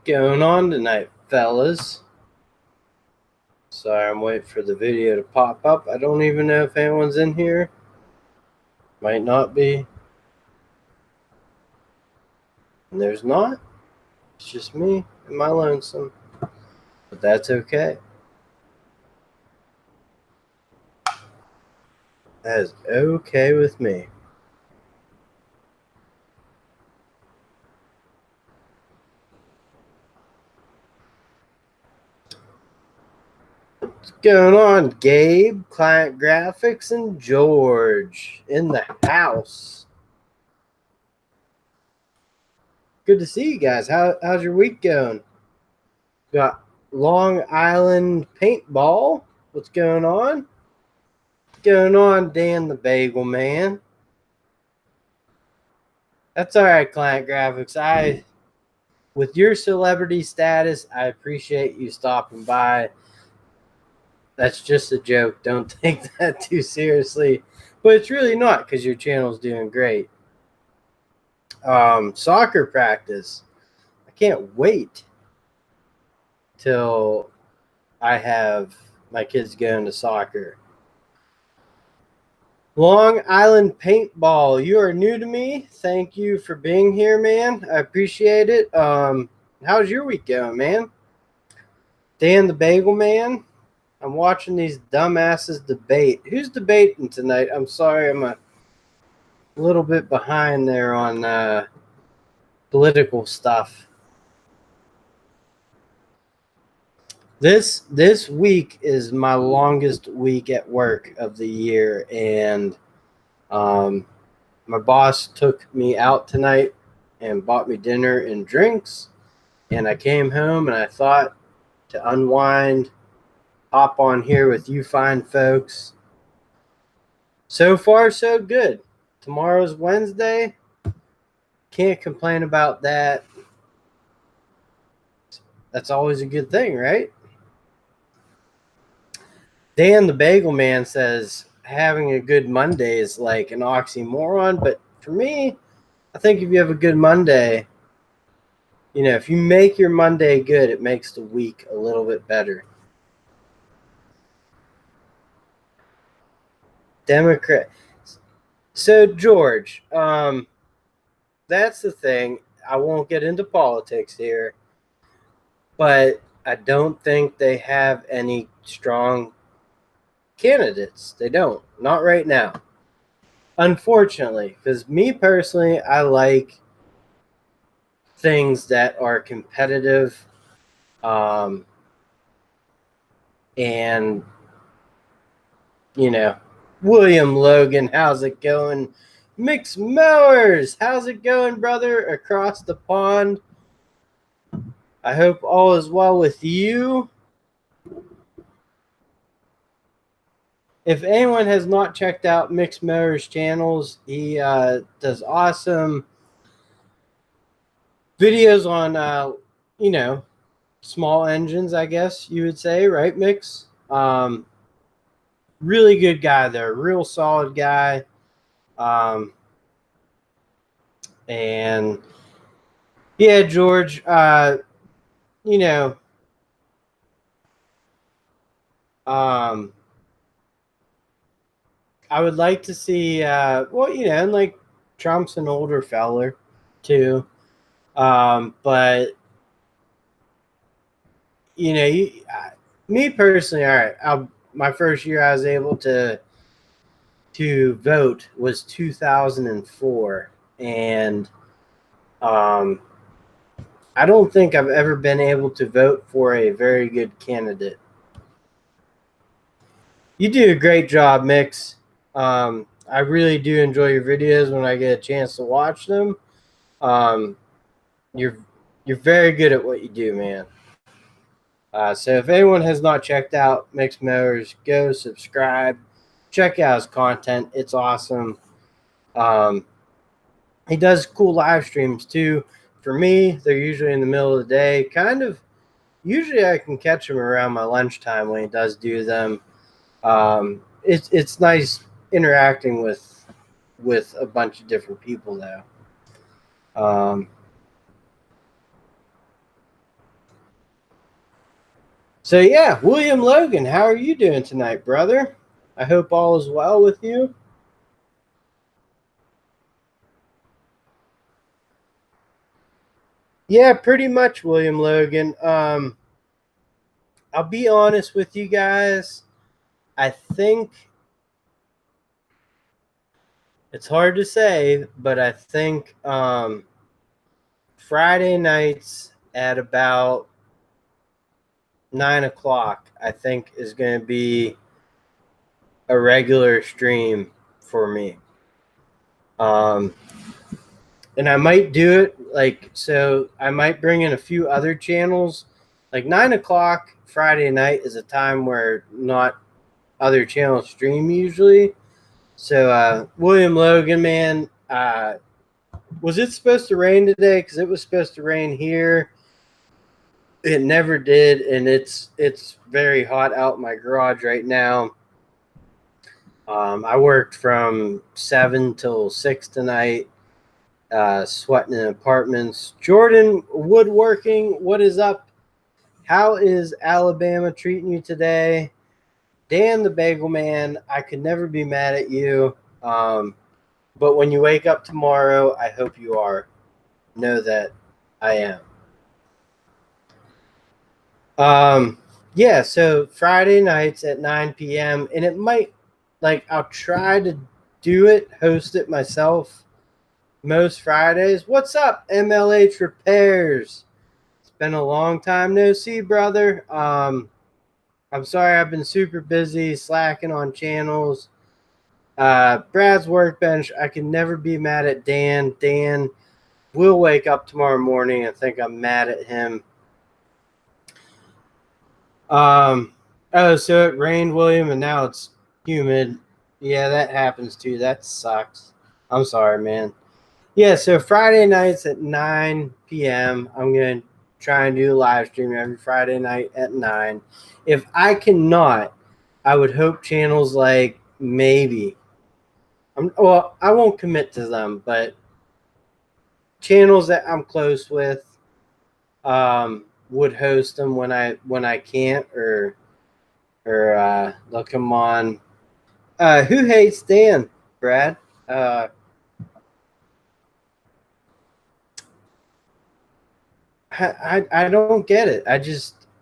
Going on tonight, fellas? Sorry, I'm waiting for the video to pop up. I don't even know if anyone's in here. Might not be. And there's not. It's just me and my lonesome. But that's okay. That is okay with me. What's going on, Gabe, Client Graphics, and George in the house? Good to see you guys. How's your week going? Got Long Island paintball. What's going on? What's going on, Dan the Bagel Man? That's all right, Client Graphics. With your celebrity status, I appreciate you stopping by. That's just a joke. Don't take that too seriously. But it's really not, because your channel's doing great. Soccer practice. I can't wait till I have my kids going to soccer. Long Island paintball. You are new to me. Thank you for being here, man. I appreciate it. How's your week going, man? Dan the Bagel Man. I'm watching these dumbasses debate. Who's debating tonight? I'm sorry, I'm a little bit behind there on political stuff. This week is my longest week at work of the year, and my boss took me out tonight and bought me dinner and drinks, and I came home and I thought to unwind, hop on here with you fine folks. So far, so good. Tomorrow's Wednesday. Can't complain about that. That's always a good thing, right? Dan the Bagel Man says having a good Monday is like an oxymoron, but for me, I think if you have a good Monday, if you make your Monday good, it makes the week a little bit better. Democrat. So, George, that's the thing. I won't get into politics here, but I don't think they have any strong candidates. They don't. Not right now. Unfortunately, because me personally, I like things that are competitive, and William Logan, how's it going? Mix Mowers, how's it going, brother, across the pond? I hope all is well with you. If anyone has not checked out Mix Mowers' channels, he does awesome videos on, small engines, I guess you would say, right, Mix? Really good guy there, real solid guy. And yeah, George, I would like to see, and like Trump's an older feller too. But me personally, all right, my first year I was able to vote was 2004, and I don't think I've ever been able to vote for a very good candidate. You do a great job, Mix. I really do enjoy your videos when I get a chance to watch them. You're very good at what you do, man. So if anyone has not checked out Mix Mowers, go subscribe. Check out his content. It's awesome. He does cool live streams too. For me, they're usually in the middle of the day. Usually I can catch him around my lunchtime when he does do them. It's nice interacting with a bunch of different people though. So yeah, William Logan, how are you doing tonight, brother? I hope all is well with you. Yeah, pretty much, William Logan. I'll be honest with you guys. I think it's hard to say, but I think Friday nights at about 9 o'clock, I think is going to be a regular stream for me. Um, and I might do it so. I might bring in a few other channels. Like 9 o'clock Friday night is a time where not other channels stream usually. So William Logan, man, was it supposed to rain today? Because it was supposed to rain here. It never did, and it's very hot out in my garage right now. I worked from 7 till 6 tonight, sweating in apartments. Jordan Woodworking, what is up? How is Alabama treating you today? Dan the Bagel Man, I could never be mad at you. But when you wake up tomorrow, I hope you are. Know that I am. Yeah, so Friday nights at 9 p.m. and it might I'll try to do it, host it myself most Fridays. What's up, MLH Repairs? It's been a long time no see, brother. I'm sorry I've been super busy slacking on channels. Brad's Workbench, I can never be mad at Dan. Dan will wake up tomorrow morning and think I'm mad at him. Oh, so it rained, William, and now it's humid. Yeah, that happens too. That sucks. I'm sorry, man. Yeah, so Friday nights at 9 p.m. I'm going to try and do a live stream every Friday night at 9. If I cannot, I would hope channels like maybe. Well, I won't commit to them, but channels that I'm close with would host them when I can't or they'll come on. Who hates Dan, Brad? Uh, I don't get it.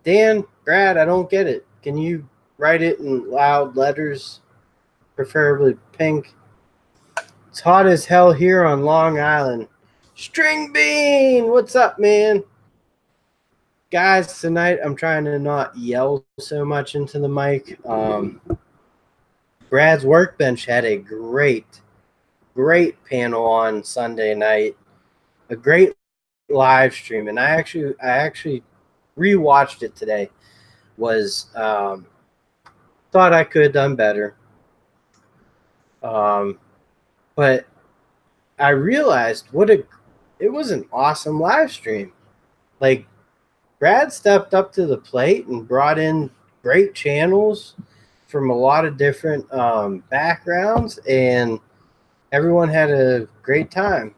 Dan, Brad, I don't get it. Can you write it in loud letters, preferably pink? It's hot as hell here on Long Island. String Bean, what's up, man? Guys, tonight I'm trying to not yell so much into the mic. Brad's Workbench had a great panel on Sunday night. A great live stream, and I actually rewatched it today. Was thought I could have done better, but I realized it was an awesome live stream. Like Brad stepped up to the plate and brought in great channels from a lot of different backgrounds, and everyone had a great time.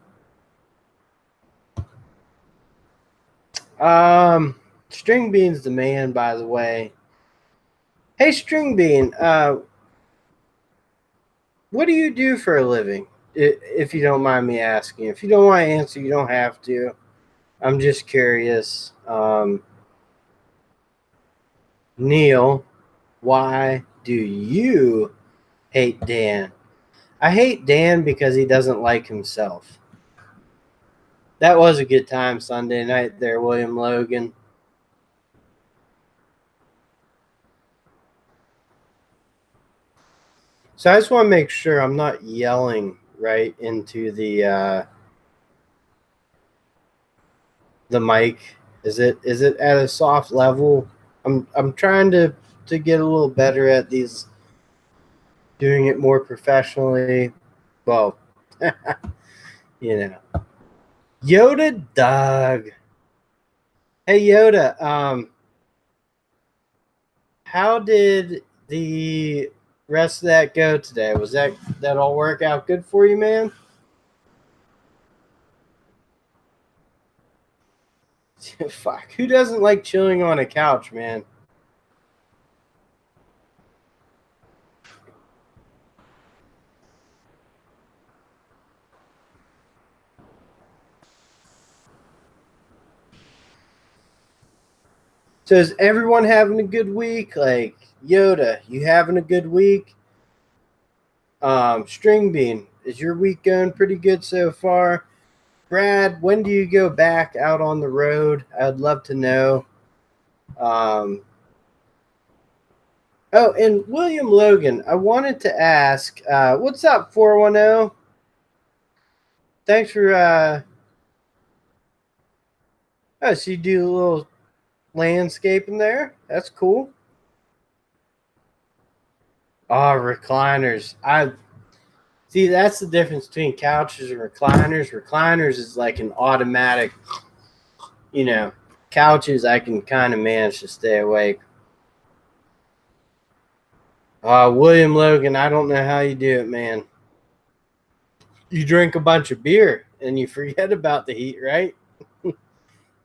String Bean's the man, by the way. Hey, String Bean, what do you do for a living? If you don't mind me asking. If you don't want to answer, you don't have to. I'm just curious. Neil, why do you hate Dan? I hate Dan because he doesn't like himself. That was a good time Sunday night there, William Logan. So I just want to make sure I'm not yelling right into the mic. Is it at a soft level? I'm trying to get a little better at these, doing it more professionally. Well, you know. Yoda Doug. Hey Yoda, how did the rest of that go today? Was that all work out good for you, man? Fuck, who doesn't like chilling on a couch, man? So is everyone having a good week? Like Yoda, you having a good week? String Bean, is your week going pretty good so far? Brad, when do you go back out on the road? I'd love to know. Um, oh, and William Logan, I wanted to ask, what's up, 410? Thanks for, oh, so you do a little landscaping there? That's cool. Oh, recliners. I see, that's the difference between couches and recliners. Recliners is like an automatic, you know, couches I can kind of manage to stay awake. William Logan, I don't know how you do it, man. You drink a bunch of beer and you forget about the heat, right?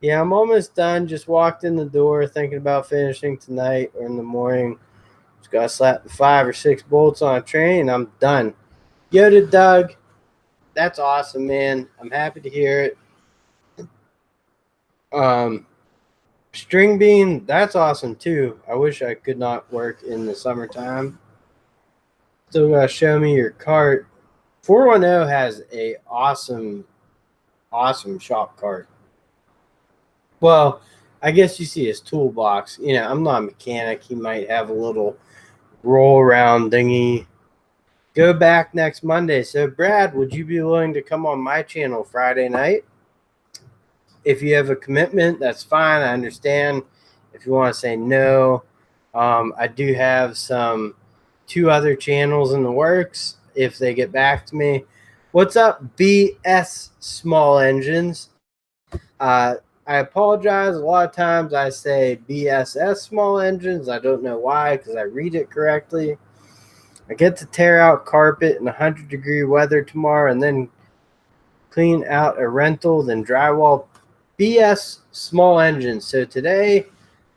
Yeah, I'm almost done. Just walked in the door thinking about finishing tonight or in the morning. Just got to slap the 5 or 6 bolts on a train and I'm done. Yoda Doug, that's awesome, man. I'm happy to hear it. String Bean, that's awesome too. I wish I could not work in the summertime. Still got to show me your cart. 410 has a awesome shop cart. Well, I guess you see his toolbox. I'm not a mechanic. He might have a little roll around thingy. Go back next Monday. So, Brad, would you be willing to come on my channel Friday night? If you have a commitment, that's fine. I understand. If you want to say no, I do have 2 other channels in the works if they get back to me. What's up, BS Small Engines? I apologize. A lot of times I say BSS Small Engines. I don't know why, because I read it correctly. I get to tear out carpet in 100-degree weather tomorrow and then clean out a rental, then drywall. BS Small Engines. So today,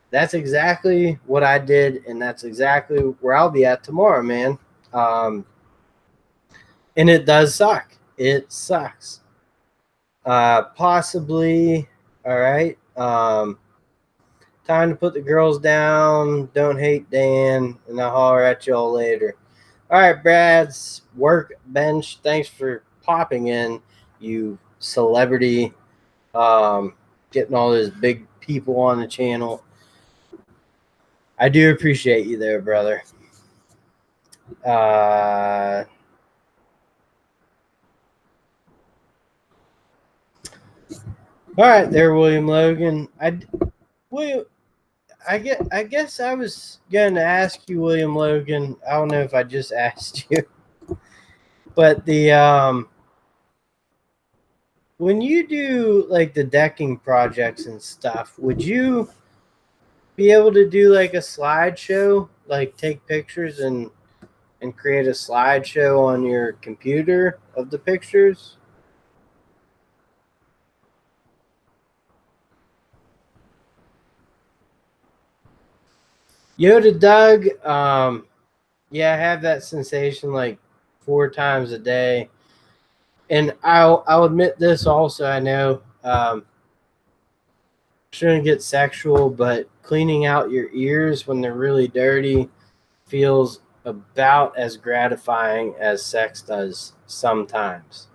that's exactly what I did, and that's exactly where I'll be at tomorrow, man. And it does suck. It sucks. Possibly, all right. Time to put the girls down. Don't hate Dan, and I'll holler at y'all later. All right, Brad's workbench. Thanks for popping in, you celebrity. Getting all those big people on the channel. I do appreciate you there, brother. All right, there, William Logan. I guess I was gonna ask you, William Logan. I don't know if I just asked you, but when you do like the decking projects and stuff, would you be able to do like a slideshow, like take pictures and create a slideshow on your computer of the pictures? Yoda Doug, yeah, I have that sensation like 4 times a day. And I'll admit this also. I know shouldn't get sexual, but cleaning out your ears when they're really dirty feels about as gratifying as sex does sometimes.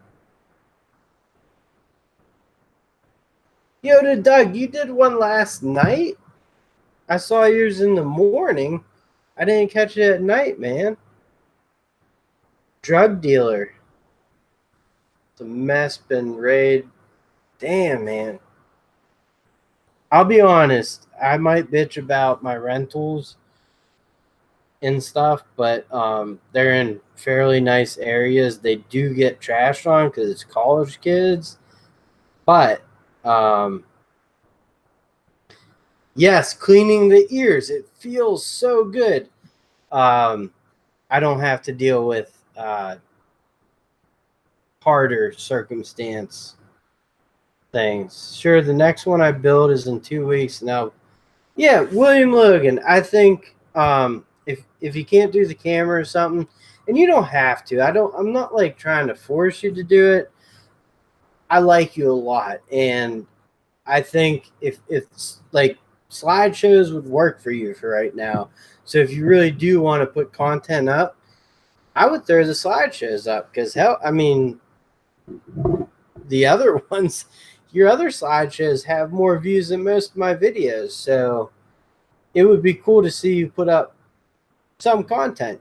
Yoda Doug, you did one last night? I saw yours in the morning. I didn't catch it at night, man. Drug dealer. It's a mess, been raid. Damn, man. I'll be honest. I might bitch about my rentals and stuff, but they're in fairly nice areas. They do get trashed on because it's college kids. But yes, cleaning the ears. It feels so good. I don't have to deal with harder circumstance things. Sure, the next one I build is in 2 weeks. Now, yeah, William Logan. I think if you can't do the camera or something, and you don't have to. I'm not like trying to force you to do it. I like you a lot, and I think if it's like slideshows would work for you for right now. So if you really do want to put content up, I would throw the slideshows up because hell, I mean, the other ones, your other slideshows have more views than most of my videos. So it would be cool to see you put up some content,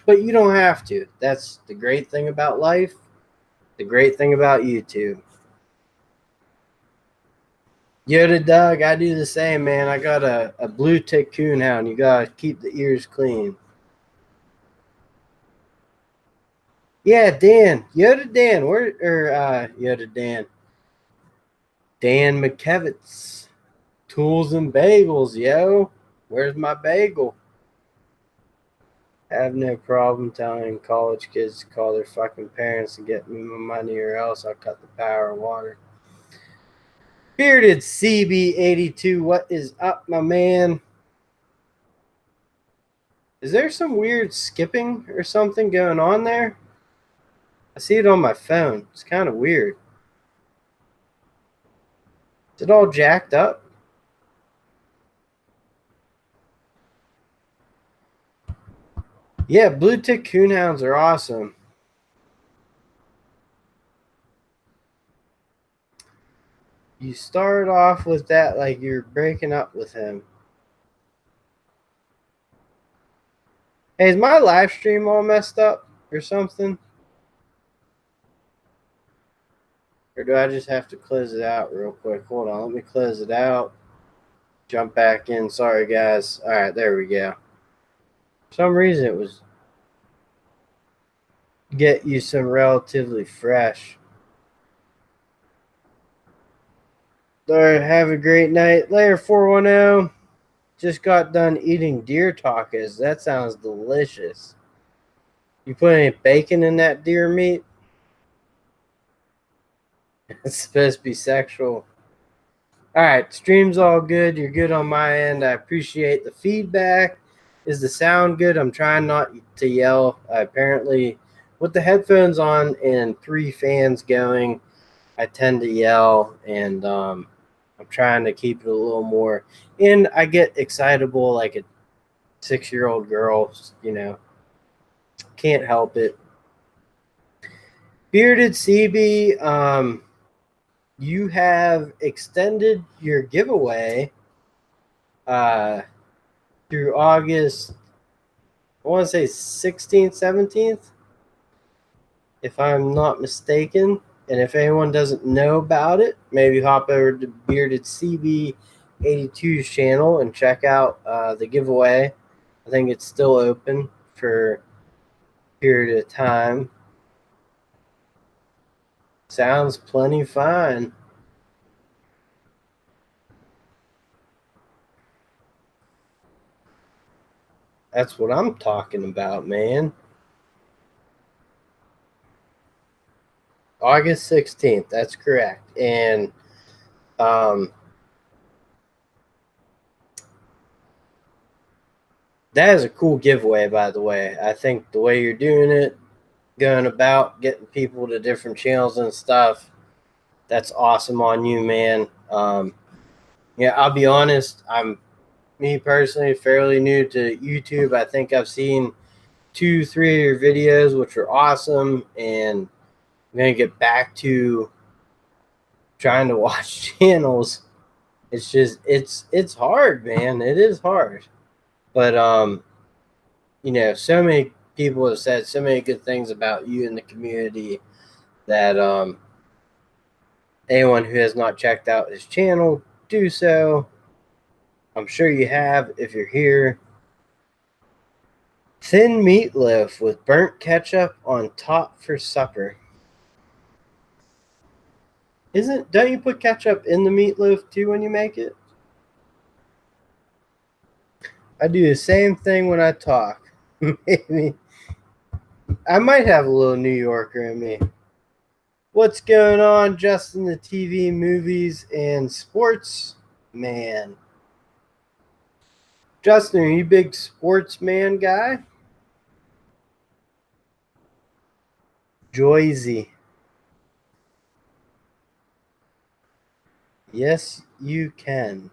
but you don't have to. That's the great thing about life, the great thing about YouTube. Yoda Doug, I do the same, man. I got a blue tick coonhound. You gotta keep the ears clean. Yeah, Dan. Yoda Dan. Yoda Dan. Dan McKevitz. Tools and bagels, yo. Where's my bagel? I have no problem telling college kids to call their fucking parents and get me my money, or else I'll cut the power and water. Bearded CB82, what is up, my man? Is there some weird skipping or something going on there? I see it on my phone. It's kind of weird. Is it all jacked up? Yeah, blue tick coonhounds are awesome. You start off with that like you're breaking up with him. Hey, is my live stream all messed up or something? Or do I just have to close it out real quick? Hold on, let me close it out. Jump back in. Sorry, guys. All right, there we go. For some reason, it was get you some relatively fresh. All right, have a great night. Layer 410. Just got done eating deer tacos. That sounds delicious. You put any bacon in that deer meat? It's supposed to be sexual. All right, stream's all good. You're good on my end. I appreciate the feedback. Is the sound good? I'm trying not to yell. Apparently, with the headphones on and 3 fans going, I tend to yell, and I'm trying to keep it a little more. And I get excitable like a 6-year-old girl, can't help it. Bearded CB, you have extended your giveaway through August, I want to say 16th, 17th, if I'm not mistaken. And if anyone doesn't know about it, maybe hop over to Bearded CB82's channel and check out the giveaway. I think it's still open for a period of time. Sounds plenty fine. That's what I'm talking about, man. August 16th, that's correct. And that is a cool giveaway, by the way. I think the way you're doing it, going about getting people to different channels and stuff, that's awesome on you, man. Yeah, I'll be honest, me personally fairly new to YouTube. I think I've seen 2, 3 of your videos, which are awesome, and I'm gonna get back to trying to watch channels. It's just it's hard, man. It is hard. But so many people have said so many good things about you in the community that anyone who has not checked out his channel, do so. I'm sure you have if you're here. Thin meatloaf with burnt ketchup on top for supper. Don't you put ketchup in the meatloaf too when you make it? I do the same thing when I talk. Maybe I might have a little New Yorker in me. What's going on, Justin? The TV, movies, and sports man. Justin, are you a big sportsman guy? Joyzy. Yes, you can.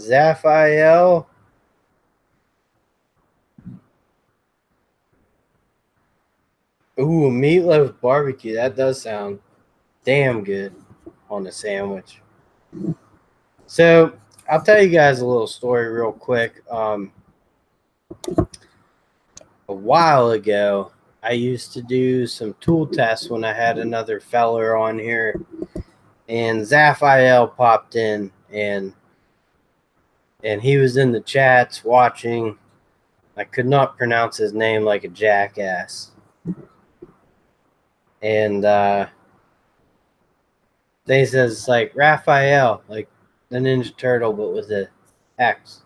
Zaphael. Ooh, meatloaf barbecue. That does sound damn good on a sandwich. So I'll tell you guys a little story real quick. A while ago, I used to do some tool tests when I had another feller on here, and Zaphael popped in, and he was in the chats watching. I could not pronounce his name like a jackass, and they says it's like Raphael, like the Ninja Turtle, but with a X.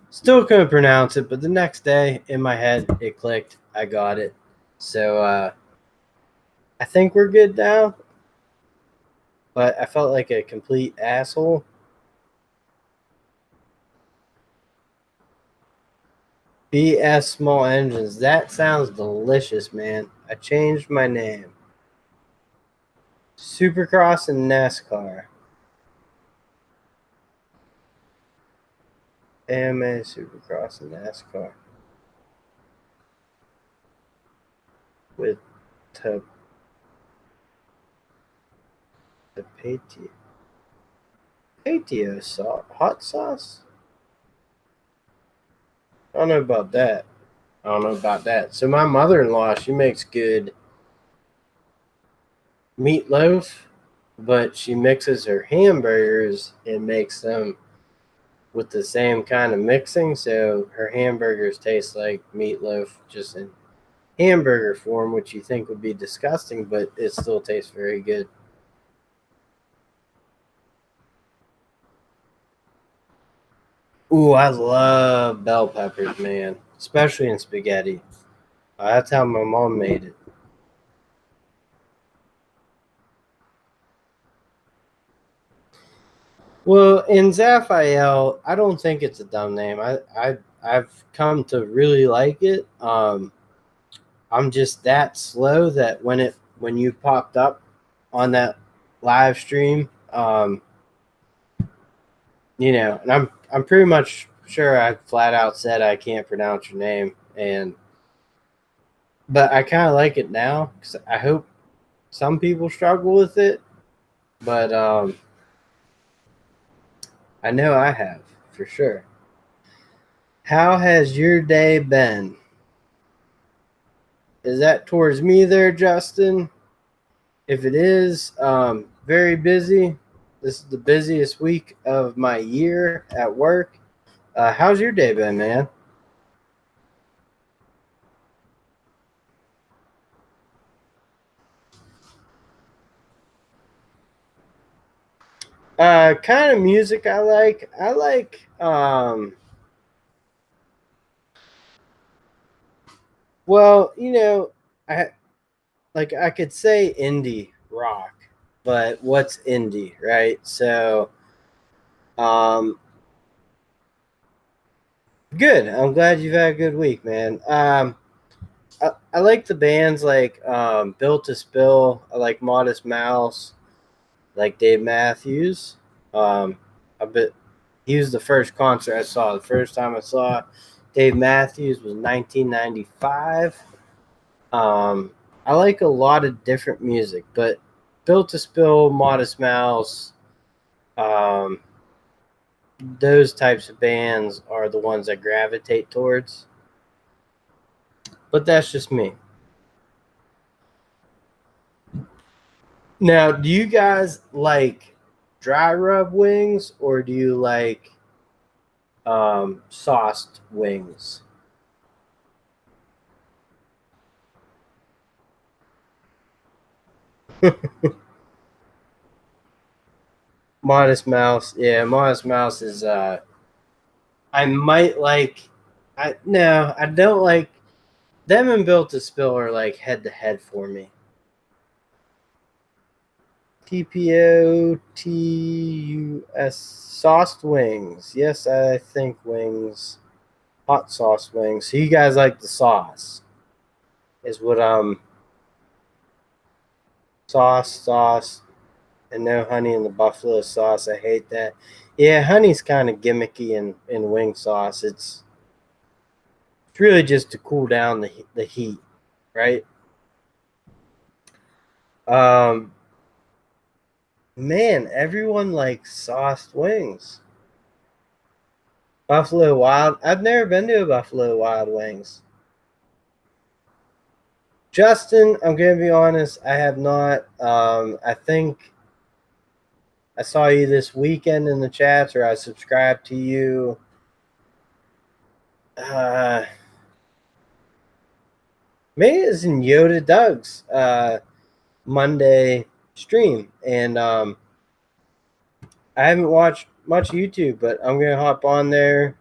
Still couldn't pronounce it, but the next day in my head it clicked. I got it. So I think we're good now. But I felt like a complete asshole. BS Small Engines. That sounds delicious, man. I changed my name. Supercross and NASCAR. AMA Supercross and NASCAR. With the patio sauce. Hot sauce? I don't know about that. I don't know about that. So my mother-in-law, she makes good meatloaf, but she mixes her hamburgers and makes them with the same kind of mixing. So her hamburgers taste like meatloaf, just in hamburger form, which you think would be disgusting, but it still tastes very good. Ooh, I love bell peppers, man, especially in spaghetti. That's how my mom made it. Well, in Zaphael, I don't think it's a dumb name. I've come to really like it. I'm just that slow that when you popped up on that live stream, and I'm pretty much sure I flat out said I can't pronounce your name, but I kind of like it now because I hope some people struggle with it, but I know I have for sure. How has your day been? Is that towards me there, Justin? If it is, very busy. This is the busiest week of my year at work. How's your day been, man? Kind of music I like. I like, well, I I could say indie rock, but what's indie, right? So, um, good. I'm glad you've had a good week, man. I like the bands like Built to Spill. I like Modest Mouse. Like Dave Matthews. A bit. He was the first concert I saw. The first time I saw Dave Matthews was 1995. Um, I like a lot of different music, but Built to Spill, Modest Mouse, um, those types of bands are the ones I gravitate towards. But that's just me. Now, do you guys like dry rub wings or do you like sauced wings? Modest Mouse, yeah, Modest Mouse is. I might like. I no, I don't like them and Built to Spill are like head to head for me. TPOTUS sauced wings. Yes, I think wings, hot sauce wings. So you guys like the sauce? Is what sauce. and no honey in the buffalo sauce. I hate that. Yeah, honey's kind of gimmicky in wing sauce. It's really just to cool down the heat, right? Um, Man, everyone likes sauced wings. Buffalo Wild. I've never been to a Buffalo Wild Wings. Justin, I'm gonna be honest. I have not. I think I saw you this weekend in the chats, or I subscribed to you. Uh, Maybe it's in Yoda Doug's Monday stream, and I haven't watched much YouTube, but I'm gonna hop on there,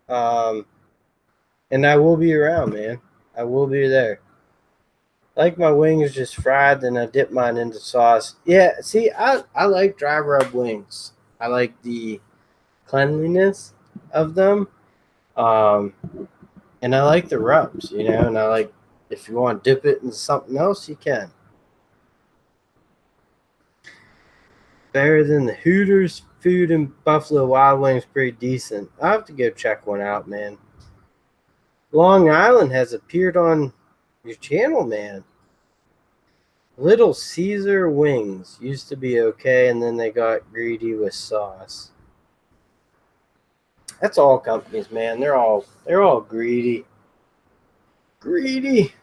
um, and I will be around, man. I will be there. I like my wings just fried, then I dip mine into sauce. Yeah, see, I like dry rub wings. I like the cleanliness of them, um, and I like the rubs, and I like if you want to dip it in something else, you can. Better than the Hooters food and Buffalo Wild Wings, pretty decent. I have to go check one out, man. Long Island has appeared on your channel, man. Little Caesar wings used to be okay, and then they got greedy with sauce. That's all companies, man. They're all greedy. Greedy.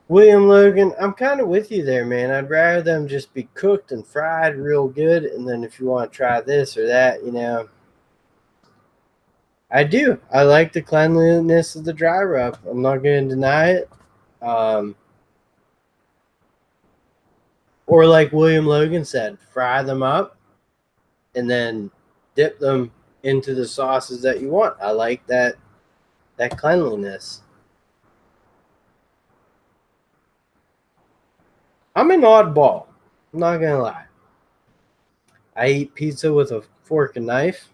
William Logan, I'm kind of with you there, man. I'd rather them just be cooked and fried real good, and then if you want to try this or that. I do. I like the cleanliness of the dry rub. I'm not going to deny it. Um, or like William Logan said, fry them up and then dip them into the sauces that you want. I like that cleanliness. I'm an oddball. I'm not gonna lie. I eat pizza with a fork and knife.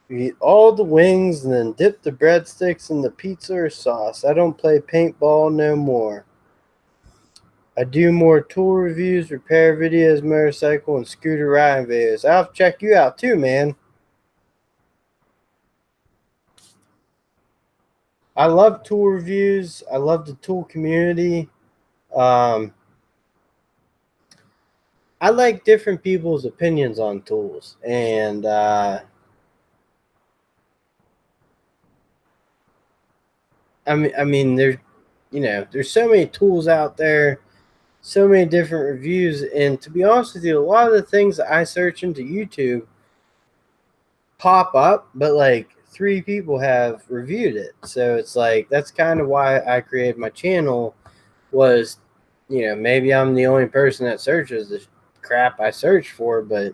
You eat all the wings and then dip the breadsticks in the pizza or sauce. I don't play paintball no more. I do more tool reviews, repair videos, motorcycle, and scooter riding videos. I'll have to check you out too, man. I love tool reviews. I love the tool community. Um, I like different people's opinions on tools, and I mean, there's so many tools out there, so many different reviews, and to be honest with you, a lot of the things that I search into YouTube pop up, but like three people have reviewed it, so it's like that's kind of why I created my channel. Was maybe I'm the only person that searches the crap I search for, but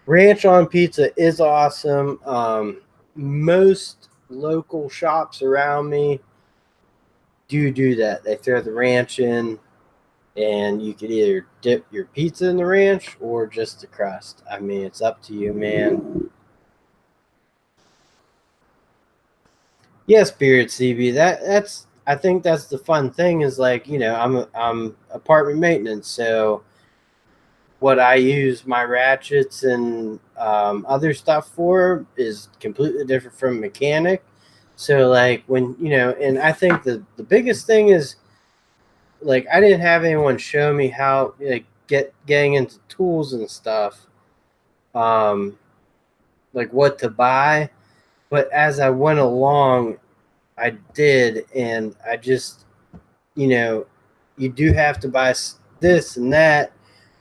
ranch on pizza is awesome. Most local shops around me do that. They throw the ranch in, and you could either dip your pizza in the ranch or just the crust. I mean, it's up to you, man. Yes, Spirit CB. That's I think that's the fun thing is like I'm apartment maintenance, so what I use my ratchets and other stuff for is completely different from mechanic. So like when and I think the biggest thing is like I didn't have anyone show me how like getting into tools and stuff, um, like what to buy. But as I went along, I did, and I just you know you do have to buy this and that,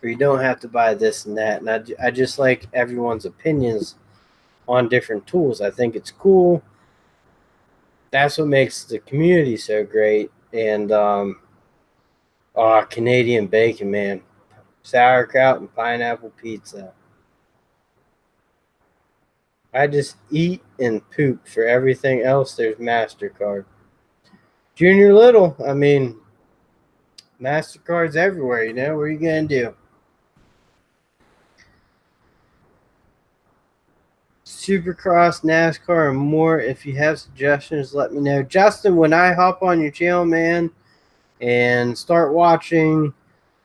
or you don't have to buy this and that. And I just like everyone's opinions on different tools. I think it's cool. That's what makes the community so great. And Canadian bacon, man, sauerkraut and pineapple pizza. I just eat and poop. For everything else, there's MasterCard. Junior Little, I mean, MasterCard's everywhere, What are you going to do? Supercross, NASCAR, and more. If you have suggestions, let me know. Justin, when I hop on your channel, man, and start watching,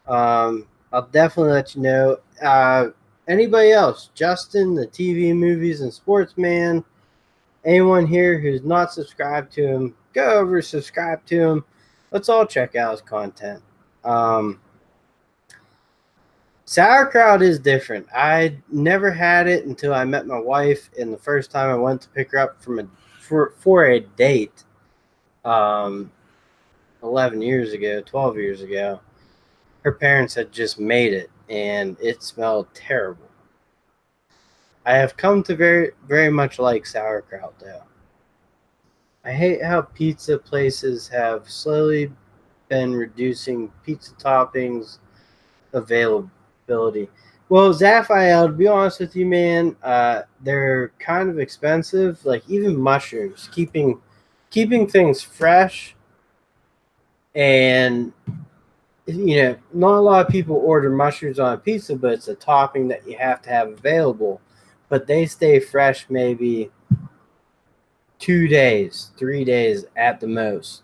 I'll definitely let you know. Anybody else? Justin, the TV, movies, and sports man. Anyone here who's not subscribed to him, go over, subscribe to him. Let's all check out his content. Sauerkraut is different. I never had it until I met my wife, and the first time I went to pick her up for a date, um, 11 years ago, 12 years ago. Her parents had just made it, and it smelled terrible. I have come to very, very much like sauerkraut, though. I hate how pizza places have slowly been reducing pizza toppings availability. Well, Zaphael, to be honest with you, man, they're kind of expensive. Like even mushrooms, keeping things fresh, and not a lot of people order mushrooms on a pizza, but it's a topping that you have to have available. But they stay fresh maybe 2 days, 3 days at the most.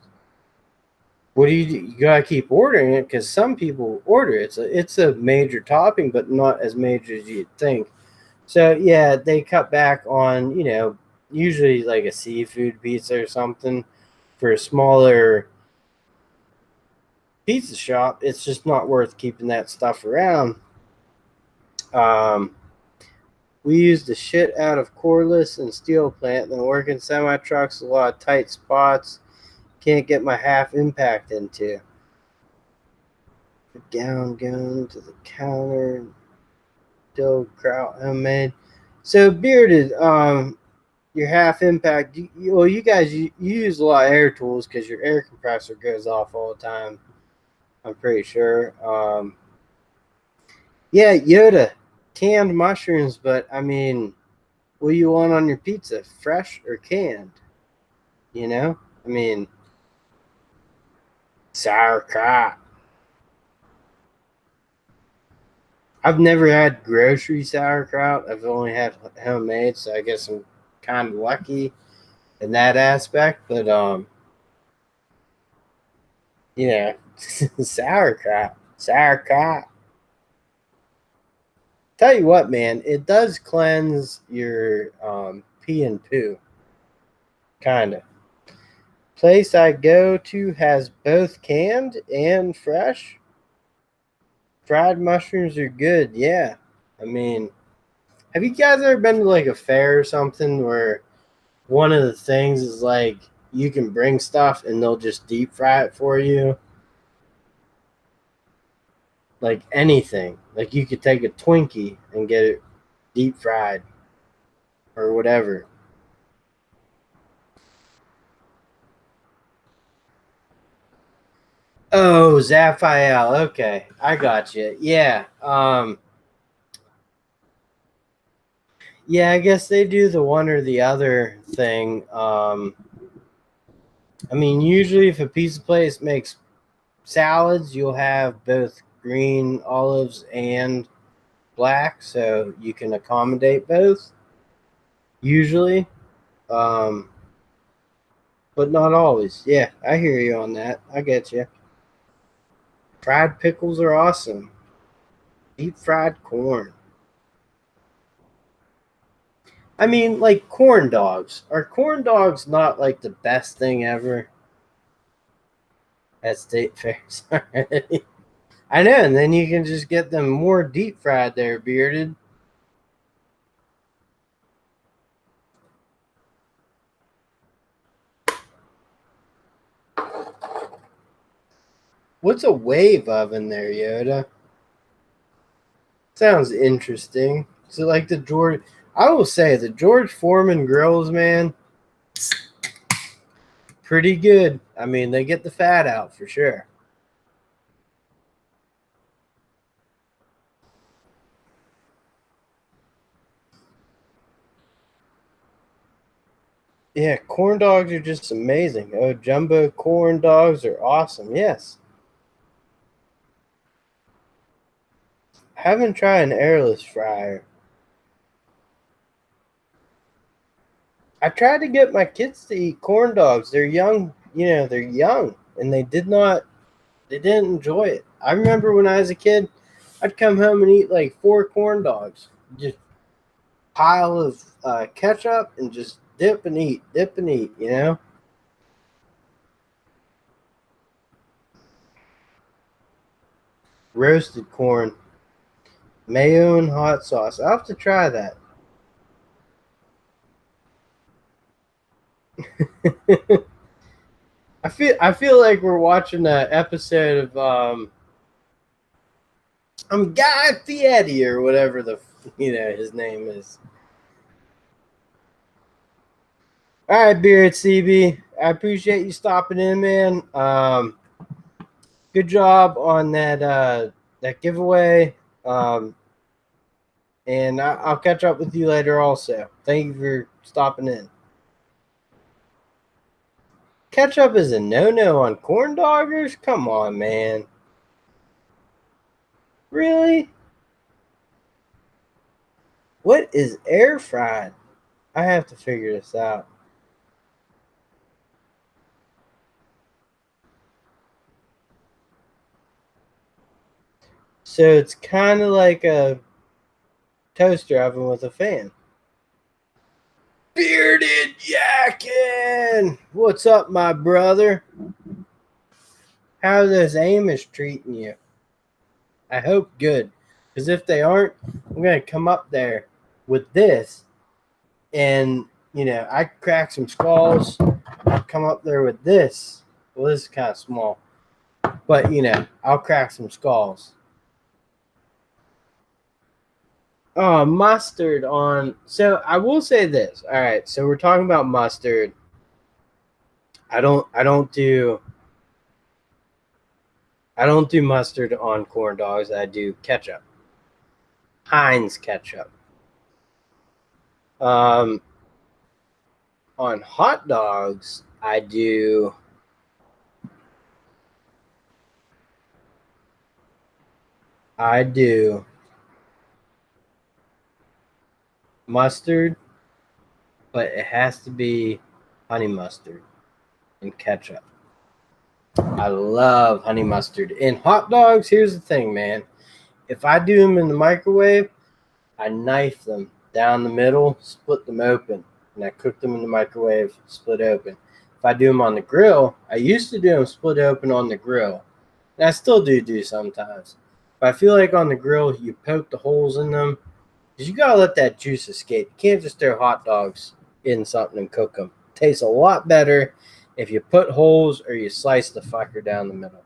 What do? You gotta keep ordering it because some people order it. It's a major topping, but not as major as you'd think. So yeah, they cut back on usually like a seafood pizza or something for a smaller pizza shop. It's just not worth keeping that stuff around. Um, we use the shit out of cordless and steel plant, then work in semi trucks, a lot of tight spots. Can't get my half impact into. Down, going to the counter, dough kraut homemade. So bearded, your half impact. You guys, you use a lot of air tools because your air compressor goes off all the time. I'm pretty sure. Yeah, Yoda, canned mushrooms, but I mean, what do you want on your pizza, fresh or canned? I mean, sauerkraut. I've never had grocery sauerkraut. I've only had homemade, so I guess I'm kind of lucky in that aspect. But sauerkraut. Tell you what, man, it does cleanse your pee and poo, kind of. Place I go to has both canned and fresh. Fried mushrooms are good, yeah. I mean, have you guys ever been to like a fair or something where one of the things is like you can bring stuff and they'll just deep fry it for you? Like anything. Like you could take a Twinkie and get it deep fried or whatever. Oh, Zaphael. Okay, I got you. Yeah. Yeah, I guess they do the one or the other thing. I mean, usually if a pizza place makes salads, you'll have both green olives and black, so you can accommodate both. Usually, um, but not always. Yeah, I hear you on that. I get you. Fried pickles are awesome. Deep fried corn. I mean, like corn dogs. Are corn dogs not like the best thing ever at state fairs? I know, and then you can just get them more deep fried there, bearded. What's a wave oven there, Yoda? Sounds interesting. So, like the George, I will say the George Foreman grills, man, pretty good. I mean, they get the fat out for sure. Yeah, corn dogs are just amazing. Oh, jumbo corn dogs are awesome. Yes. haven't tried an airless fryer. I tried to get my kids to eat corn dogs. They're young, they're young, and they didn't enjoy it. I remember when I was a kid, I'd come home and eat like 4 corn dogs, just pile of ketchup and just dip and eat. Roasted corn, mayo and hot sauce. I'll have to try that. I feel like we're watching an episode of I'm Guy Fieri or whatever his name is. All right, Beard CB. I appreciate you stopping in, man. Good job on that giveaway. And I'll catch up with you later also. Thank you for stopping in. Ketchup is a no-no on corn doggers? Come on, man. Really? What is air fried? I have to figure this out. So it's kind of like a toaster oven with a fan. Bearded Yakin! What's up, my brother? How's this Amish treating you? I hope good. Because if they aren't, I'm going to come up there with this and, I crack some skulls. I'll come up there with this. Well, this is kind of small. But, I'll crack some skulls. Oh, mustard on. So I will say this. All right. So we're talking about mustard. I don't do mustard on corn dogs. I do ketchup. Heinz ketchup. On hot dogs, I do mustard, but it has to be honey mustard and ketchup. I love honey mustard. In hot dogs, here's the thing, man. If I do them in the microwave, I knife them down the middle, split them open, and I cook them in the microwave, split open. If I do them on the grill, I used to do them split open on the grill, and I still do sometimes. But I feel like on the grill, you poke the holes in them, because you gotta let that juice escape. You can't just throw hot dogs in something and cook them. It tastes a lot better if you put holes or you slice the fucker down the middle.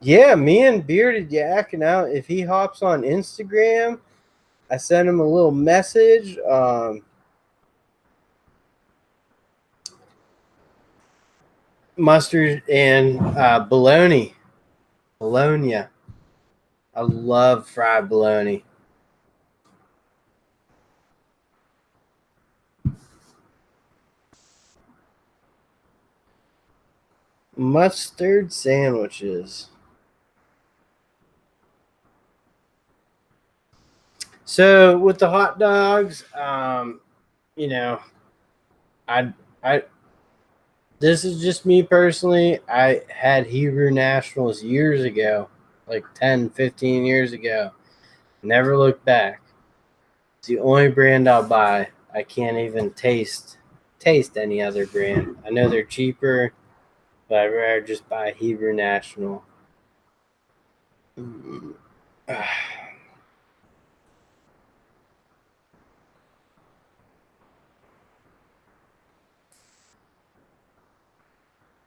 Yeah, me and Bearded yakking out. If he hops on Instagram, I send him a little message. Mustard and bologna. Bologna. I love fried bologna. Mustard sandwiches. So with the hot dogs, you know, I this is just me personally. I had Hebrew Nationals years ago, like 10, 15 years ago. Never looked back. It's the only brand I'll buy. I can't even taste any other brand. I know they're cheaper, but I'd rather just buy Hebrew National.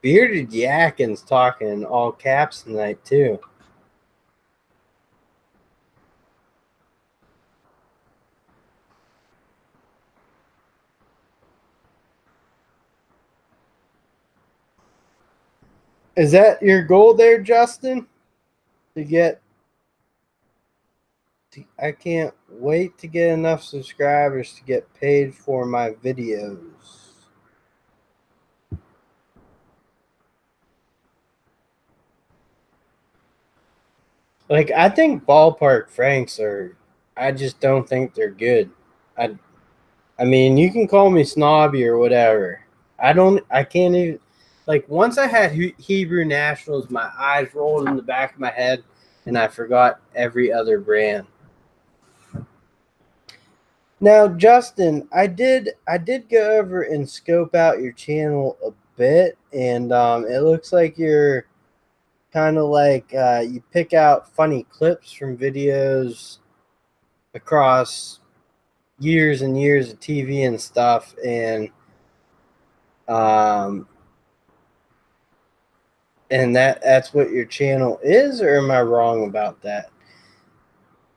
Bearded Yakins talking in all caps tonight too. Is that your goal there, Justin? To get I can't wait to get enough subscribers to get paid for my videos. Like, I think ballpark Franks are. I just don't think they're good. I I mean, you can call me snobby or whatever. I don't. I can't even. Like, once I had Hebrew Nationals, my eyes rolled in the back of my head, and I forgot every other brand. Now, Justin, I did go over and scope out your channel a bit, and it looks like you're kind of like you pick out funny clips from videos across years and years of TV and stuff, um, and that's what your channel is, or am I wrong about that?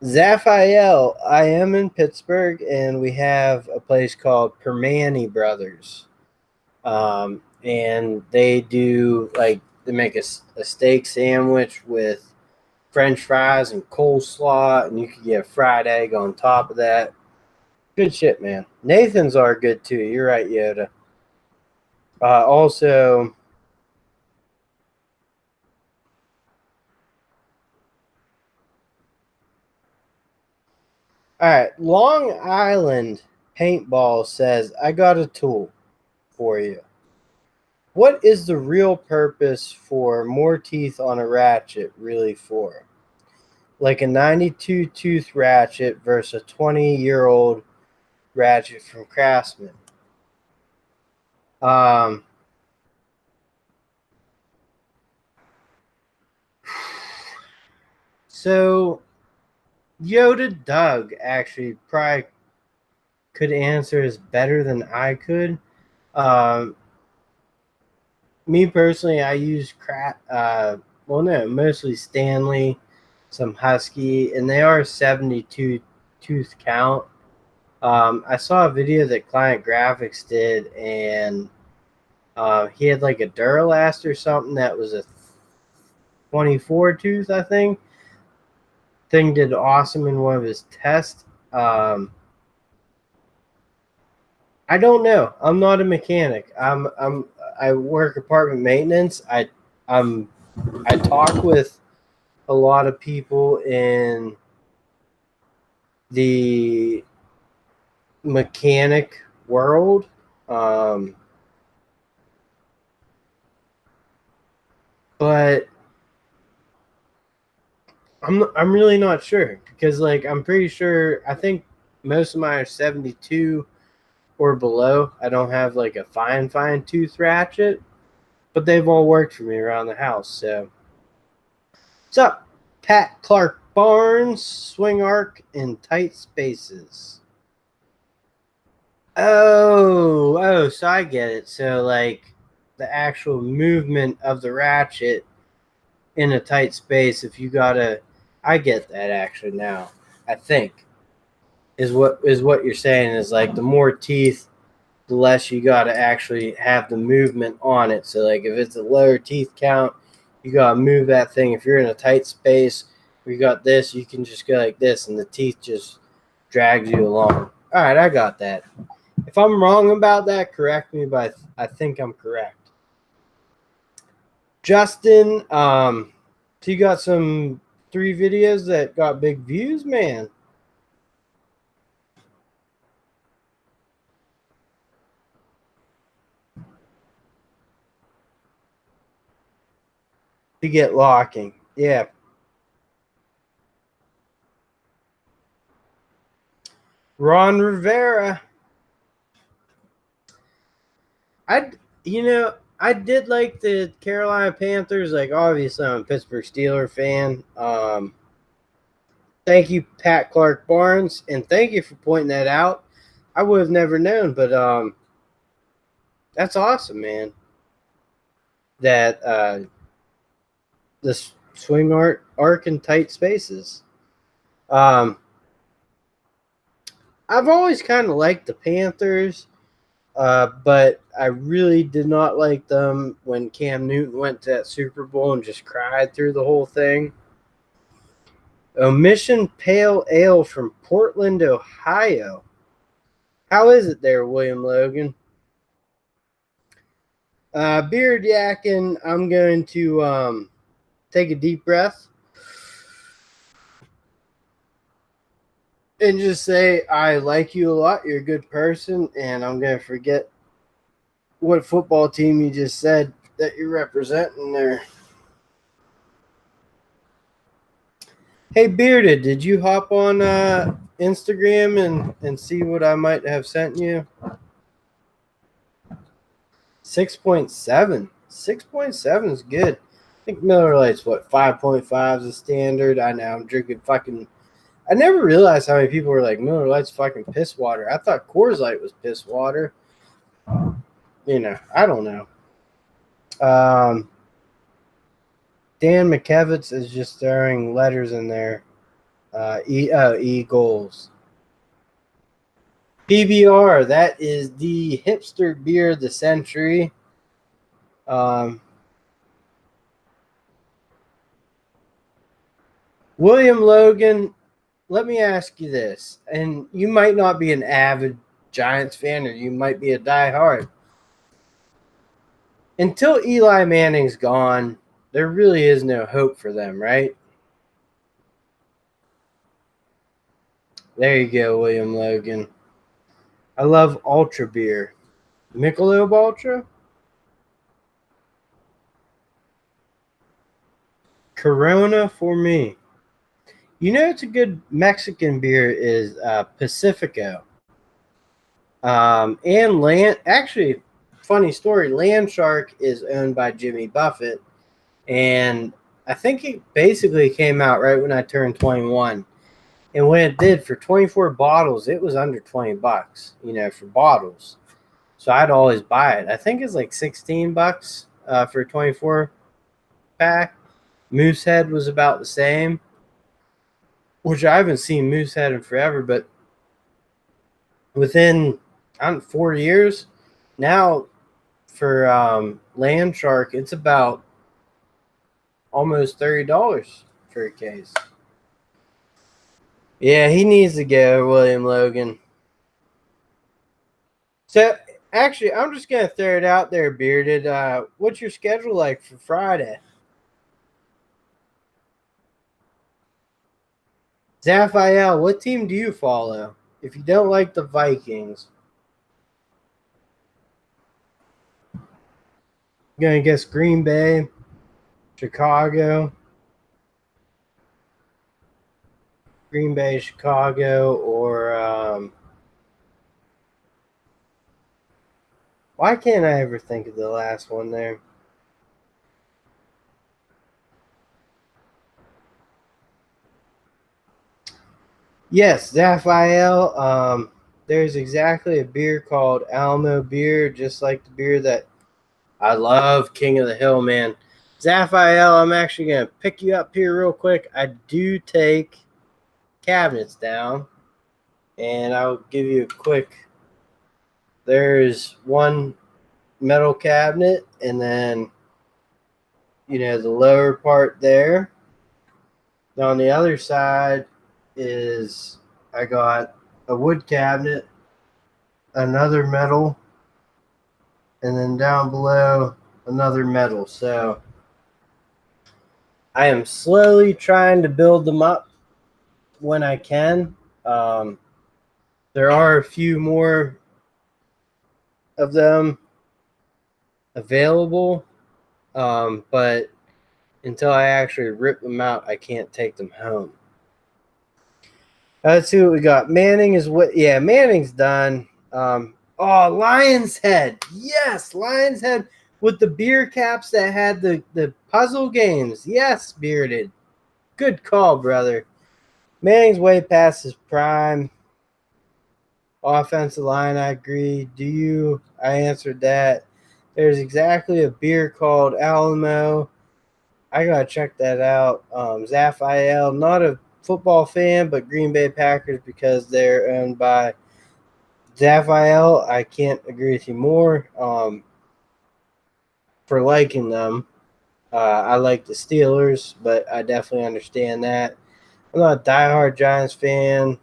Zaphael, I am in Pittsburgh, and we have a place called Permani Brothers. And they do like they make a steak sandwich with French fries and coleslaw, and you can get a fried egg on top of that. Good shit, man. Nathan's are good too. You're right, Yoda. Also, all right, Long Island Paintball says, I got a tool for you. What is the real purpose for more teeth on a ratchet really for? Like a 92 tooth ratchet versus a 20-year-old ratchet from Craftsman. Um, so Yoda Doug actually probably could answer this better than I could. Um, Me personally, I use mostly Stanley, some Husky, and they are 72 tooth count. I saw a video that Client Graphics did, and he had like a Duralast or something that was a 24 tooth, I think. Thing did awesome in one of his tests. I don't know. I'm not a mechanic. I work apartment maintenance. I'm I talk with a lot of people in the mechanic world. Um, but I'm really not sure because like I'm pretty sure I think most of mine are 72 or below. I don't have like a fine tooth ratchet, but they've all worked for me around the house. So what's up, Pat Clark Barnes? Swing arc in tight spaces. So I get it. So like the actual movement of the ratchet in a tight space, if you gotta, I get that actually now. I think is what you're saying is like the more teeth, the less you gotta actually have the movement on it. So like if it's a lower teeth count, you gotta move that thing. If you're in a tight space where you got this, you can just go like this, and the teeth just drags you along. All right, I got that. If I'm wrong about that, correct me, but I think I'm correct. Justin, so you got some 3 videos that got big views, man. To get locking. Yeah. Ron Rivera. I I did like the Carolina Panthers. Like obviously I'm a Pittsburgh Steelers fan. Thank you, Pat Clark Barnes, and thank you for pointing that out. I would have never known, but that's awesome, man. That the swing arc in tight spaces. Um, I've always kind of liked the Panthers, but I really did not like them when Cam Newton went to that Super Bowl and just cried through the whole thing. Omission Pale Ale from Portland, Ohio. How is it there, William Logan? Beard yakking. I'm going to take a deep breath. and just say, I like you a lot. You're a good person. And I'm going to forget what football team you just said that you're representing there. Hey, Bearded, did you hop on Instagram and see what I might have sent you? 6.7. 6.7 is good. I think Miller Lite's what, 5.5 is a standard. I know I'm drinking fucking. I never realized how many people were like, Miller Lite's fucking piss water. I thought Coors Light was piss water. You know, I don't know. Dan McKevitz is just throwing letters in there. Eagles. PBR, that is the hipster beer of the century. William Logan, let me ask you this, and you might not be an avid Giants fan, or you might be a diehard. Until Eli Manning's gone, there really is no hope for them, right? There you go, William Logan. I love Ultra beer. Michelob Ultra? Corona for me. You know, it's a good Mexican beer is Pacifico. And Land, actually, funny story, Land Shark is owned by Jimmy Buffett. And I think it basically came out right when I turned 21. And when it did, for 24 bottles, it was under 20 bucks, you know, for bottles. So I'd always buy it. I think it's like 16 bucks for a 24 pack. Moosehead was about the same, which I haven't seen Moosehead in forever, but within 4 years now for Land Shark, it's about almost $30 for a case. Yeah, he needs to go, William Logan. So actually, I'm just gonna throw it out there, Bearded. What's your schedule like for Friday? Zaphael, what team do you follow? If you don't like the Vikings, I'm gonna guess Green Bay, Chicago, Chicago, or why can't I ever think of the last one there? Yes, Zaphael. There's exactly a beer called Alamo beer, just like the beer that I love, King of the Hill, man. Zaphael, I'm actually going to pick you up here real quick. I do take cabinets down, and I'll give you a quick. There's one metal cabinet, and then, you know, the lower part there. Now on the other side is I got a wood cabinet, another metal, and then down below another metal. So I am slowly trying to build them up when I can. Um, there are a few more of them available, but until I actually rip them out, I can't take them home. Let's see what we got. Manning is what? Yeah, Manning's done. Lion's Head. Yes, Lion's Head with the beer caps that had the puzzle games. Yes, Bearded. Good call, brother. Manning's way past his prime. Offensive line, I agree. Do you? I answered that. There's exactly a beer called Alamo. I gotta check that out. Zaphael, not a football fan, but Green Bay Packers because they're owned by Zaphael. I can't agree with you more. For liking them, I like the Steelers, but I definitely understand that. I'm not a diehard Giants fan.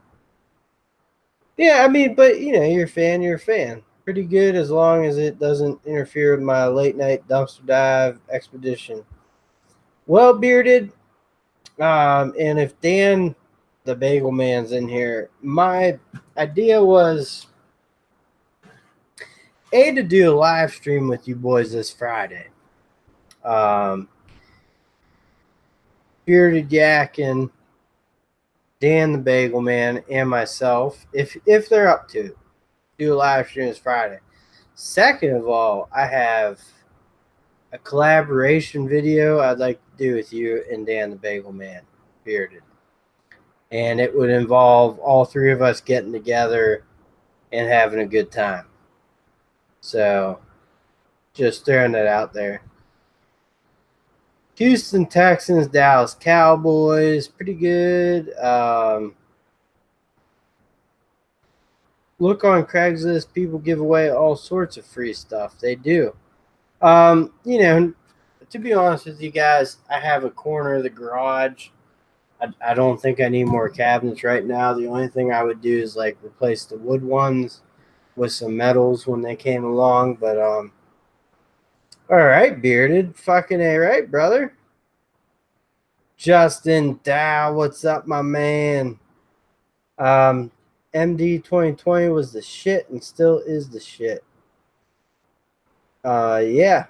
Yeah, I mean, but you know, you're a fan. You're a fan. Pretty good as long as it doesn't interfere with my late night dumpster dive expedition. Well, Bearded, and if Dan the Bagel Man's in here. My idea was to do a live stream with you boys this Friday. Bearded Yak and Dan the Bagel Man and myself, if they're up to it, do a live stream this Friday. Second of all, I have a collaboration video I'd like to do with you and Dan the Bagel Man, Bearded. And it would involve all three of us getting together and having a good time. So, just throwing that out there. Houston Texans, Dallas Cowboys, pretty good. Look on Craigslist, people give away all sorts of free stuff. They do. To be honest with you guys, I have a corner of the garage. I don't think I need more cabinets right now. The only thing I would do is like replace the wood ones with some metals when they came along. But all right, Bearded, fucking A right, brother. Justin Dow, what's up, my man? MD 2020 was the shit and still is the shit. Yeah.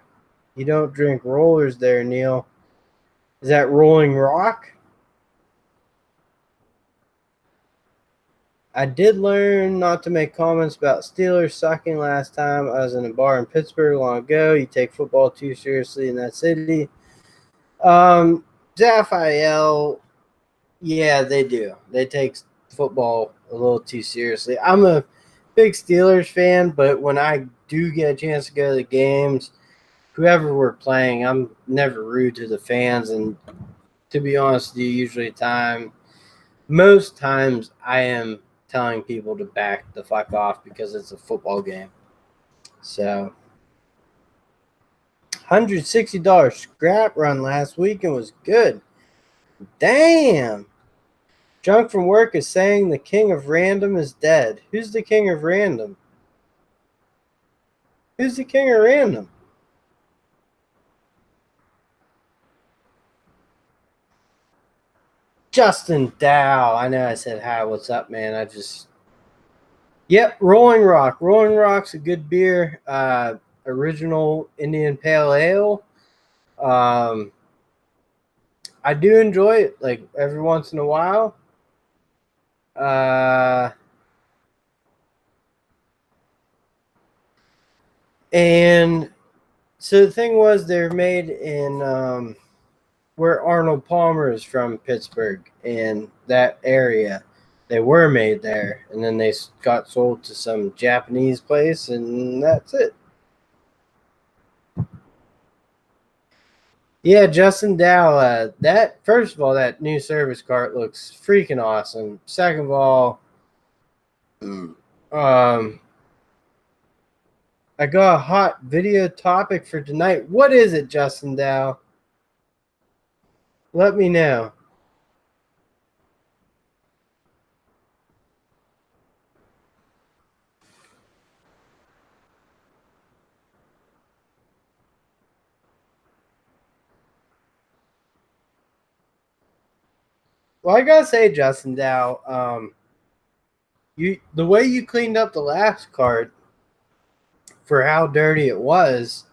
You don't drink rollers there, Neil. Is that Rolling Rock? I did learn not to make comments about Steelers sucking last time I was in a bar in Pittsburgh long ago. You take football too seriously in that city. Zaphael, yeah, they do. They take football a little too seriously. I'm a big Steelers fan, but when I do get a chance to go to the games, whoever we're playing, I'm never rude to the fans. And to be honest with you, most times I am telling people to back the fuck off because it's a football game. So, $160 scrap run last week and was good. Damn. Junk from work is saying the king of random is dead. Who's the king of random? Who's the king of random? Justin Dow. I know I said hi. What's up, man? Yep, Rolling Rock. Rolling Rock's a good beer. Original Indian Pale Ale. I do enjoy it, like every once in a while. And so the thing was, they're made in where Arnold Palmer is from, Pittsburgh, in that area. They were made there, and then they got sold to some Japanese place, and that's it. Yeah, Justin Dow. That first of all, that new service cart looks freaking awesome. Second of all, I got a hot video topic for tonight. What is it, Justin Dow? Let me know. Well, I gotta say, Justin Dow, the way you cleaned up the last card for how dirty it was,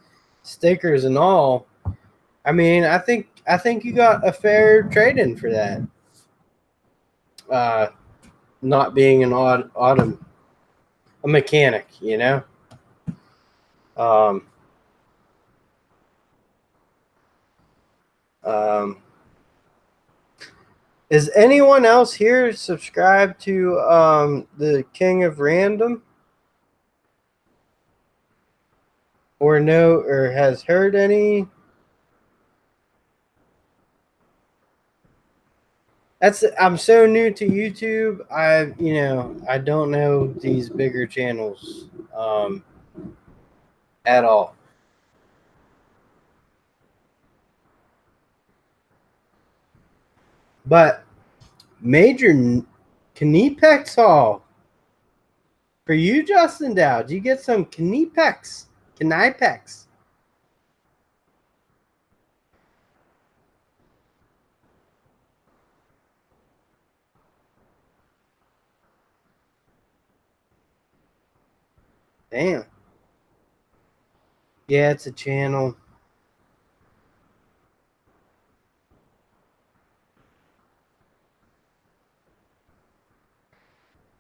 stickers and all. I mean, I think you got a fair trade in for that. Not being an a mechanic, you know. Um, um, is anyone else here subscribed to the King of Random, or has heard any? I'm so new to YouTube. I don't know these bigger channels at all. But Major Kniepex Hall for you, Justin Dow. Do you get some Kniepex? Kniepex. Damn. Yeah, it's a channel.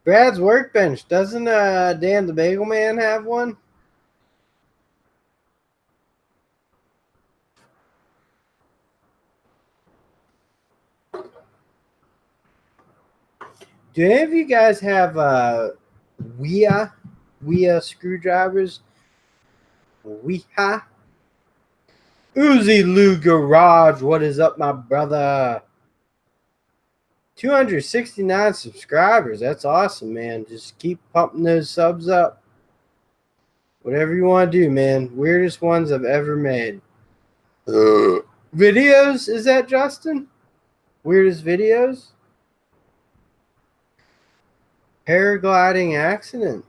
Brad's Workbench. Doesn't Dan the Bagel Man have one? Do any of you guys have Wea screwdrivers? Weha? Uzi Lou Garage. What is up, my brother? 269 subscribers. That's awesome, man. Just keep pumping those subs up. Whatever you want to do, man. Weirdest ones I've ever made. Videos? Is that Justin? Weirdest videos? Paragliding accident.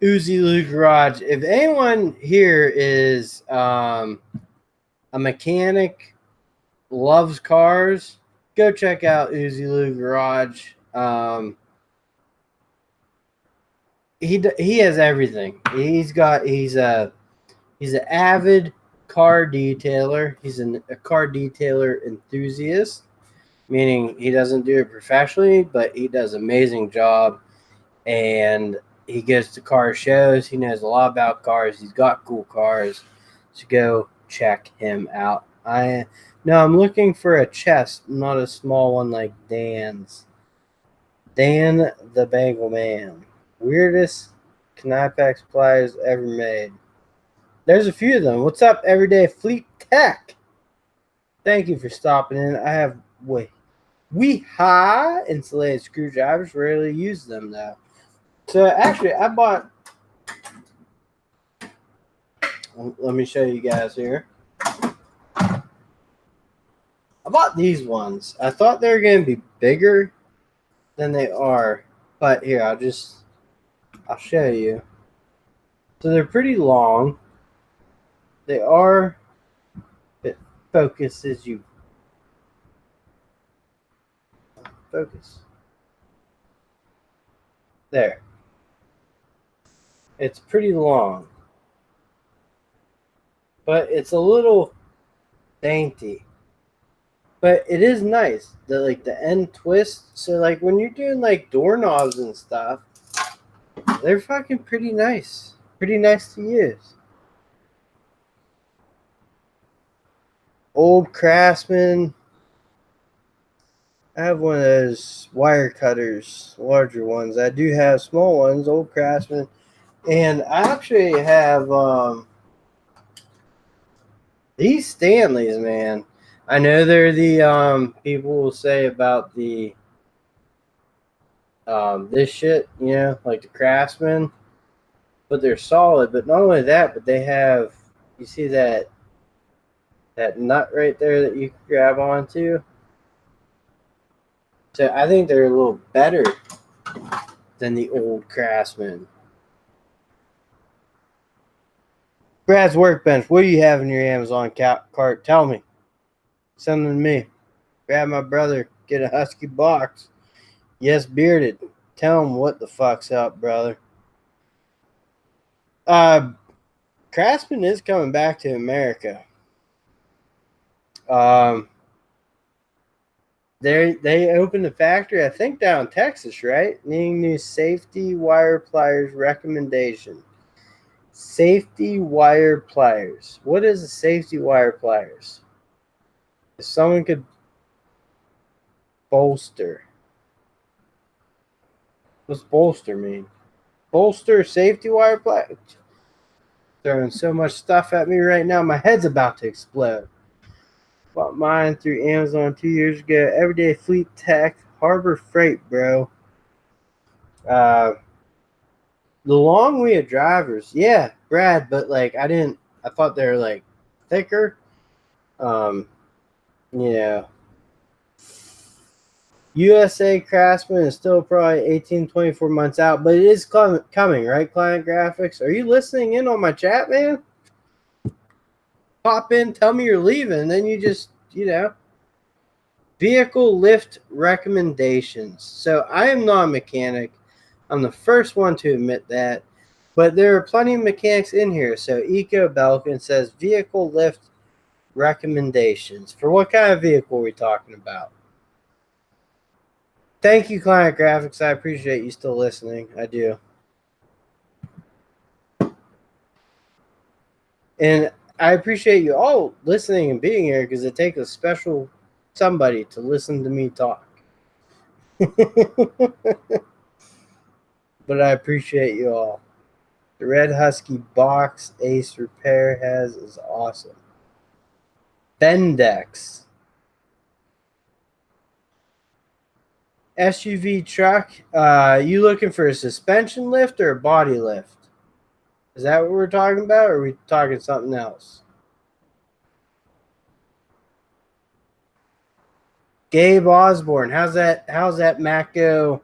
Uzi Lou Garage. If anyone here is a mechanic, loves cars, go check out Uzi Lou Garage. He has everything. He's an avid car detailer. He's a car detailer enthusiast, meaning he doesn't do it professionally, but he does an amazing job. And he goes to car shows. He knows a lot about cars. He's got cool cars. So go check him out. I'm looking for a chest, not a small one like Dan's. Dan the Bagel Man. Weirdest Knipex pliers ever made. There's a few of them. What's up, Everyday Fleet Tech? Thank you for stopping in. I have high insulated screwdrivers. Rarely use them though. So actually, I bought. Let me show you guys here. I bought these ones. I thought they were going to be bigger than they are, but here I'll show you. So they're pretty long. They are. It focuses you. Focus. There. It's pretty long, but it's a little dainty. But it is nice. The end twist. So like when you're doing like doorknobs and stuff, they're fucking pretty nice. Pretty nice to use. Old Craftsman. I have one of those wire cutters, larger ones. I do have small ones, Old Craftsman. And I actually have these Stanleys, man. I know they're the people will say about the this shit, like the Craftsman, but they're solid. But not only that, but they have, you see that nut right there that you can grab onto. So I think they're a little better than the Old Craftsman. Brad's Workbench. What do you have in your Amazon cart? Tell me. Send them to me. Grab my brother. Get a Husky box. Yes, Bearded. Tell him what the fuck's up, brother. Craftsman is coming back to America. They opened a factory, I think, down in Texas, right? Needing new safety wire pliers recommendation. Safety wire pliers. What is a safety wire pliers? If someone could bolster. What's bolster mean? Bolster safety wire pliers? Throwing so much stuff at me right now, my head's about to explode. Bought mine through Amazon 2 years ago. Everyday Fleet Tech, Harbor Freight, bro. The long wheel drivers, yeah, Brad, but like I thought they were like thicker. Yeah. USA Craftsman is still probably 18, 24 months out, but it is coming, right? Client Graphics. Are you listening in on my chat, man? pop in, tell me you're leaving, and then you just, vehicle lift recommendations. So I am not a mechanic. I'm the first one to admit that. But there are plenty of mechanics in here. So Eco Belkin says vehicle lift recommendations. For what kind of vehicle are we talking about? Thank you, Client Graphics. I appreciate you still listening. I do. And I appreciate you all listening and being here because it takes a special somebody to listen to me talk. But I appreciate you all. The Red Husky box Ace Repair has is awesome. Bendex. SUV truck. You looking for a suspension lift or a body lift? Is that what we're talking about, or are we talking something else? Gabe Osborne. How's that Matco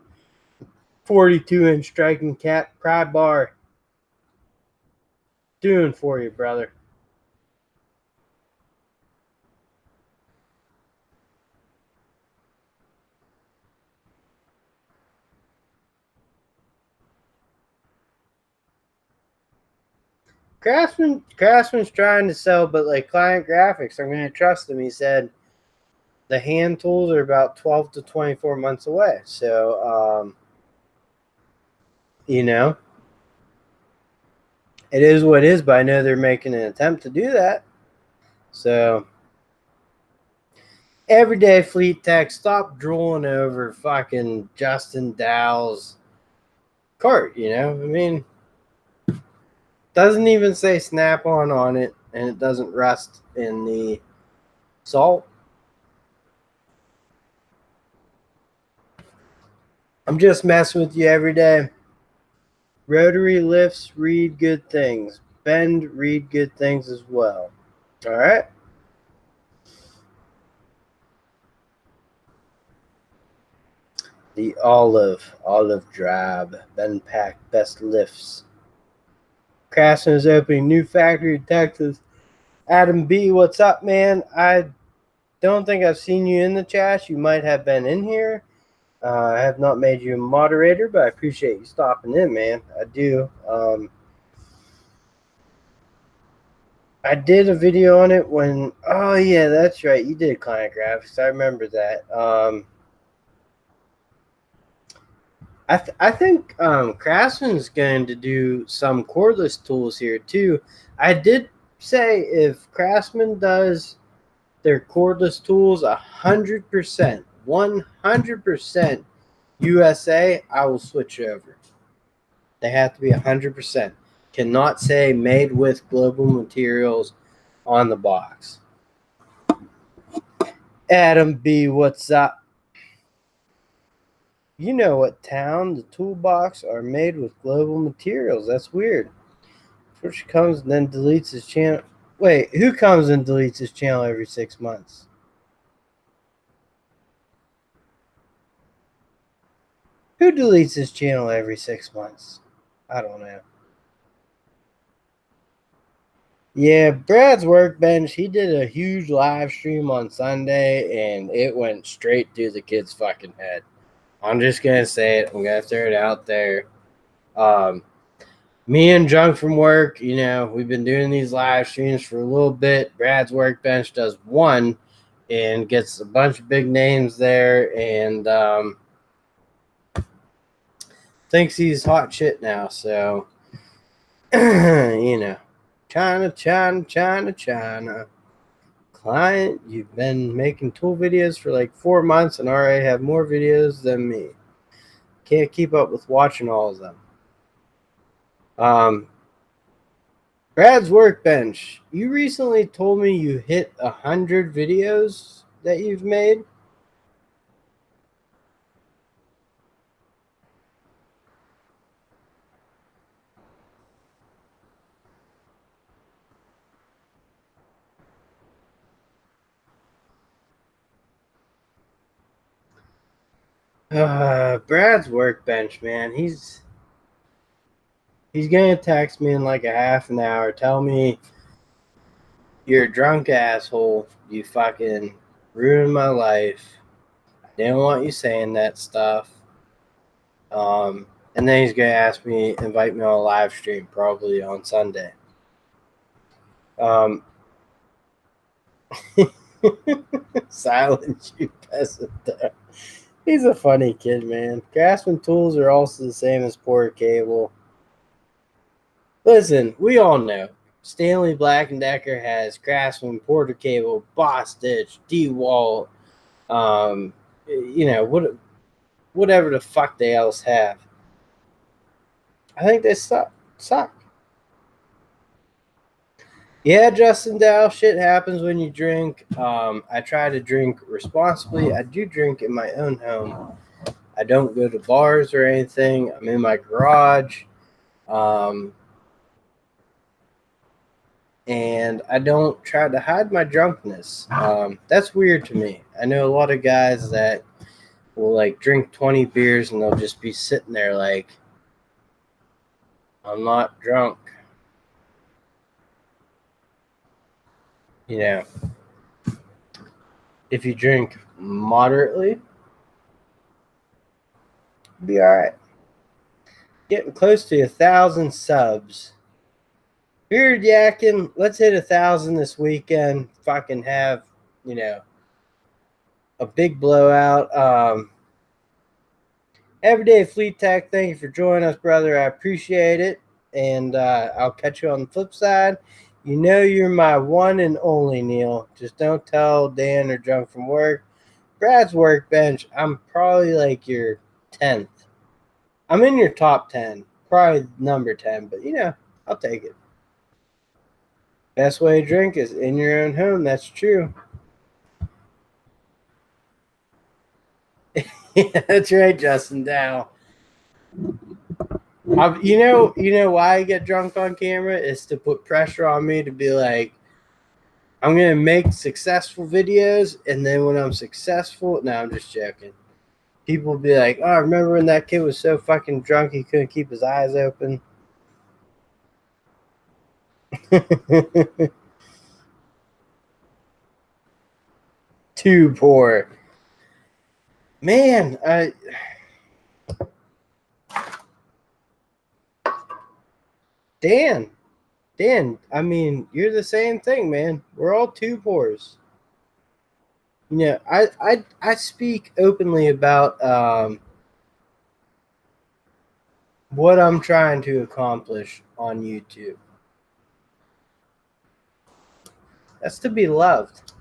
42-inch striking cat pry bar doing for you, brother? Craftsman's trying to sell, but like Client Graphics, I'm going to trust him. He said the hand tools are about 12 to 24 months away. So, it is what it is, but I know they're making an attempt to do that. So, everyday fleet tech, stop drooling over fucking Justin Dow's cart, I mean, doesn't even say Snap-on on it, and it doesn't rust in the salt. I'm just messing with you every day. Rotary lifts, read good things. Bend, read good things as well. All right. The olive drive, bend pack, best lifts. Craftsman is opening new factory in Texas. Adam B, what's up, man? I don't think I've seen you in the chat. You might have been in here. I have not made you a moderator, but I appreciate you stopping in, man. I do. I did a video on it when. Oh yeah, that's right. You did Client Graphics. I remember that. I think Craftsman's going to do some cordless tools here too. I did say if Craftsman does their cordless tools 100%, 100% USA, I will switch over. They have to be 100%. Cannot say made with global materials on the box. Adam B, what's up? You know what town the toolbox are made with global materials. That's weird. First comes and then deletes his channel. Wait, who comes and deletes his channel every 6 months? Who deletes his channel every 6 months? I don't know. Yeah, Brad's Workbench, he did a huge live stream on Sunday, and it went straight through the kid's fucking head. I'm just going to say it. I'm going to throw it out there. Me and Junk from work, we've been doing these live streams for a little bit. Brad's Workbench does one and gets a bunch of big names there, and thinks he's hot shit now. So, China. Client, you've been making tool videos for like 4 months and already have more videos than me. Can't keep up with watching all of them. Brad's Workbench, you recently told me you hit 100 videos that you've made. Brad's Workbench, man, he's gonna text me in like a half an hour, tell me You're a drunk asshole. You fucking ruined my life. I didn't want you saying that stuff. And then he's gonna invite me on a live stream, probably on Sunday. Silent you peasant. He's a funny kid, man. Grasping tools are also the same as poor cable. Listen, we all know Stanley Black and Decker has Craftsman, Porter Cable, Boss Stitch, DeWalt, whatever the fuck they else have. I think they suck. Yeah, Justin Dow, shit happens when you drink. I try to drink responsibly. I do drink in my own home. I don't go to bars or anything. I'm in my garage. And I don't try to hide my drunkenness. That's weird to me. I know a lot of guys that will like drink 20 beers and they'll just be sitting there like, I'm not drunk. You know, if you drink moderately, you'll be all right. Getting close to 1,000 subs. Beard yakking. Let's hit 1,000 this weekend. Fucking have, a big blowout. Everyday Fleet Tech, thank you for joining us, brother. I appreciate it. And I'll catch you on the flip side. You know you're my one and only, Neil. Just don't tell Dan or Junk from work. Brad's workbench, I'm probably like your 10th. I'm in your top 10. Probably number 10, but I'll take it. Best way to drink is in your own home. That's true. Yeah, that's right, Justin Dow. You know why I get drunk on camera is to put pressure on me to be like, I'm gonna make successful videos, and then when I'm successful, no, I'm just joking. People will be like, "Oh, remember when that kid was so fucking drunk he couldn't keep his eyes open?" Too poor, man. Dan, I mean, you're the same thing, man. We're all too poors. I speak openly about what I'm trying to accomplish on YouTube. That's to be loved.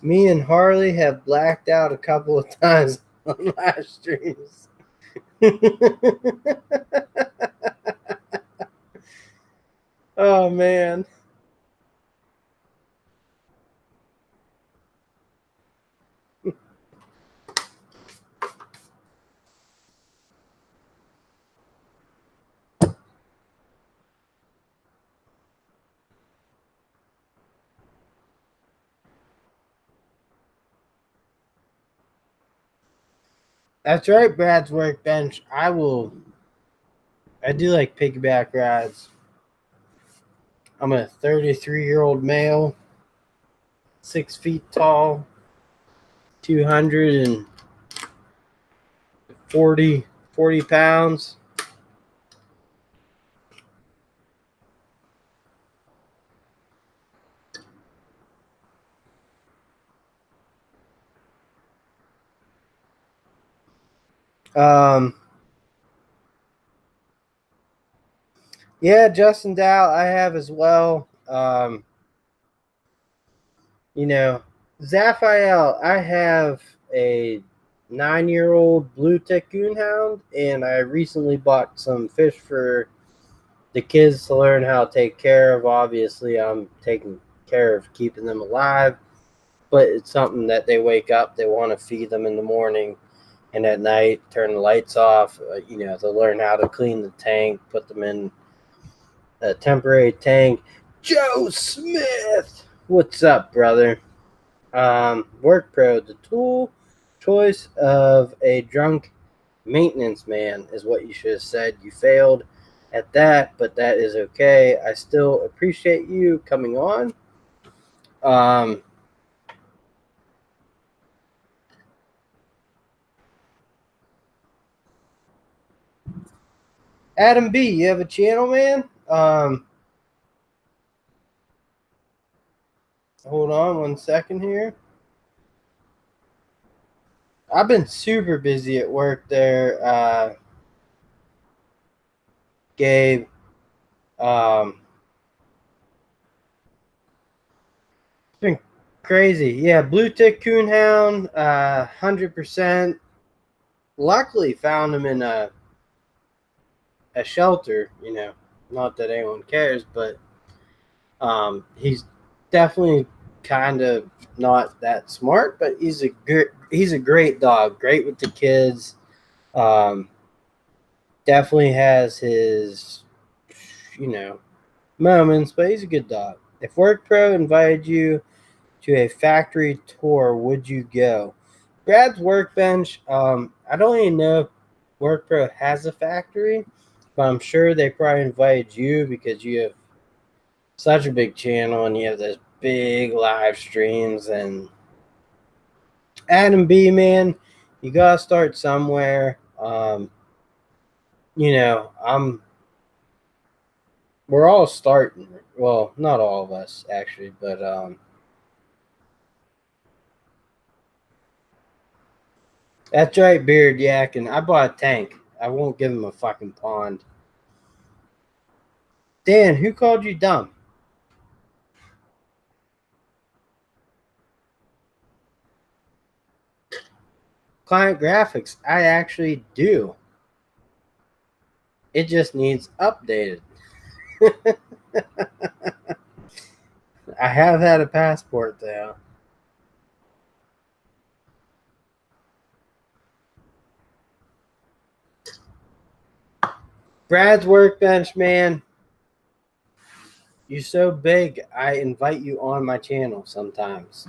Me and Harley have blacked out a couple of times on live streams. Oh, man. That's right, Brad's workbench. I do like piggyback rides. I'm a 33-year-old male, 6 feet tall, 240 pounds. Yeah, Justin Dow, I have as well. Zaphael, I have a 9-year-old blue tick coonhound, and I recently bought some fish for the kids to learn how to take care of. Obviously, I'm taking care of keeping them alive, but it's something that they wake up, they want to feed them in the morning, and at night, turn the lights off. To learn how to clean the tank, put them in a temporary tank. Joe Smith, what's up, brother? Work Pro, the tool choice of a drunk maintenance man is what you should have said. You failed at that, but that is okay. I still appreciate you coming on. Adam B, you have a channel, man? Hold on 1 second here. I've been super busy at work there, Gabe. It's been crazy. Yeah, blue tick coonhound, 100%. Luckily, found him in a shelter. You know, not that anyone cares, but he's definitely kind of not that smart. But he's a great dog. Great with the kids. Um, definitely has his, you know, moments, but he's a good dog. If Work Pro invited you to a factory tour, would you go? Brad's Workbench, I don't even know if WorkPro has a factory, but I'm sure they probably invited you because you have such a big channel and you have those big live streams. And Adam B, man, you gotta start somewhere. You know, we're all starting. Well, not all of us actually, but that's right, Beard Yak, and I bought a tank. I won't give him a fucking pond. Dan, who called you dumb? Client graphics, I actually do. It just needs updated. I have had a passport though. Brad's Workbench, man. You're so big, I invite you on my channel sometimes.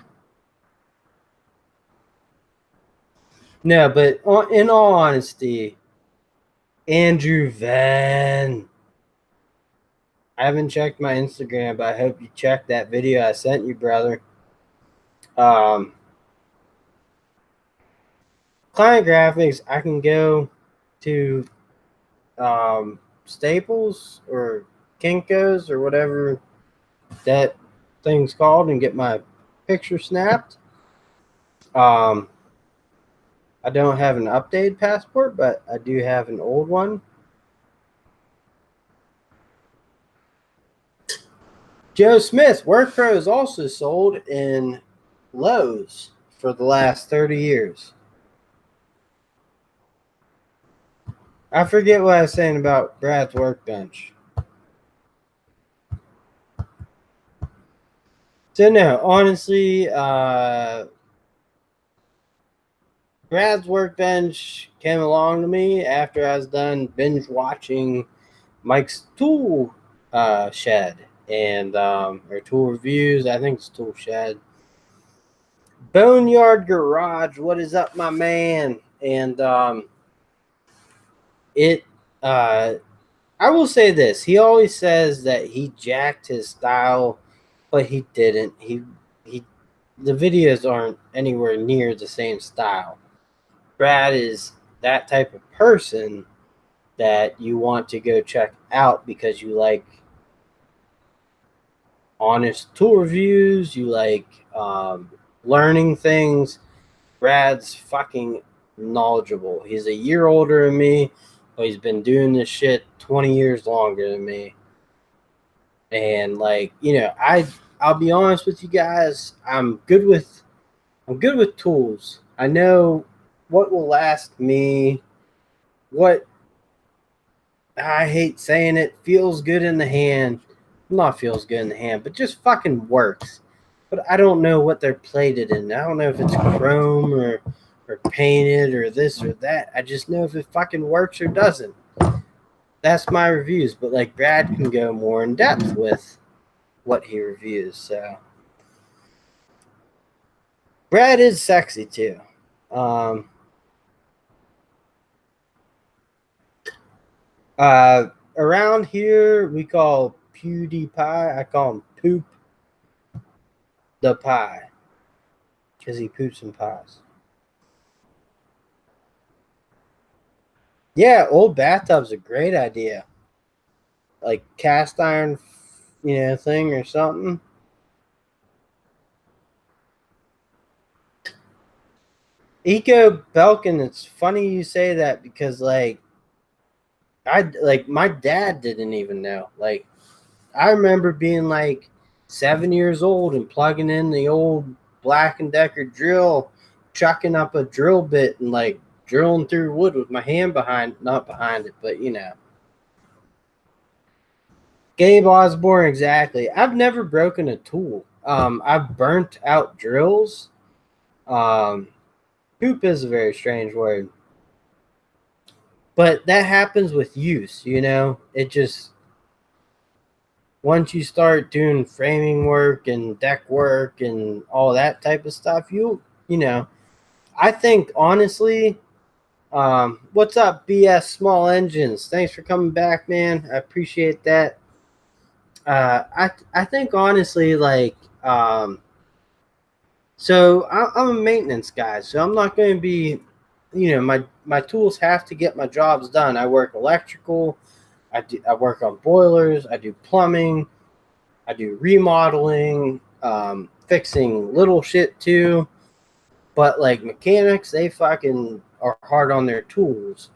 No, but in all honesty, Andrew Van. I haven't checked my Instagram, but I hope you checked that video I sent you, brother. Client graphics, I can go to Staples or Kinko's or whatever that thing's called and get my picture snapped. I don't have an updated passport, but I do have an old one. Joe Smith, WorkPro is also sold in Lowe's for the last 30 years. I forget what I was saying about Brad's Workbench. So no, honestly, Brad's Workbench came along to me after I was done binge watching Mike's Tool Shed and or Tool Reviews. I think it's Tool Shed. Boneyard Garage, what is up, my man? And it, I will say this: he always says that he jacked his style, but he didn't. The videos aren't anywhere near the same style. Brad is that type of person that you want to go check out because you like honest tool reviews, you like learning things. Brad's fucking knowledgeable. He's a year older than me, but he's been doing this shit 20 years longer than me. And like, you know, I'll be honest with you guys, I'm good with tools. I know what will last me, what I hate saying it, feels good in the hand. Not feels good in the hand, but just fucking works. But I don't know what they're plated in. I don't know if it's chrome or painted or this or that. I just know if it fucking works or doesn't. That's my reviews. But like Brad can go more in depth with what he reviews. So Brad is sexy too. Around here we call PewDiePie. I call him Poop. the pie because he poops in pies. Yeah, old bathtub's a great idea. Like cast iron, thing or something. Eco Belkin, it's funny you say that because my dad didn't even know. Like I remember being like 7 years old and plugging in the old Black and Decker drill, chucking up a drill bit and like drilling through wood with my hand not behind it, but Gabe Osborne, exactly. I've never broken a tool. I've burnt out drills. Um, Poop is a very strange word, but that happens with use. It just once you start doing framing work and deck work and all that type of stuff, you know. I think honestly, what's up, BS Small Engines? Thanks for coming back, man. I appreciate that. I think honestly, so I'm a maintenance guy, so I'm not going to be, my tools have to get my jobs done. I work electrical, I work on boilers, I do plumbing, I do remodeling, fixing little shit too. But like mechanics, they fucking are hard on their tools.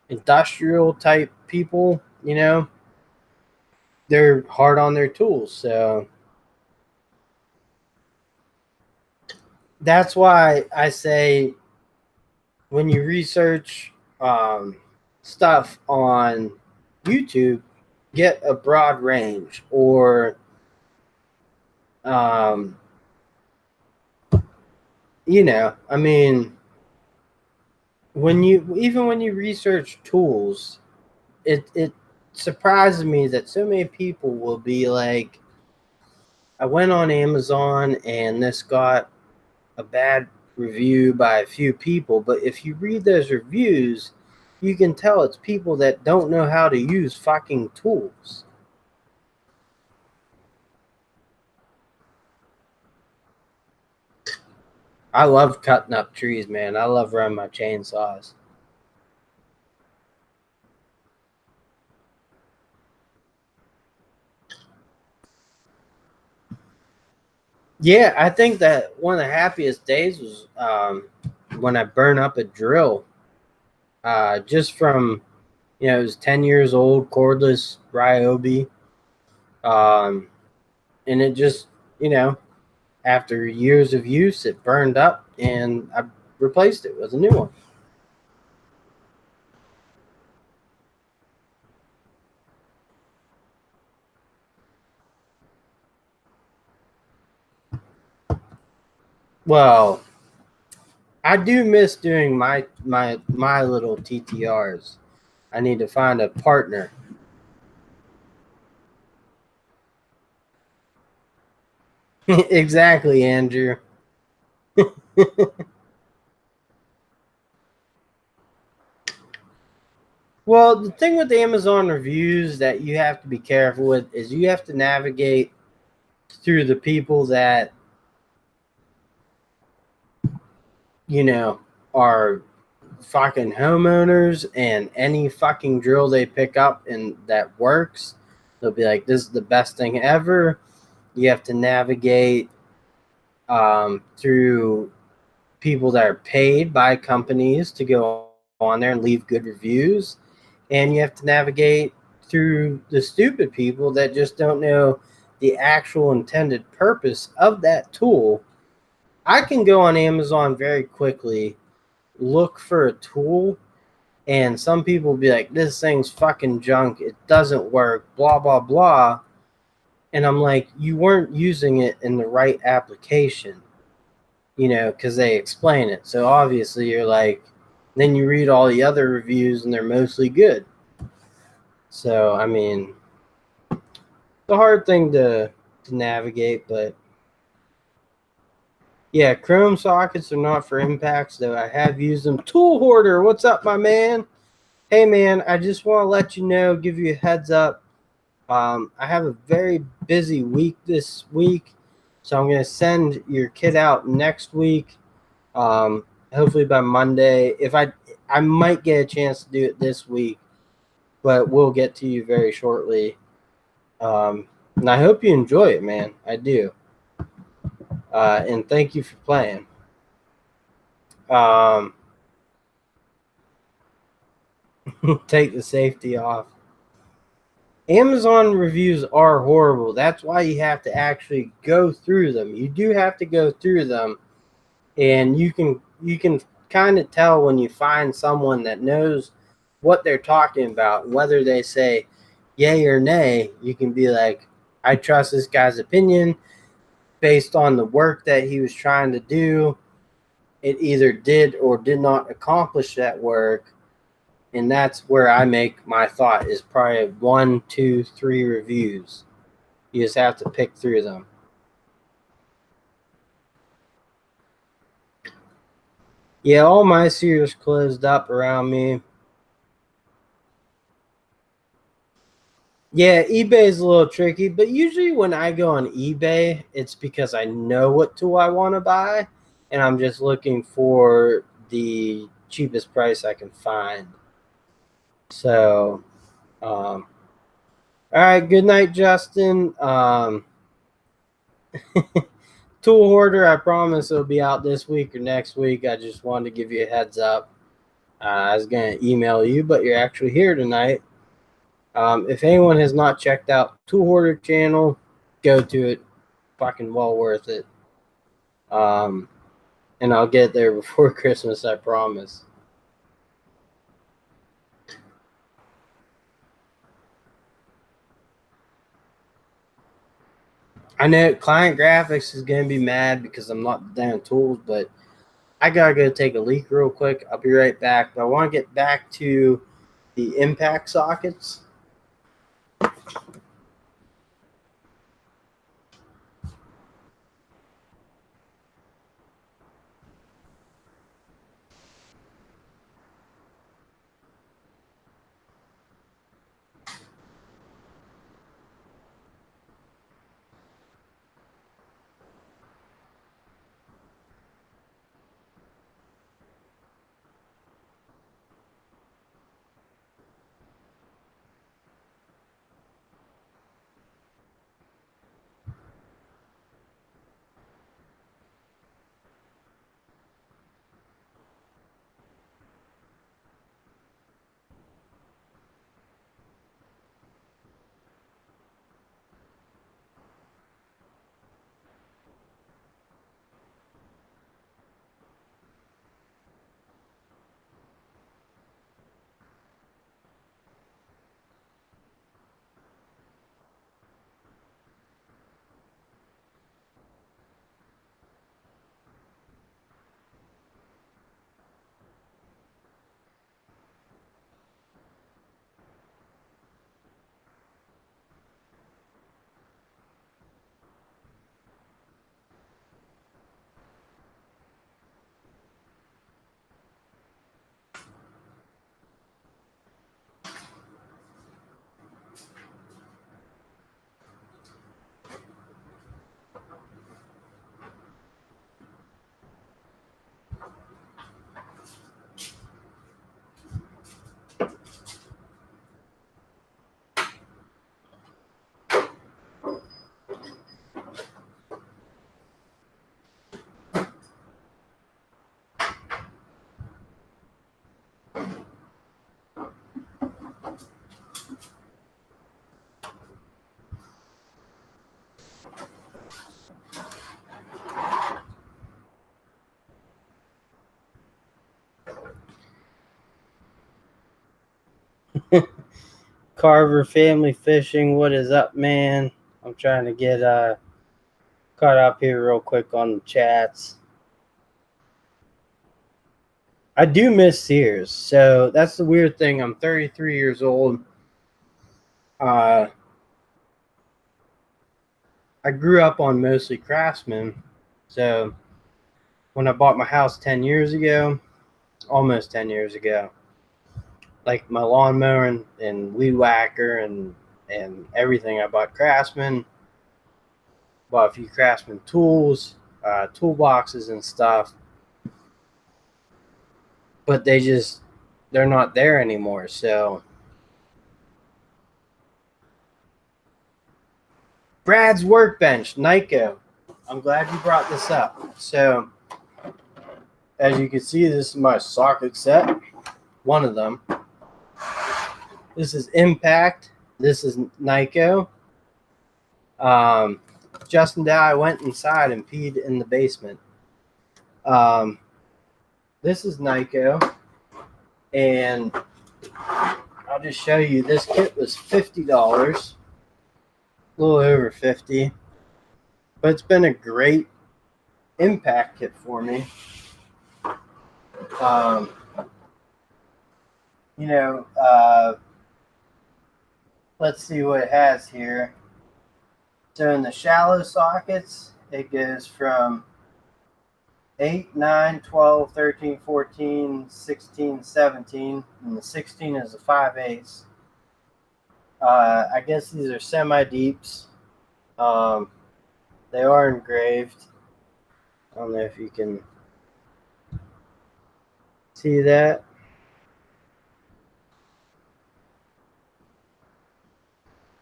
Industrial type people, they're hard on their tools. So that's why I say when you research stuff on YouTube, get a broad range or um, I mean, when you research tools, it surprises me that so many people will be like, I went on Amazon and this got a bad review by a few people, but if you read those reviews, you can tell it's people that don't know how to use fucking tools. I love cutting up trees, man. I love running my chainsaws. Yeah, I think that one of the happiest days was when I burned up a drill. Just from, it was 10 years old, cordless Ryobi. Um, and it just, after years of use, it burned up and I replaced it with a new one. Well, I do miss doing my little TTRs. I need to find a partner. Exactly, Andrew. Well, the thing with Amazon reviews that you have to be careful with is you have to navigate through the people that, are fucking homeowners, and any fucking drill they pick up and that works, they'll be like, this is the best thing ever. You have to navigate through people that are paid by companies to go on there and leave good reviews. And you have to navigate through the stupid people that just don't know the actual intended purpose of that tool. I can go on Amazon very quickly, look for a tool, and some people will be like, this thing's fucking junk, it doesn't work, blah, blah, blah. And I'm like, you weren't using it in the right application, because they explain it. So obviously you're like, then you read all the other reviews and they're mostly good. So, I mean, it's a hard thing to navigate, but yeah, Chrome sockets are not for impacts, though I have used them. Tool Hoarder, what's up, my man? Hey, man, I just want to let you know, give you a heads up. I have a very busy week this week, So I'm going to send your kit out next week. Hopefully by Monday. If I might get a chance to do it this week, but we'll get to you very shortly. And I hope you enjoy it, man. I do. And thank you for playing. Take the safety off. Amazon reviews are horrible. That's why you have to actually go through them. You do have to go through them, and you can kind of tell when you find someone that knows what they're talking about. Whether they say yay or nay, you can be like, I trust this guy's opinion based on the work that he was trying to do. It either did or did not accomplish that work. And that's where I make my thought is probably 1, 2, 3 reviews. You just have to pick through them. Yeah, all my series closed up around me. Yeah, eBay is a little tricky, but usually when I go on eBay, it's because I know what tool I want to buy, and I'm just looking for the cheapest price I can find. So, all right, good night, Justin. Tool Hoarder, I promise it'll be out this week or next week. I just wanted to give you a heads up. I was going to email you, but you're actually here tonight. If anyone has not checked out Tool Hoarder channel, go to it. Fucking well worth it. And I'll get there before Christmas, I promise. I know Client Graphics is going to be mad because I'm not down tools, but I got to go take a leak real quick. I'll be right back. But I want to get back to the impact sockets. Carver Family Fishing, what is up, man? I'm trying to get caught up here real quick on the chats. I do miss Sears, so that's the weird thing. I'm 33 years old. I grew up on mostly Craftsman, so when I bought my house 10 years ago, almost 10 years ago, like my lawnmower and weed whacker and everything, I bought Craftsman. bought a few Craftsman tools, toolboxes and stuff, but they're not there anymore. So Brad's workbench, Nyko. I'm glad you brought this up. So as you can see, this is my socket set. One of them. This is Impact. This is Nyko. Justin Dow, I went inside and peed in the basement. This is Nyko. And I'll just show you. This kit was $50. A little over 50. But it's been a great impact kit for me. Let's see what it has here. So in the shallow sockets, it goes from 8, 9, 12, 13, 14, 16, 17, and the 16 is a 5/8. I guess these are semi-deeps. They are engraved. I don't know if you can see that.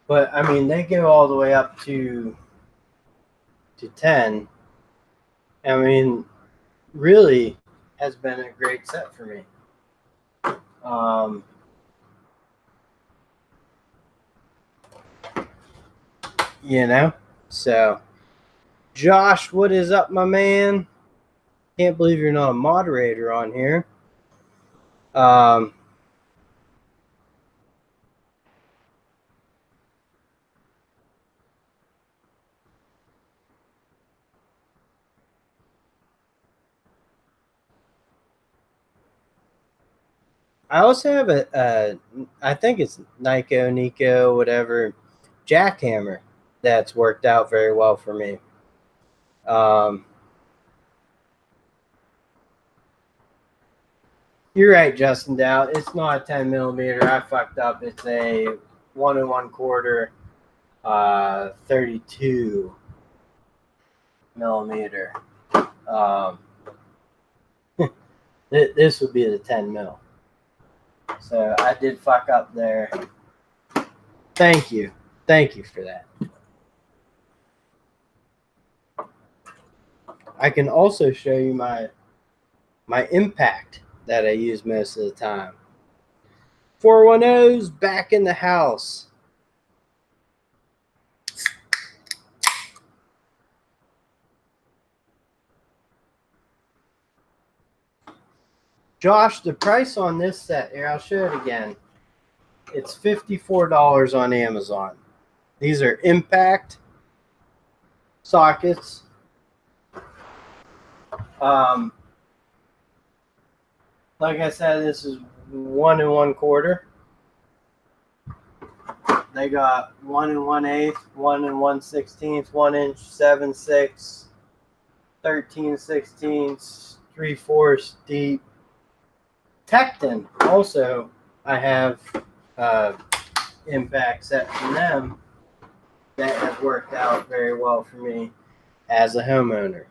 But I mean, they go all the way up to 10. I mean, really has been a great set for me. So Josh, what is up, my man? Can't believe you're not a moderator on here. I also have I think it's Nico, whatever, jackhammer that's worked out very well for me. You're right, Justin Dow. It's not a 10 millimeter. I fucked up. It's a 1 1/4, 32 millimeter. This would be the 10 mil. So I did fuck up there. Thank you for that. I can also show you my impact that I use most of the time. 410's back in the house. Josh, the price on this set here, I'll show it again. It's $54 on Amazon. These are impact sockets. Like I said, this is 1 1/4. They got 1 1/8, 1 1/16, 1 inch, 7/6, 13/16, 3/4 deep. Tecton also, I have impact set from them that has worked out very well for me as a homeowner.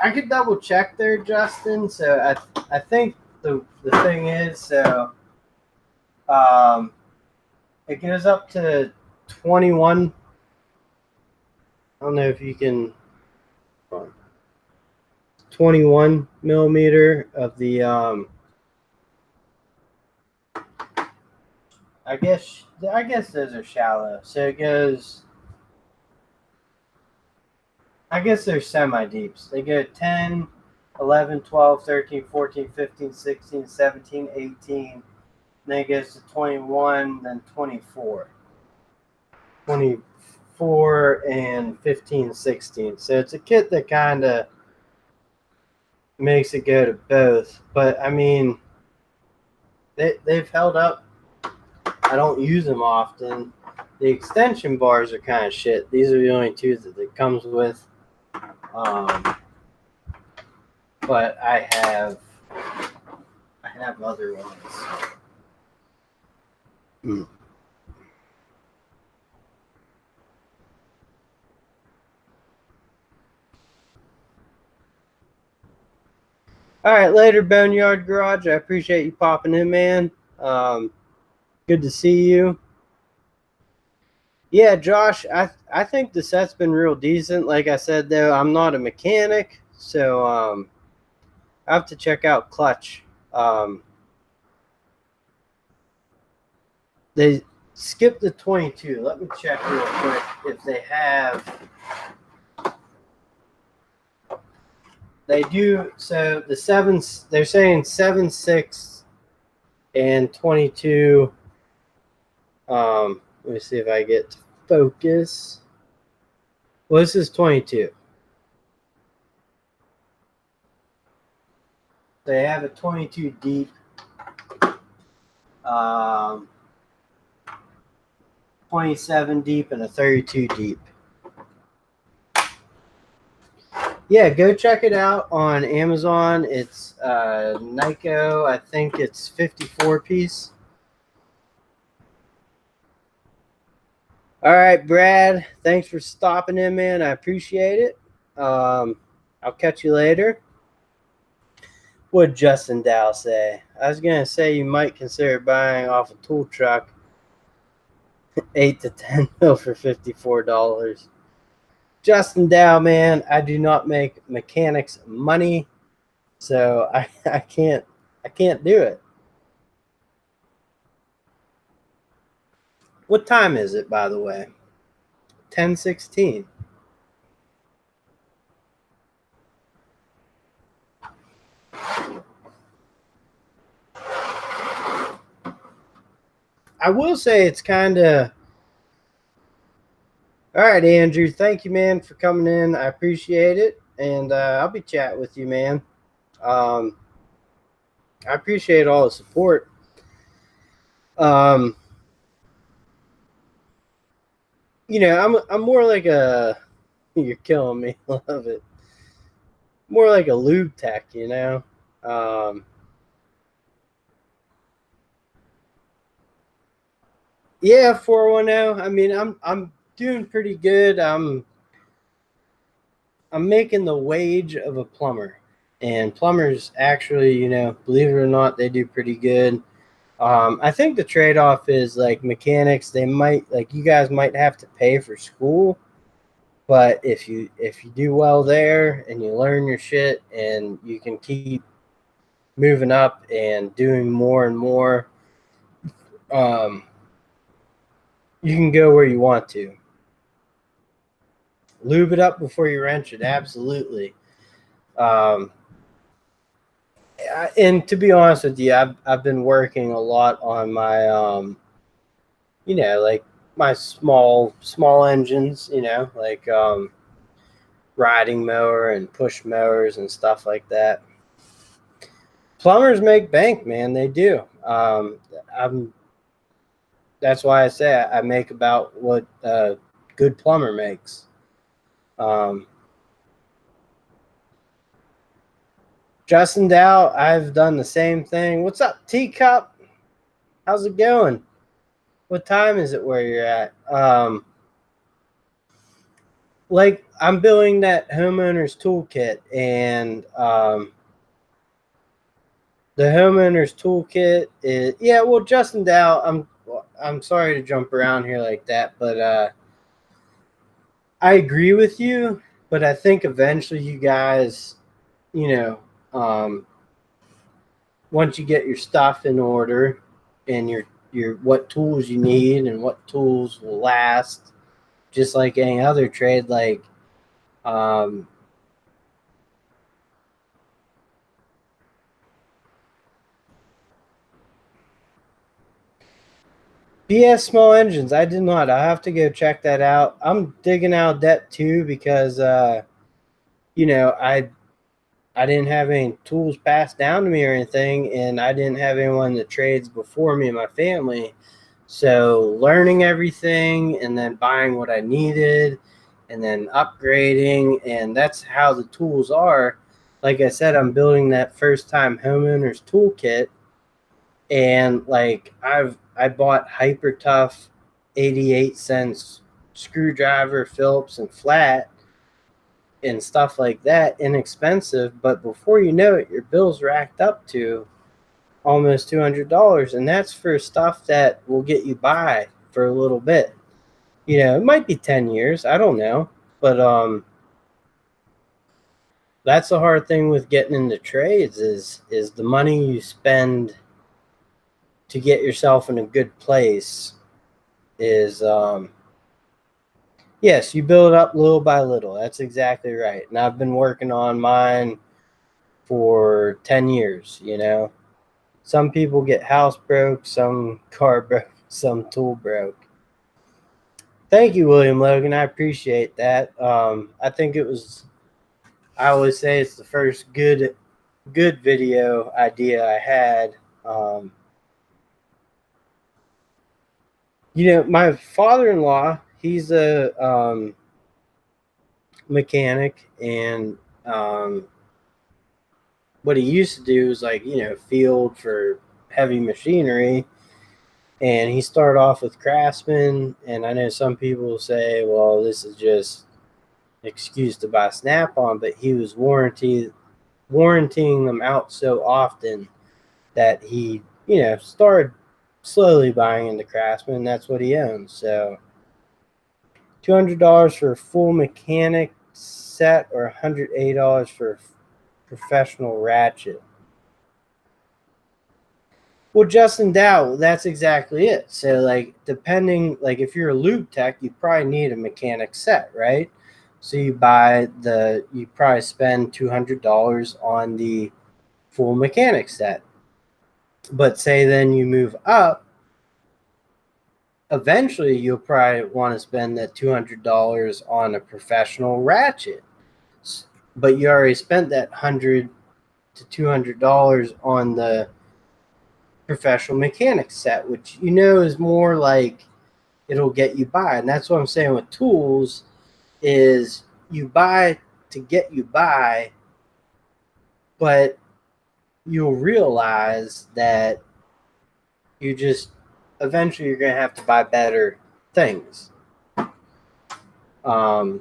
I could double check there, Justin. So I think the thing is, so it goes up to 21. I don't know if you can. 21 millimeter of the I guess those are shallow. So it goes. I guess they're semi-deeps. They go 10, 11, 12, 13, 14, 15, 16, 17, 18. Then it goes to 21, then 24. 24 and 15, 16. So it's a kit that kind of makes it go to both. But, I mean, they've held up. I don't use them often. The extension bars are kind of shit. These are the only two that it comes with. But I have have other ones. All right, later, Boneyard Garage. I appreciate you popping in, man. Good to see you. Yeah, Josh, I think the set's been real decent. Like I said, though, I'm not a mechanic, so I have to check out Clutch. They skipped the 22. Let me check real quick if they have. They do. So the sevens, they're saying 7, 6, and 22. Let me see if I get to focus. Well, this is 22. They have a 22 deep, 27 deep, and a 32 deep. Yeah, go check it out on Amazon. It's Nyko. I think it's 54 piece. All right, Brad. Thanks for stopping in, man. I appreciate it. I'll catch you later. What'd Justin Dow say? I was gonna say you might consider buying off a tool truck 8 to 10 mil for $54. Justin Dow, man, I do not make mechanics money, so I can't do it. What time is it, by the way? 10:16. I will say it's kind of. All right, Andrew. Thank you, man, for coming in. I appreciate it, and I'll be chatting with you, man. I appreciate all the support. I'm more like a. You're killing me. Love it. More like a lube tech, Yeah, 410. I mean, I'm doing pretty good. I'm making the wage of a plumber, and plumbers actually, believe it or not, they do pretty good. I think the trade-off is like mechanics. They might like you guys might have to pay for school, but if you do well there and you learn your shit and you can keep moving up and doing more and more, you can go where you want to. Lube it up before you wrench it, absolutely. And to be honest with you, I've been working a lot on my like my small engines, like riding mower and push mowers and stuff like that. Plumbers make bank, man. They do. That's why I say I make about what a good plumber makes. Justin Dow, I've done the same thing. What's up, Teacup? How's it going? What time is it where you're at? Like I'm building that homeowner's toolkit, and the homeowner's toolkit is Well, Justin Dow, I'm sorry to jump around here like that, but I agree with you. But I think eventually you guys, once you get your stuff in order and your what tools you need and what tools will last, just like any other trade, like BS small engines. I did not. I have to go check that out. I'm digging out debt too because I didn't have any tools passed down to me or anything, and I didn't have anyone that trades before me and my family. So learning everything and then buying what I needed and then upgrading, and that's how the tools are. Like I said, I'm building that first time homeowner's toolkit, And like I bought hyper tough 88 cents screwdriver, Phillips and flat and stuff like that, inexpensive, but before you know it, your bill's racked up to almost $200, and that's for stuff that will get you by for a little bit. It might be 10 years, I don't know, but that's the hard thing with getting into trades is the money you spend to get yourself in a good place is yes, you build up little by little. That's exactly right. And I've been working on mine for 10 years. Some people get house broke, some car broke, some tool broke. Thank you, William Logan. I appreciate that. I think I always say it's the first good video idea I had. Um, my father-in-law, he's a mechanic, and what he used to do is field for heavy machinery, and he started off with Craftsman. And I know some people say, well, this is just an excuse to buy Snap-on, but he was warranting them out so often that he started slowly buying into Craftsman. That's what he owns. So $200 for a full mechanic set, or $180 for a professional ratchet. Well, Justin Dow, that's exactly it. So, depending, if you're a lube tech, you probably need a mechanic set, right? So you probably spend $200 on the full mechanic set. But say then you move up, eventually you'll probably want to spend that $200 on a professional ratchet. But you already spent that $100 to $200 on the professional mechanic set, which is more like it'll get you by. And that's what I'm saying with tools is you buy to get you by, but you'll realize that eventually you're going to have to buy better things. And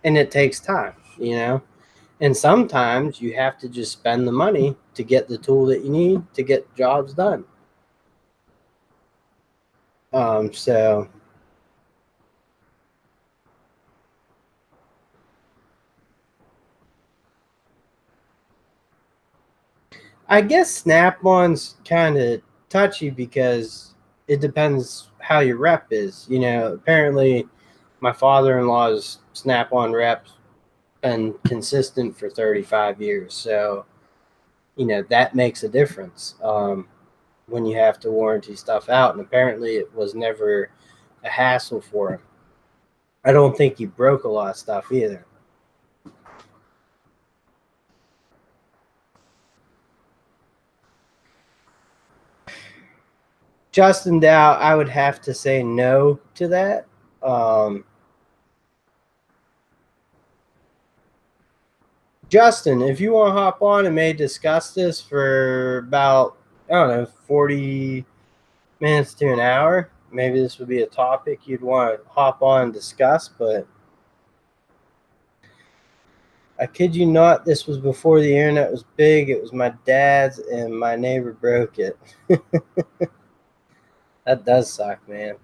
it takes time. And sometimes you have to just spend the money to get the tool that you need to get jobs done. So I guess Snap-on's kind of touchy because it depends how your rep is. Apparently my father-in-law's Snap-on rep's been consistent for 35 years. So, that makes a difference when you have to warranty stuff out. And apparently it was never a hassle for him. I don't think he broke a lot of stuff either. Justin Dow, I would have to say no to that. Justin, if you want to hop on and may discuss this for about, I don't know, 40 minutes to an hour, maybe this would be a topic you'd want to hop on and discuss. But I kid you not, this was before the internet was big. It was my dad's, and my neighbor broke it. That does suck, man.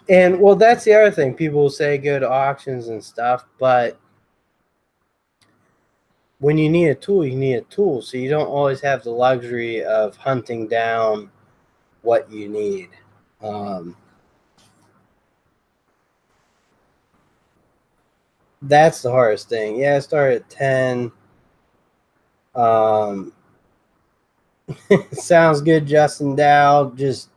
And well, that's the other thing. People will say go to auctions and stuff, but when you need a tool, you need a tool. So you don't always have the luxury of hunting down what you need. That's the hardest thing. Yeah, I started at 10. Sounds good, Justin Dow. Just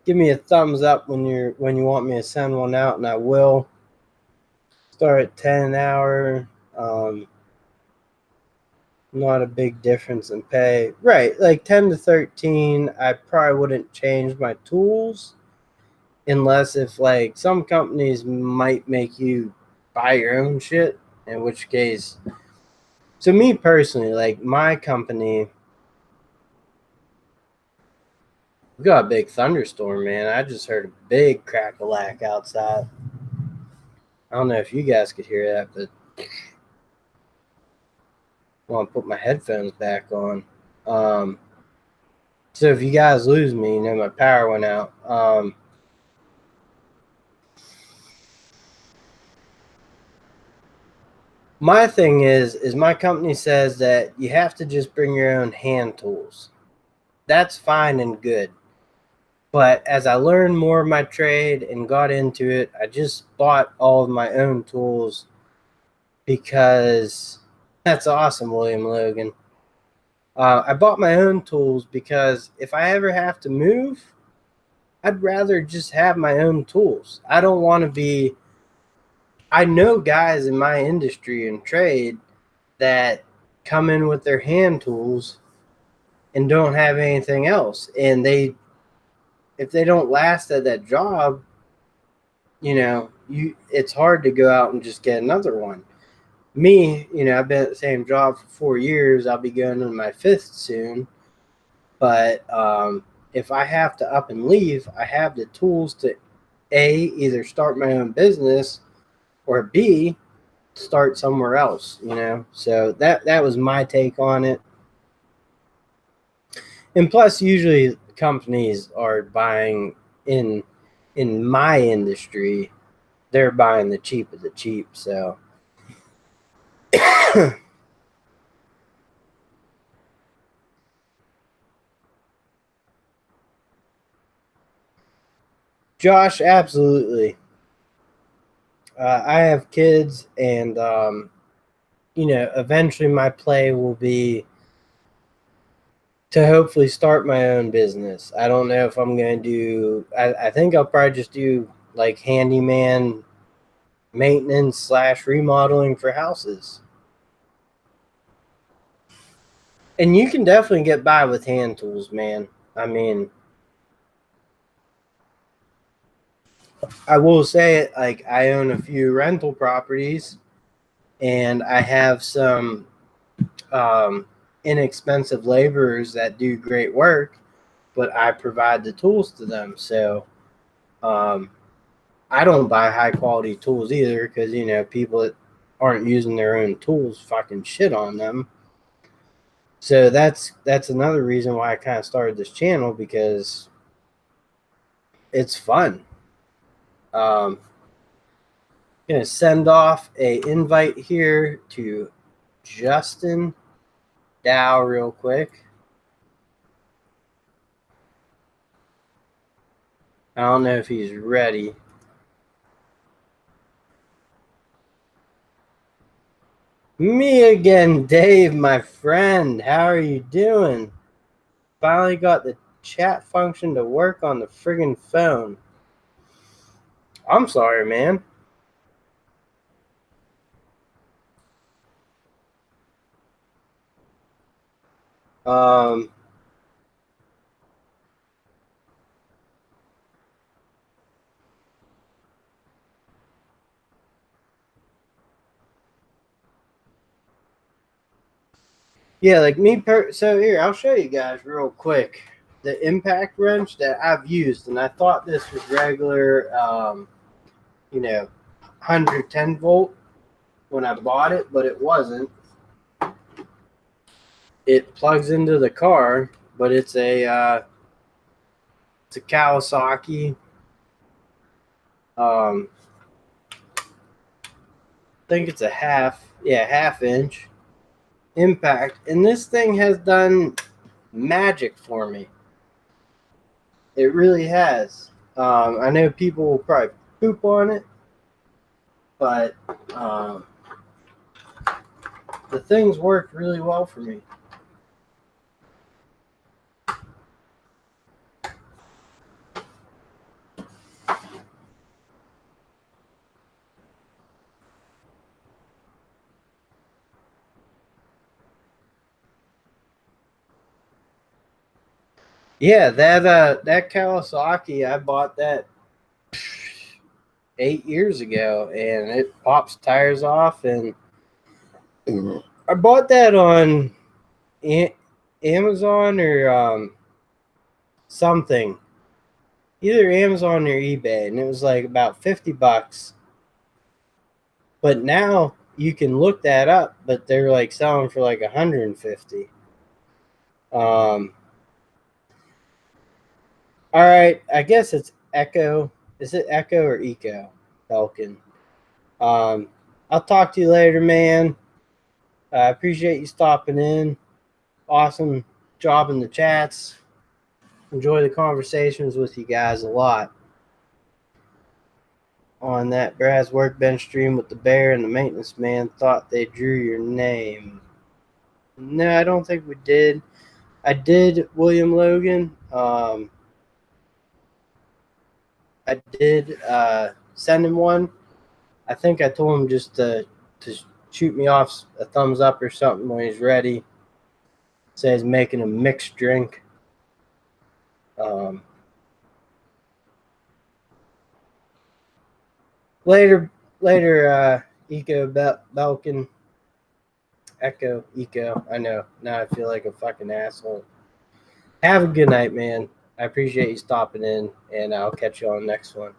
give me a thumbs up when you want me to send one out, and I will. Start at 10 an hour. Not a big difference in pay. Right, like 10 to 13, I probably wouldn't change my tools unless if some companies might make you buy your own shit. In which case, so me personally, like my company, we got a big thunderstorm, man. I just heard a big crack-a-lack outside. I don't know if you guys could hear that, but I want to put my headphones back on. So if you guys lose me, you know my power went out. My thing is my company says that you have to just bring your own hand tools. That's fine and good. But as I learned more of my trade and got into it, I just bought all of my own tools because that's awesome, William Logan. I bought my own tools because if I ever have to move, I'd rather just have my own tools. I don't want to be. I know guys in my industry and trade that come in with their hand tools and don't have anything else. And if they don't last at that job, it's hard to go out and just get another one. Me, I've been at the same job for 4 years. I'll be going into my fifth soon. But if I have to up and leave, I have the tools to either start my own business or B, start somewhere else, So that was my take on it. And plus, usually companies are buying in my industry, they're buying the cheap of the cheap. So Josh, absolutely. I have kids, and eventually my play will be to hopefully start my own business. I don't know if I'm going to do. I think I'll probably just do like handyman maintenance / remodeling for houses. And you can definitely get by with hand tools, man. I mean, I will say it, like I own a few rental properties, and I have some inexpensive laborers that do great work, but I provide the tools to them. So I don't buy high quality tools either because, people that aren't using their own tools fucking shit on them. So that's another reason why I kind of started this channel, because it's fun. Gonna send off a invite here to Justin Dow real quick. I don't know if he's ready. Me again, Dave, my friend. How are you doing? Finally got the chat function to work on the friggin' phone. I'm sorry, man. Yeah, like me. So here, I'll show you guys real quick the impact wrench that I've used, and I thought this was regular, 110 volt when I bought it, but it wasn't. It plugs into the car, but it's a Kawasaki. I think it's a half inch impact, and this thing has done magic for me. It really has. I know people will probably poop on it, but the thing's worked really well for me. Yeah, that Kawasaki, I bought that 8 years ago, and it pops tires off, and I bought that on Amazon or something, either Amazon or eBay, and it was like about $50. But now you can look that up, but they're like selling for like 150. All right, I guess it's Echo. Is it Echo or Eco? Belkin. Um, I'll talk to you later, man. I appreciate you stopping in. Awesome job in the chats. Enjoy the conversations with you guys a lot. On that Brad's workbench stream with the bear and the maintenance man thought they drew your name. No, I don't think we did. I did William Logan. I did send him one. I think I told him just to shoot me off a thumbs up or something when he's ready. Say he's making a mixed drink. Later, Belkin. Eco. I know. Now I feel like a fucking asshole. Have a good night, man. I appreciate you stopping in, and I'll catch you on the next one.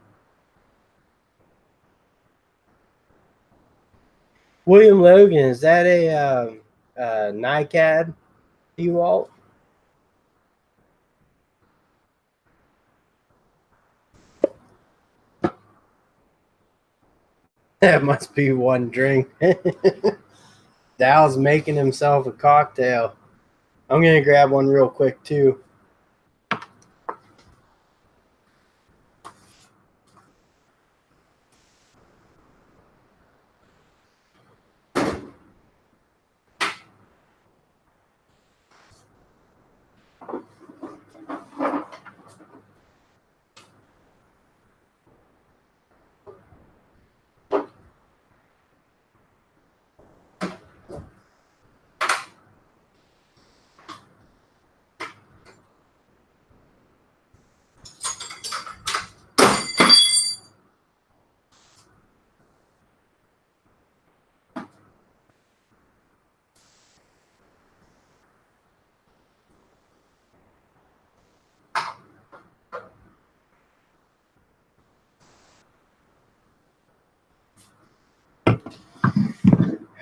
William Logan, is that a NICAD you all? That must be one drink. Dal's making himself a cocktail. I'm going to grab one real quick, too.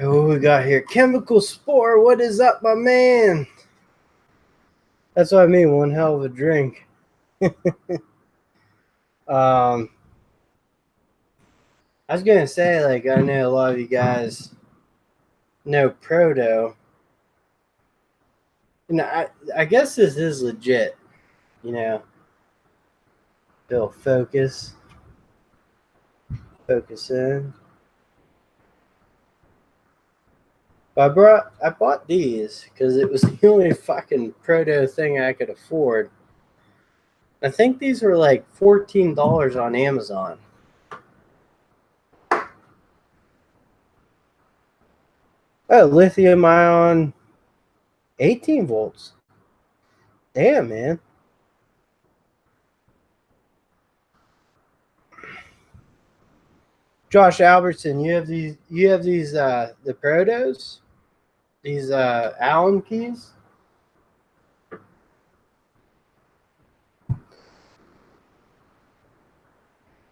What we got here? Chemical Spore. What is up, my man? That's what I mean. One hell of a drink. I was going to say, like, I know a lot of you guys know Proto. And I guess this is legit, you know. Bill, focus in. But I bought these because it was the only fucking Proto thing I could afford. I think these were like $14 on Amazon. Oh, lithium ion, 18 volts. Damn, man. Josh Albertson, you have these. You have these. The Protos. These Allen keys.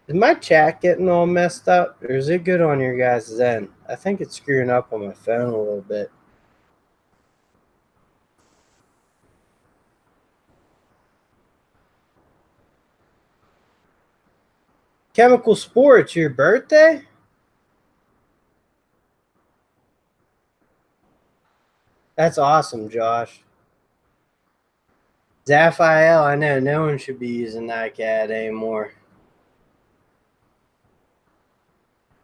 Is my chat getting all messed up, or is it good on your guys' end? I think it's screwing up on my phone a little bit. Chemical Sports, your birthday? That's awesome, Josh. Zaphiel, I know no one should be using NICAD anymore.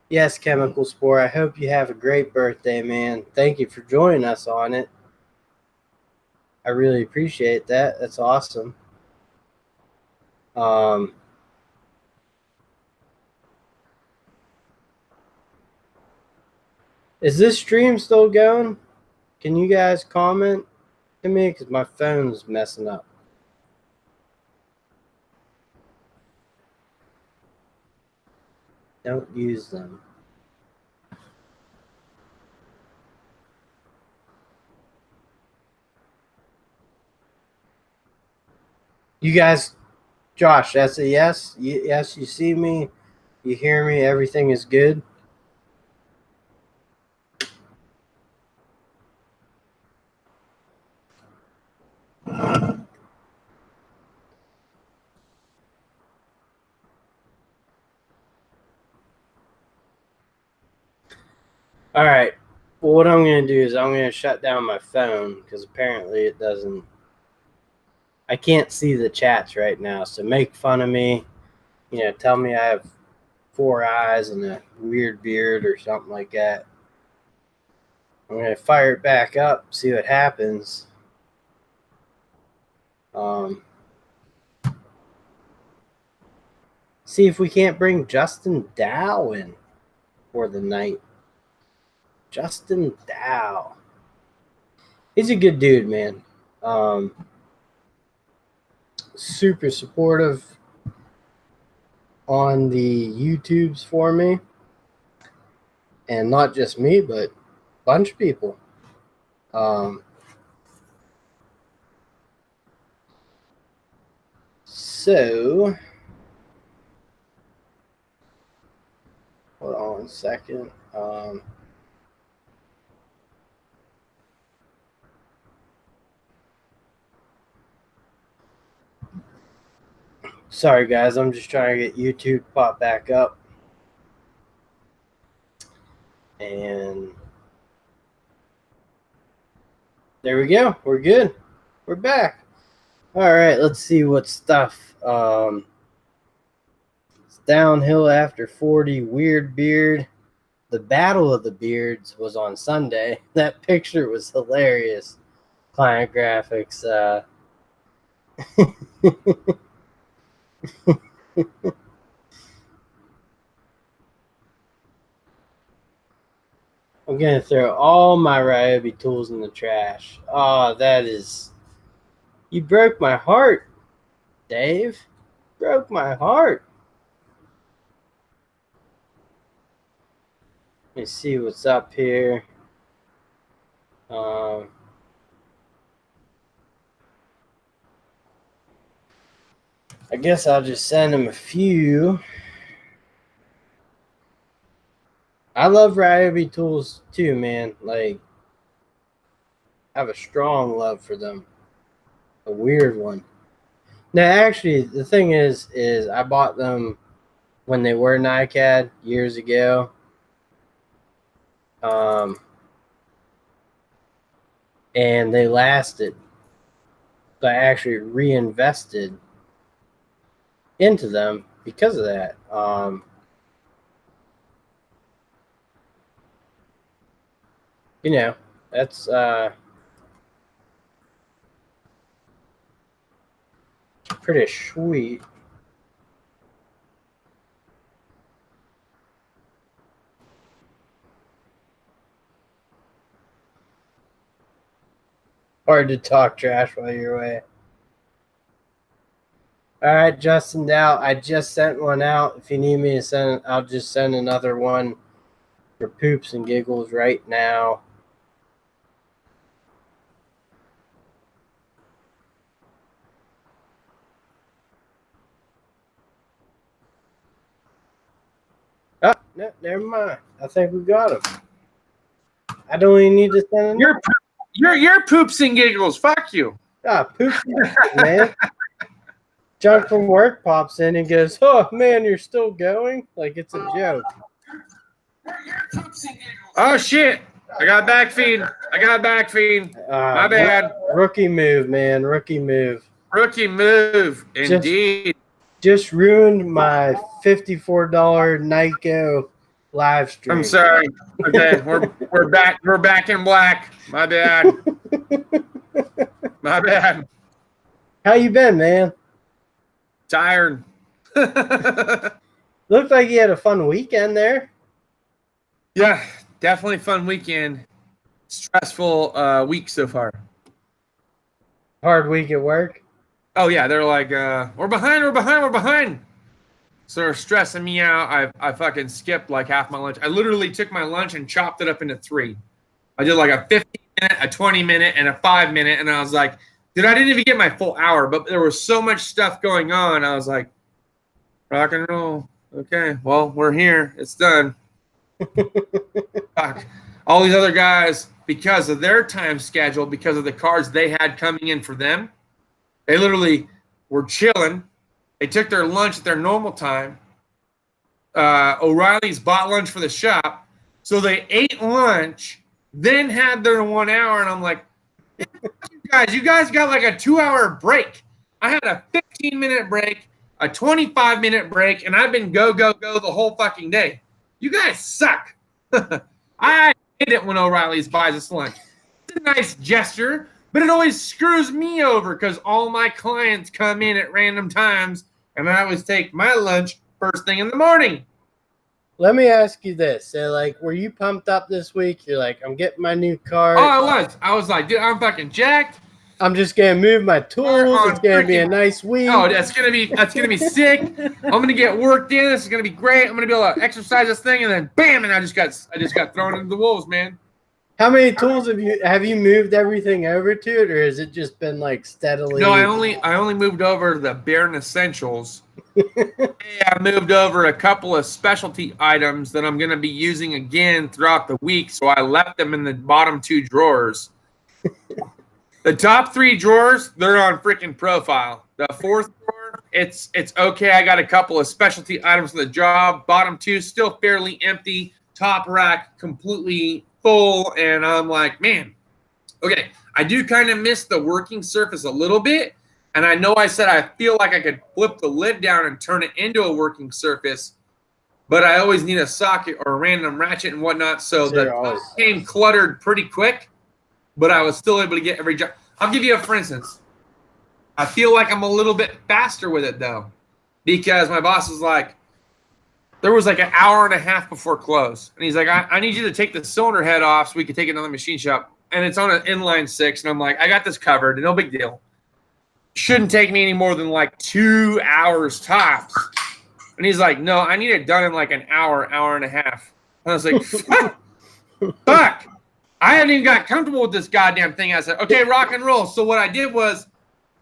Yes, Chemical Sport, I hope you have a great birthday, man. Thank you for joining us on it. I really appreciate that. That's awesome. Is this stream still going? Can you guys comment to me? Because my phone's messing up. Don't use them. You guys, Josh, that's a yes. Yes, you see me, you hear me, everything is good. All right. Well, what I'm going to do is I'm going to shut down my phone because apparently it doesn't. I can't see the chats right now. So make fun of me. Tell me I have 4 eyes and a weird beard or something like that. I'm going to fire it back up, see what happens. See if we can't bring Justin Dow in for the night. Justin Dow. He's a good dude, man. Super supportive on the YouTubes for me. And not just me, but a bunch of people. So, hold on a second. Sorry, guys. I'm just trying to get YouTube pop back up. And there we go. We're good. We're back. All right. Let's see what stuff. It's downhill after 40. Weird beard. The Battle of the Beards was on Sunday. That picture was hilarious. Client graphics. I'm going to throw all my Ryobi tools in the trash. Oh, that is... You broke my heart, Dave. Broke my heart. Let me see what's up here. I guess I'll just send him a few. I love Ryobi tools too, man. Like, I have a strong love for them. A weird one. Now, actually, the thing is I bought them when they were NiCad years ago. And they lasted. So I actually reinvested into them because of that. That's pretty sweet. Hard to talk trash while you're away. All right, Justin Dow, I just sent one out. If you need me to send it, I'll just send another one for poops and giggles right now. Oh, no, never mind. I think we got him. I don't even need to send it. Your poops and giggles. Fuck you. Ah, poops and giggles, man. Junk from work pops in and goes, "Oh man, you're still going?" Like it's a joke. Oh shit! I got back feed. My bad. Rookie move, man. Rookie move. Rookie move, indeed. Just ruined my $54 Nyko live stream. I'm sorry. Okay, we're back. We're back in black. My bad. My bad. How you been, man? Tired. Looked like you had a fun weekend there. Yeah, definitely fun weekend. Stressful week so far. Hard week at work? Oh, yeah. They're like, we're behind. So they're stressing me out. I fucking skipped like half my lunch. I literally took my lunch and chopped it up into 3. I did like a 15-minute, a 20-minute, and a 5-minute, and I was like, Dude, I didn't even get my full hour, but there was so much stuff going on. I was like, rock and roll. Okay, well, we're here. It's done. Fuck. All these other guys, because of their time schedule, because of the cars they had coming in for them, they literally were chilling. They took their lunch at their normal time. O'Reilly's bought lunch for the shop. So they ate lunch, then had their 1 hour. And I'm like, you guys got like a 2-hour break. I had a 15-minute break, a 25-minute break, and I've been go the whole fucking day. You guys suck. I hate it when O'Reilly's buys us lunch. It's a nice gesture, but it always screws me over because all my clients come in at random times, and I always take my lunch first thing in the morning. Let me ask you this. So, like, were you pumped up this week? You're like, I'm getting my new car. Oh, I was. I was like, dude, I'm fucking jacked. I'm just gonna move my tools. It's gonna be a nice week. Oh, that's gonna be sick. I'm gonna get worked in. This is gonna be great. I'm gonna be able to exercise this thing, and then bam, and I just got thrown into the wolves, man. How many tools have you moved everything over to it, or has it just been like steadily? No, I only moved over the bare essentials. I moved over a couple of specialty items that I'm gonna be using again throughout the week, so I left them in the bottom 2 drawers. The top 3 drawers, they're on freaking profile. The 4th drawer, it's okay. I got a couple of specialty items for the job. Bottom 2 still fairly empty. Top rack completely full, and I'm like, man, okay. I do kind of miss the working surface a little bit, and I know I said I feel like I could flip the lid down and turn it into a working surface, but I always need a socket or a random ratchet and whatnot. So the top came cluttered pretty quick. But I was still able to get every job. I'll give you for instance. I feel like I'm a little bit faster with it, though, because my boss is like, there was like an hour and a half before close. And he's like, I need you to take the cylinder head off so we can take it to the machine shop. And it's on an inline 6. And I'm like, I got this covered. No big deal. Shouldn't take me any more than like 2 hours tops. And he's like, no, I need it done in like an hour, hour and a half. And I was like, fuck. I hadn't even got comfortable with this goddamn thing. I said, okay, rock and roll. So what I did was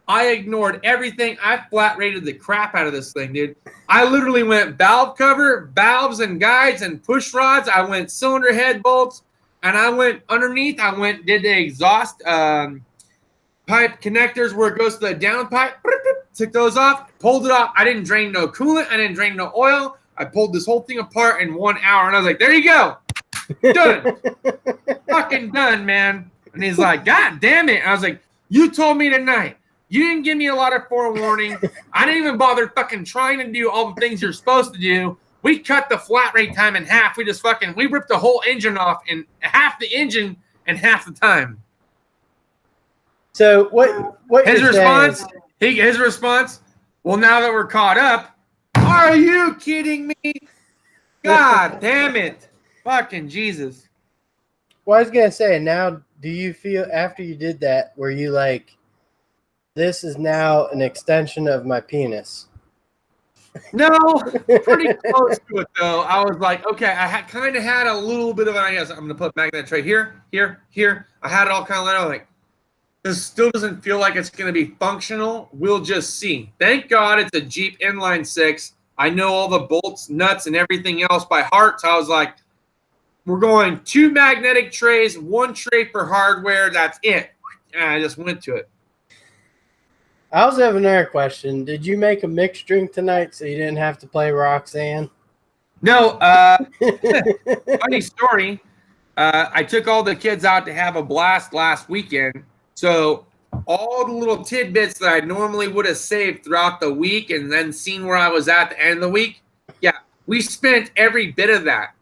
I ignored everything. I flat rated the crap out of this thing, dude. I literally went valve cover, valves and guides and push rods. I went cylinder head bolts, and I went underneath. Did the exhaust pipe connectors where it goes to the down pipe. Took those off, pulled it off. I didn't drain no coolant. I didn't drain no oil. I pulled this whole thing apart in 1 hour, and I was like, there you go. Done. Fucking done, man. And he's like, God damn it. I was like, you told me tonight. You didn't give me a lot of forewarning. I didn't even bother fucking trying to do all the things you're supposed to do. We cut the flat rate time in half. We ripped the whole engine off in half the engine and half the time. So what his response? His response, well, now that we're caught up, are you kidding me? God damn it. Fucking Jesus. Well, I was going to say, now, do you feel, after you did that, were you like, this is now an extension of my penis? No, pretty close to it, though. I was like, okay, I kind of had a little bit of an idea. So I'm going to put magnet tray here. I had it all kind of laid out. Like, this still doesn't feel like it's going to be functional. We'll just see. Thank God it's a Jeep inline 6. I know all the bolts, nuts, and everything else by heart. So I was like, we're going 2 magnetic trays, 1 tray for hardware. That's it. And I just went to it. I also have another question. Did you make a mixed drink tonight so you didn't have to play Roxanne? No. Funny story. I took all the kids out to have a blast last weekend. So all the little tidbits that I normally would have saved throughout the week and then seen where I was at the end of the week, yeah, we spent every bit of that.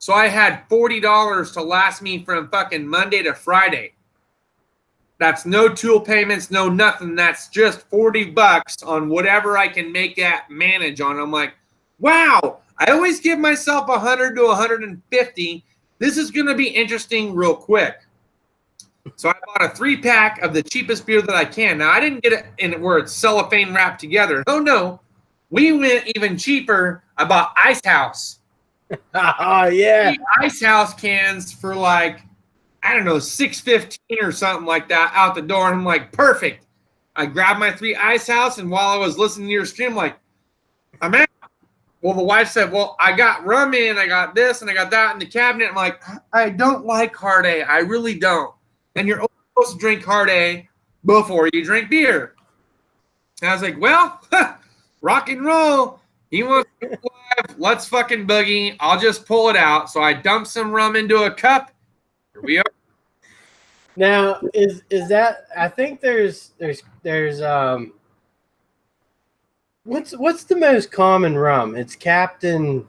So I had $40 to last me from fucking Monday to Friday. That's no tool payments, no nothing. That's just $40 on whatever I can make that manage on. I'm like, wow, I always give myself 100 to 150. This is going to be interesting real quick. So I bought a 3-pack of the cheapest beer that I can. Now, I didn't get it in where it's cellophane wrapped together. Oh, no. We went even cheaper. I bought Ice House. Oh, yeah. Ice House cans for like, I don't know, $6.15 or something like that out the door. And I'm like, perfect. I grabbed my 3 ice house, and while I was listening to your stream, like, I'm out. Well, the wife said, well, I got rum in, I got this, and I got that in the cabinet. I'm like, I don't like hard A. I really don't. And you're only supposed to drink hard A before you drink beer. And I was like, well, rock and roll. He wants to be live. Let's fucking boogie. I'll just pull it out. So I dumped some rum into a cup. Here we are. Now, is that? I think there's what's the most common rum? It's Captain.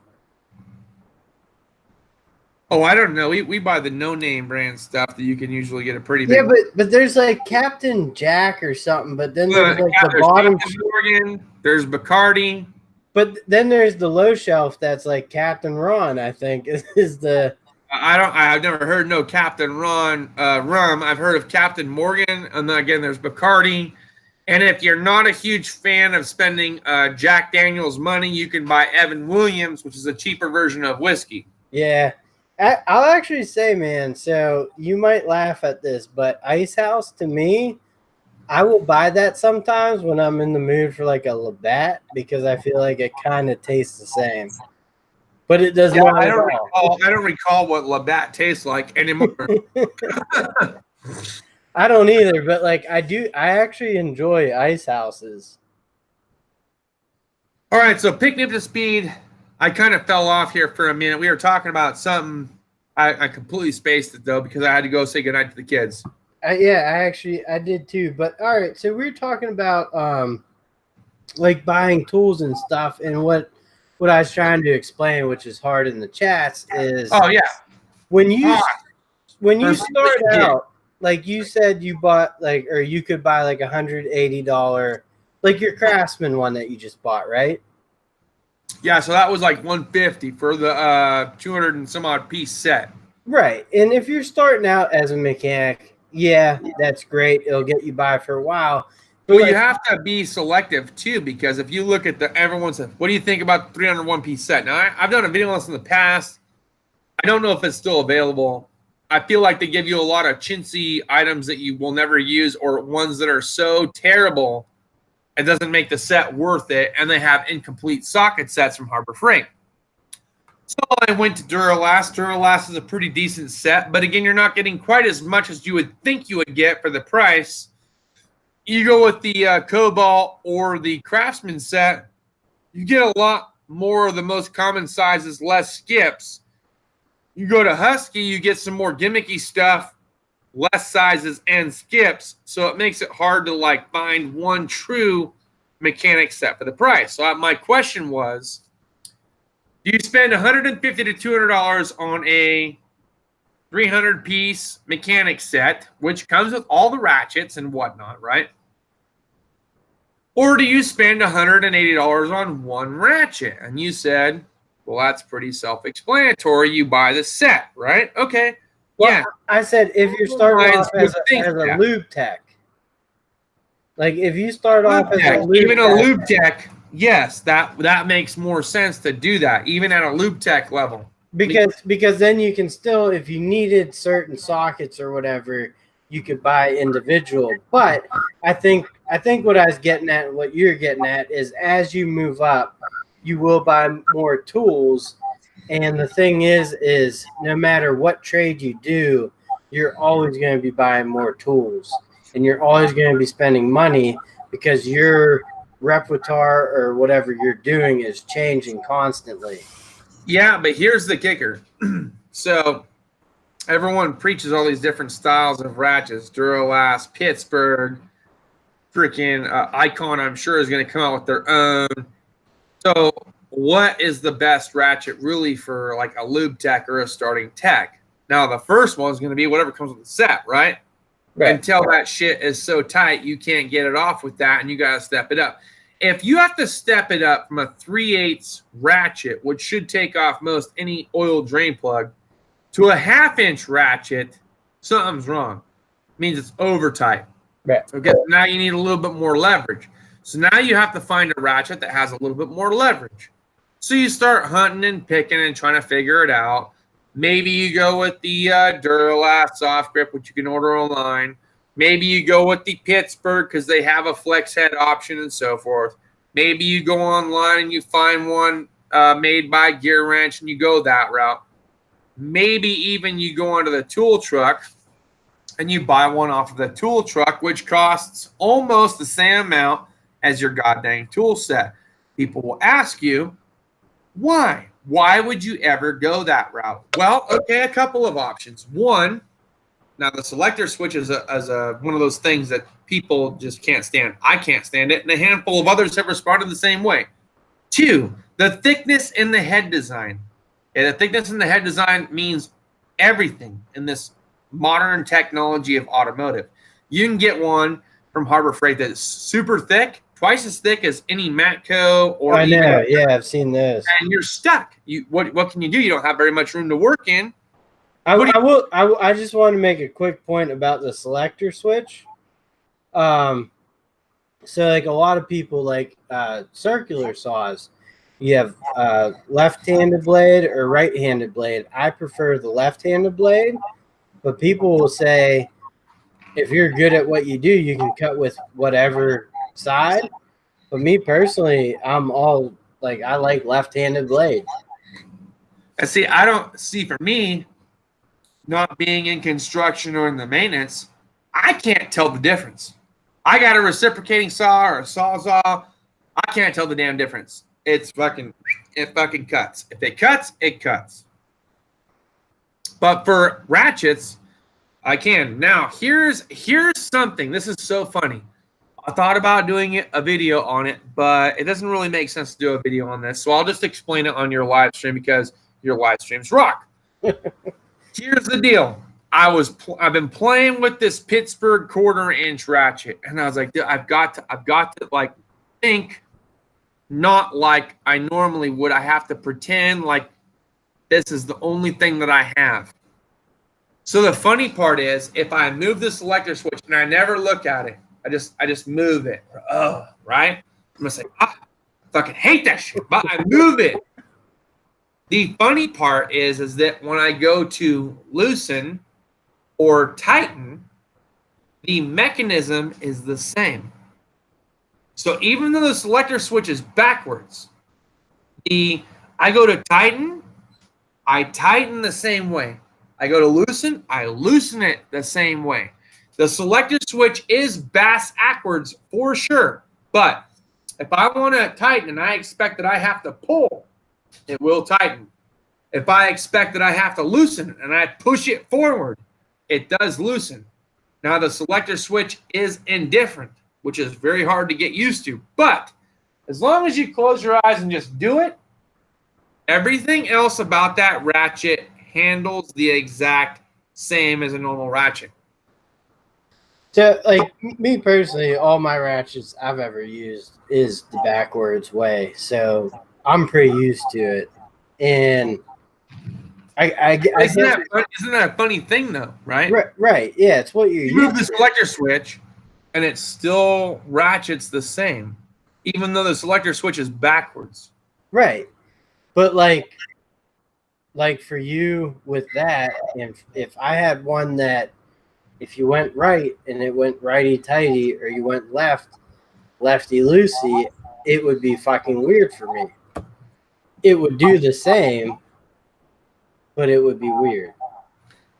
Oh, I don't know. We buy the no-name brand stuff that you can usually get a pretty big. Yeah, but there's like Captain Jack or something. But then there's like the there's bottom. Captain Morgan. There's Bacardi. But then there's the low shelf that's like Captain Ron. I think is the. I've never heard no Captain Ron rum. I've heard of Captain Morgan, and then again, there's Bacardi. And if you're not a huge fan of spending Jack Daniel's money, you can buy Evan Williams, which is a cheaper version of whiskey. Yeah, I'll actually say, man. So you might laugh at this, but Ice House to me, I will buy that sometimes when I'm in the mood for like a Labatt because I feel like it kind of tastes the same. But it does not. I don't recall what Labatt tastes like anymore. I don't either, but like I actually enjoy ice houses. All right, so picking up to speed, I kind of fell off here for a minute. We were talking about something. I completely spaced it though because I had to go say goodnight to the kids. I did too. But all right, so we were talking about like buying tools and stuff, and what I was trying to explain, which is hard in the chats, is when you start out, like you said, you bought like, or you could buy like $180, like your Craftsman one that you just bought, right? Yeah, so that was like $150 for the 200 and some odd piece set. Right, and if you're starting out as a mechanic, yeah, that's great. It'll get you by for a while. Well, you have to be selective too, because if you look at everyone says, what do you think about the 301 piece set? Now, I've done a video on this in the past. I don't know if it's still available. I feel like they give you a lot of chintzy items that you will never use, or ones that are so terrible it doesn't make the set worth it, and they have incomplete socket sets from Harbor Freight. So I went to Duralast. Duralast is a pretty decent set, but again, you're not getting quite as much as you would think you would get for the price. You go with the Cobalt or the Craftsman set, you get a lot more of the most common sizes, less skips. You go to Husky, you get some more gimmicky stuff, less sizes and skips, so it makes it hard to like find one true mechanic set for the price. So my question was, do you spend $150 to $200 on a 300-piece mechanic set, which comes with all the ratchets and whatnot, right? Or do you spend $180 on one ratchet? And you said, well, that's pretty self-explanatory. You buy the set, right? Okay. Well, yeah. I said if you're starting off as a lube tech. Like if you start off as a lube tech. A lube tech, yes, that makes more sense to do that, even at a lube tech level. Because then you can still, if you needed certain sockets or whatever, you could buy individual. But I think what I was getting at and what you're getting at is as you move up, you will buy more tools. And the thing is no matter what trade you do, you're always going to be buying more tools. And you're always going to be spending money because your repertoire or whatever you're doing is changing constantly. Yeah, but here's the kicker. So everyone preaches all these different styles of ratchets. Duralast, Pittsburgh, freaking Icon, I'm sure, is going to come out with their own. So what is the best ratchet really for like a lube tech or a starting tech? Now, the first one is going to be whatever comes with the set, right? Until that shit is so tight, you can't get it off with that, and you got to step it up. If you have to step it up from a 3/8 ratchet, which should take off most any oil drain plug, to a 1/2-inch ratchet, something's wrong. It means it's over tight. Right. Okay, now you need a little bit more leverage. So now you have to find a ratchet that has a little bit more leverage. So you start hunting and picking and trying to figure it out. Maybe you go with the Duralast soft grip, which you can order online. Maybe you go with the Pittsburgh because they have a flex head option and so forth. Maybe you go online and you find one made by Gear Wrench and you go that route. Maybe even you go onto the tool truck and you buy one off of the tool truck, which costs almost the same amount as your goddamn tool set. People will ask you, why? Why would you ever go that route? Well, okay, a couple of options. One, now the selector switch is one of those things that people just can't stand. I can't stand it, and a handful of others have responded the same way. Two, the thickness in the head design. And the thickness in the head design means everything in this modern technology of automotive. You can get one from Harbor Freight that's super thick, twice as thick as any Matco or I even. know, yeah, I've seen this. And you're stuck. What can you do? You don't have very much room to work in. I just want to make a quick point about the selector switch. So like a lot of people like circular saws. You have left-handed blade or right-handed blade. I prefer the left-handed blade, but people will say if you're good at what you do, you can cut with whatever side. But me personally, I'm all like I like left-handed blade. And see, I don't see for me, not being in construction or in the maintenance, I can't tell the difference. I got a reciprocating saw or a sawzall. I can't tell the damn difference. It fucking cuts. If it cuts, it cuts. But for ratchets, I can. Now, here's something. This is so funny. I thought about doing a video on it, but it doesn't really make sense to do a video on this. So I'll just explain it on your live stream because your live streams rock. Here's the deal. I've been playing with this Pittsburgh 1/4 inch ratchet, and I was like, I've got to like think not like I normally would. I have to pretend like this is the only thing that I have. So the funny part is, if I move the selector switch and I never look at it, I just move it. Oh, right? I'm gonna say, I fucking hate that shit, but I move it. The funny part is that when I go to loosen or tighten, the mechanism is the same. So even though the selector switch is backwards, I go to tighten, I tighten the same way. I go to loosen, I loosen it the same way. The selector switch is backwards for sure, but if I want to tighten and I expect that I have to pull, it will tighten. If I expect that I have to loosen and I push it forward, it does loosen. Now the selector switch is indifferent, which is very hard to get used to. But as long as you close your eyes and just do it, everything else about that ratchet handles the exact same as a normal ratchet. So, like me personally, all my ratchets I've ever used is the backwards way. So I'm pretty used to it. And isn't that a funny thing though, right? Right. Yeah, it's what you're you move the selector switch and it still ratchets the same, even though the selector switch is backwards. Right. But like for you with that, if I had one that if you went right and it went righty-tighty or you went lefty-loosey, it would be fucking weird for me. It would do the same, but it would be weird.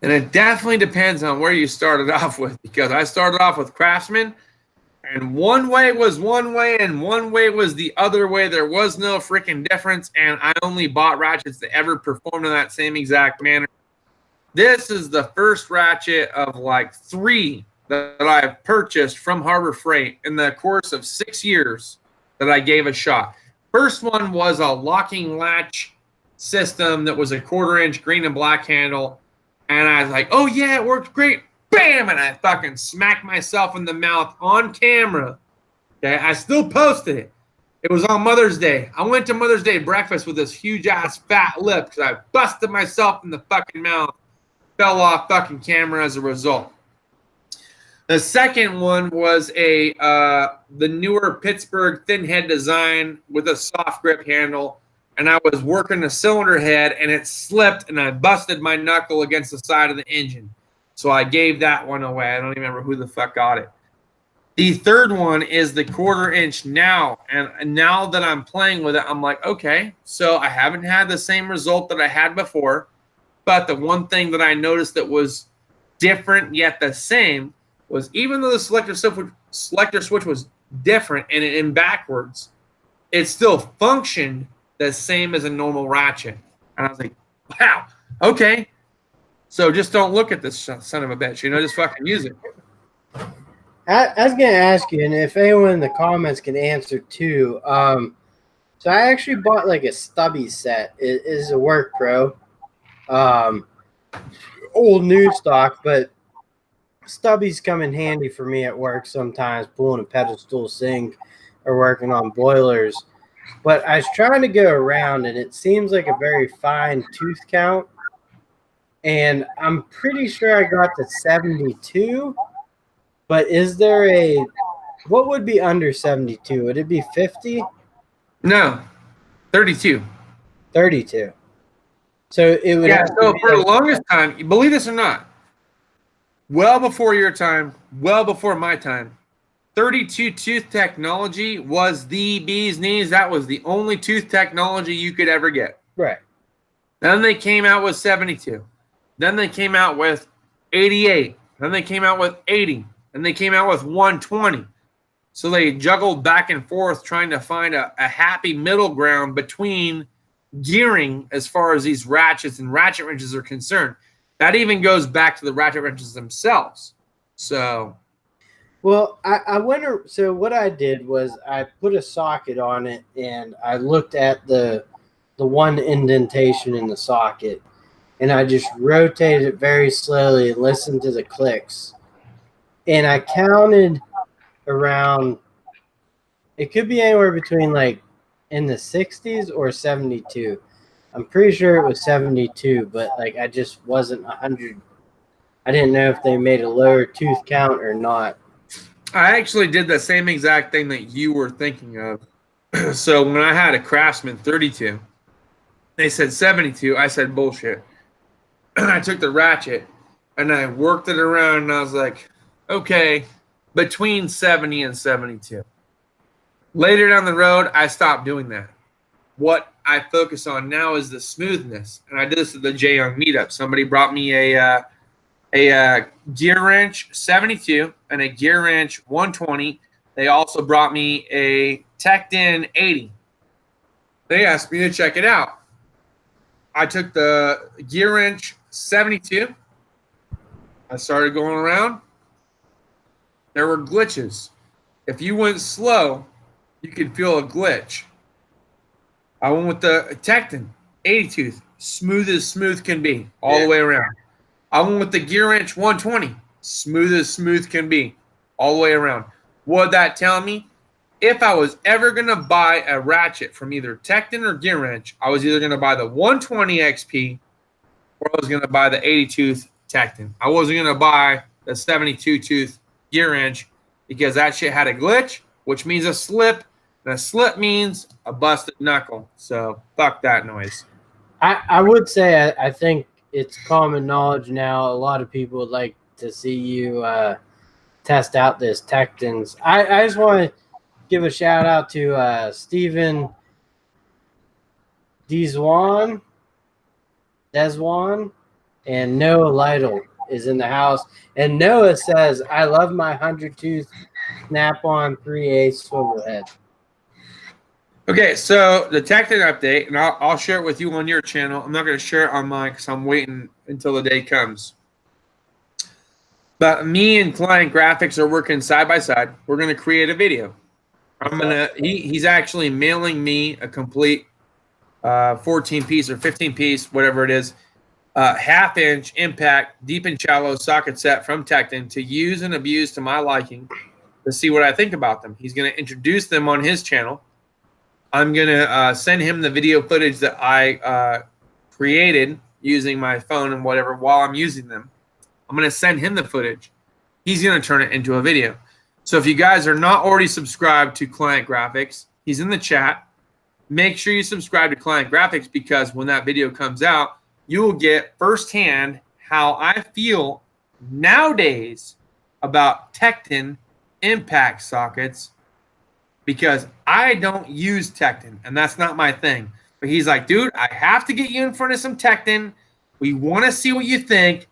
And it definitely depends on where you started off with, because I started off with Craftsman, and one way was one way and one way was the other way. There was no freaking difference, and I only bought ratchets that ever performed in that same exact manner. This is the first ratchet of like 3 that I've purchased from Harbor Freight in the course of 6 years that I gave a shot. First one was a locking latch system that was a 1/4 inch green and black handle. And I was like, oh yeah, it worked great. Bam! And I fucking smacked myself in the mouth on camera. Okay, I still posted it. It was on Mother's Day. I went to Mother's Day breakfast with this huge ass fat lip because I busted myself in the fucking mouth. Fell off fucking camera as a result. The second one was the newer Pittsburgh thin head design with a soft grip handle. And I was working the cylinder head and it slipped and I busted my knuckle against the side of the engine. So I gave that one away. I don't even remember who the fuck got it. The third one is the 1/4 inch now. And now that I'm playing with it, I'm like, okay, so I haven't had the same result that I had before. But the one thing that I noticed that was different yet the same was, even though the selector switch was different and in backwards, it still functioned the same as a normal ratchet. And I was like, wow, okay. So just don't look at this son of a bitch, just fucking use it. I was gonna ask you, and if anyone in the comments can answer too. So I actually bought like a stubby set. It is a Work Pro, old new stock, but stubbies come in handy for me at work sometimes, pulling a pedestal sink or working on boilers. But I was trying to go around, and it seems like a very fine tooth count. And I'm pretty sure I got to 72. But is there what would be under 72? Would it be 50? No, 32. 32. So it would have to So be for the like, longest time, believe this or not, well before your time, well before my time, 32 tooth technology was the bee's knees. That was the only tooth technology you could ever get. right. Then they came out with 72. Then they came out with 88. Then they came out with 80. Then they came out with 120. So they juggled back and forth trying to find a happy middle ground between gearing as far as these ratchets and ratchet wrenches are concerned. That even goes back to the ratchet wrenches themselves. So, Well, I went. So what I did was I put a socket on it, and I looked at the one indentation in the socket, and I just rotated it very slowly and listened to the clicks. And I counted around. It could be anywhere between like in the 60s or 72. I'm pretty sure it was 72, but like I just wasn't 100. I didn't know if they made a lower tooth count or not. I actually did the same exact thing that you were thinking of. So when I had a Craftsman 32, they said 72. I said bullshit. I took the ratchet and I worked it around, and I was like, okay, between 70 and 72. Later down the road, I stopped doing that. What I focus on now is the smoothness. And I did this at the J Young meetup. Somebody brought me a gear wrench 72 and a gear wrench 120. They also brought me a Tecton 80. They asked me to check it out. I took the gear wrench 72. I started going around. There were glitches. If you went slow, you could feel a glitch. I went with the Tecton 80 tooth, smooth as smooth can be, all the way around. I went with the gear wrench 120, smooth as smooth can be, all the way around. What would that tell me? If I was ever going to buy a ratchet from either Tecton or gear wrench, I was either going to buy the 120 XP or I was going to buy the 80 tooth Tecton. I wasn't going to buy the 72 tooth gear wrench because that shit had a glitch, which means a slip. And a slip means a busted knuckle. So fuck that noise. I would say I think it's common knowledge now. A lot of people would like to see you test out this Tectons. I just want to give a shout out to Stephen Deswan, and Noah Lytle is in the house. And Noah says, I love my 100 tooth snap-on 3/8 swivel head. Okay, so the Tecton update, and I'll share it with you on your channel. I'm not going to share it on mine because I'm waiting until the day comes. But me and Client Graphics are working side by side. We're going to create a video. He's actually mailing me a complete 14 piece or 15 piece, whatever it is, half-inch impact, deep and shallow socket set from Tecton to use and abuse to my liking to see what I think about them. He's going to introduce them on his channel. I'm going to send him the video footage that I created using my phone and whatever while I'm using them. I'm going to send him the footage. He's going to turn it into a video. So if you guys are not already subscribed to Client Graphics, he's in the chat. Make sure you subscribe to Client Graphics because when that video comes out, you will get firsthand how I feel nowadays about Tecton impact sockets because I don't use Tecton, and that's not my thing. But he's like, dude, I have to get you in front of some Tecton. We want to see what you think.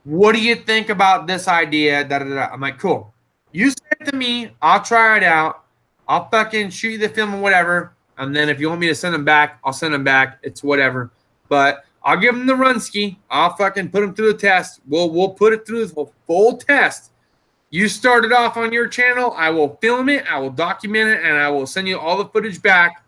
What do you think about this idea? Da, da, da. I'm like, cool. You send it to me. I'll try it out. I'll fucking shoot you the film or whatever. And then if you want me to send them back, I'll send them back. It's whatever. But I'll give them the run ski. I'll fucking put them through the test. We'll put it through the full test. You start it off on your channel. I will film it. I will document it, and I will send you all the footage back.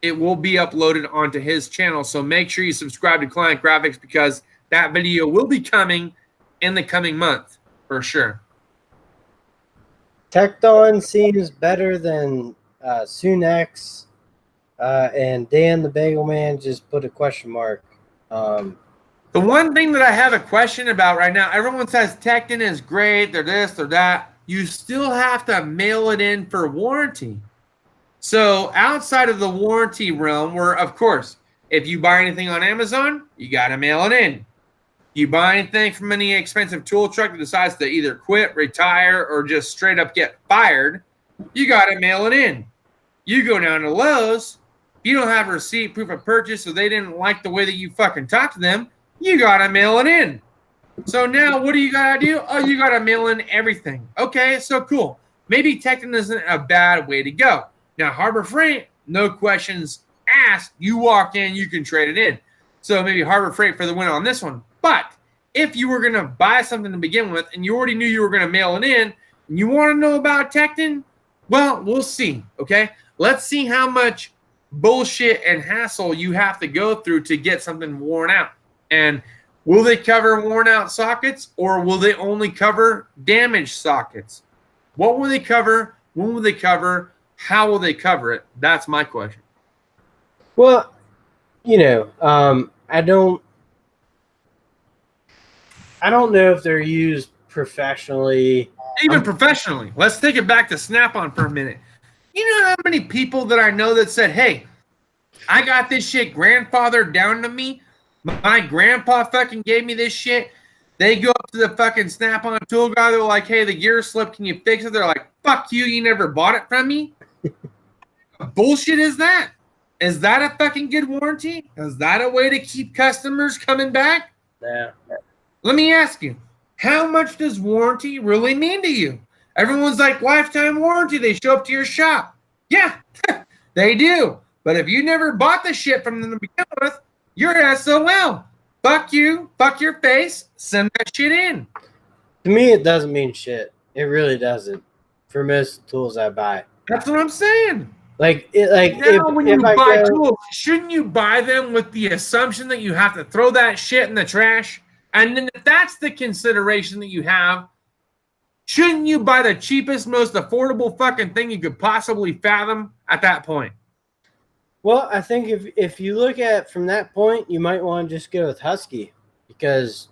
It will be uploaded onto his channel. So make sure you subscribe to Client Graphics because that video will be coming in the coming month for sure. Tecton seems better than Sunex, and Dan the Bagel Man just put a question mark. The one thing that I have a question about right now, everyone says Tecton is great, they're this, they're that. You still have to mail it in for warranty. So outside of the warranty realm, where of course, if you buy anything on Amazon, you got to mail it in. You buy anything from any expensive tool truck that decides to either quit, retire, or just straight up get fired, you got to mail it in. You go down to Lowe's, you don't have a receipt, proof of purchase, so they didn't like the way that you fucking talked to them, you got to mail it in. So now what do you got to do? Oh, you got to mail in everything. Okay, so cool. Maybe Tecton isn't a bad way to go. Now, Harbor Freight, no questions asked. You walk in, you can trade it in. So maybe Harbor Freight for the win on this one. But if you were going to buy something to begin with and you already knew you were going to mail it in and you want to know about Tecton, well, we'll see, okay? Let's see how much bullshit and hassle you have to go through to get something worn out. And will they cover worn out sockets or will they only cover damaged sockets? What will they cover? When will they cover? How will they cover it? That's my question. Well, you know, I don't know if they're used professionally. Even professionally. Let's take it back to Snap-on for a minute. You know how many people that I know that said, hey, I got this shit grandfathered down to me. My grandpa fucking gave me this shit. They go up to the fucking Snap-on tool guy. They're like, hey, the gear slipped. Can you fix it? They're like, fuck you. You never bought it from me. Bullshit is that? Is that a fucking good warranty? Is that a way to keep customers coming back? Yeah. Let me ask you, how much does warranty really mean to you? Everyone's like, lifetime warranty. They show up to your shop. Yeah, they do. But if you never bought the shit from them to begin with, you're SOL. Fuck you. Fuck your face. Send that shit in. To me, it doesn't mean shit. It really doesn't. For most tools I buy. That's what I'm saying. Like now when you buy tools, shouldn't you buy them with the assumption that you have to throw that shit in the trash? And then if that's the consideration that you have, shouldn't you buy the cheapest, most affordable fucking thing you could possibly fathom at that point? Well, I think if you look at it from that point, you might want to just go with Husky because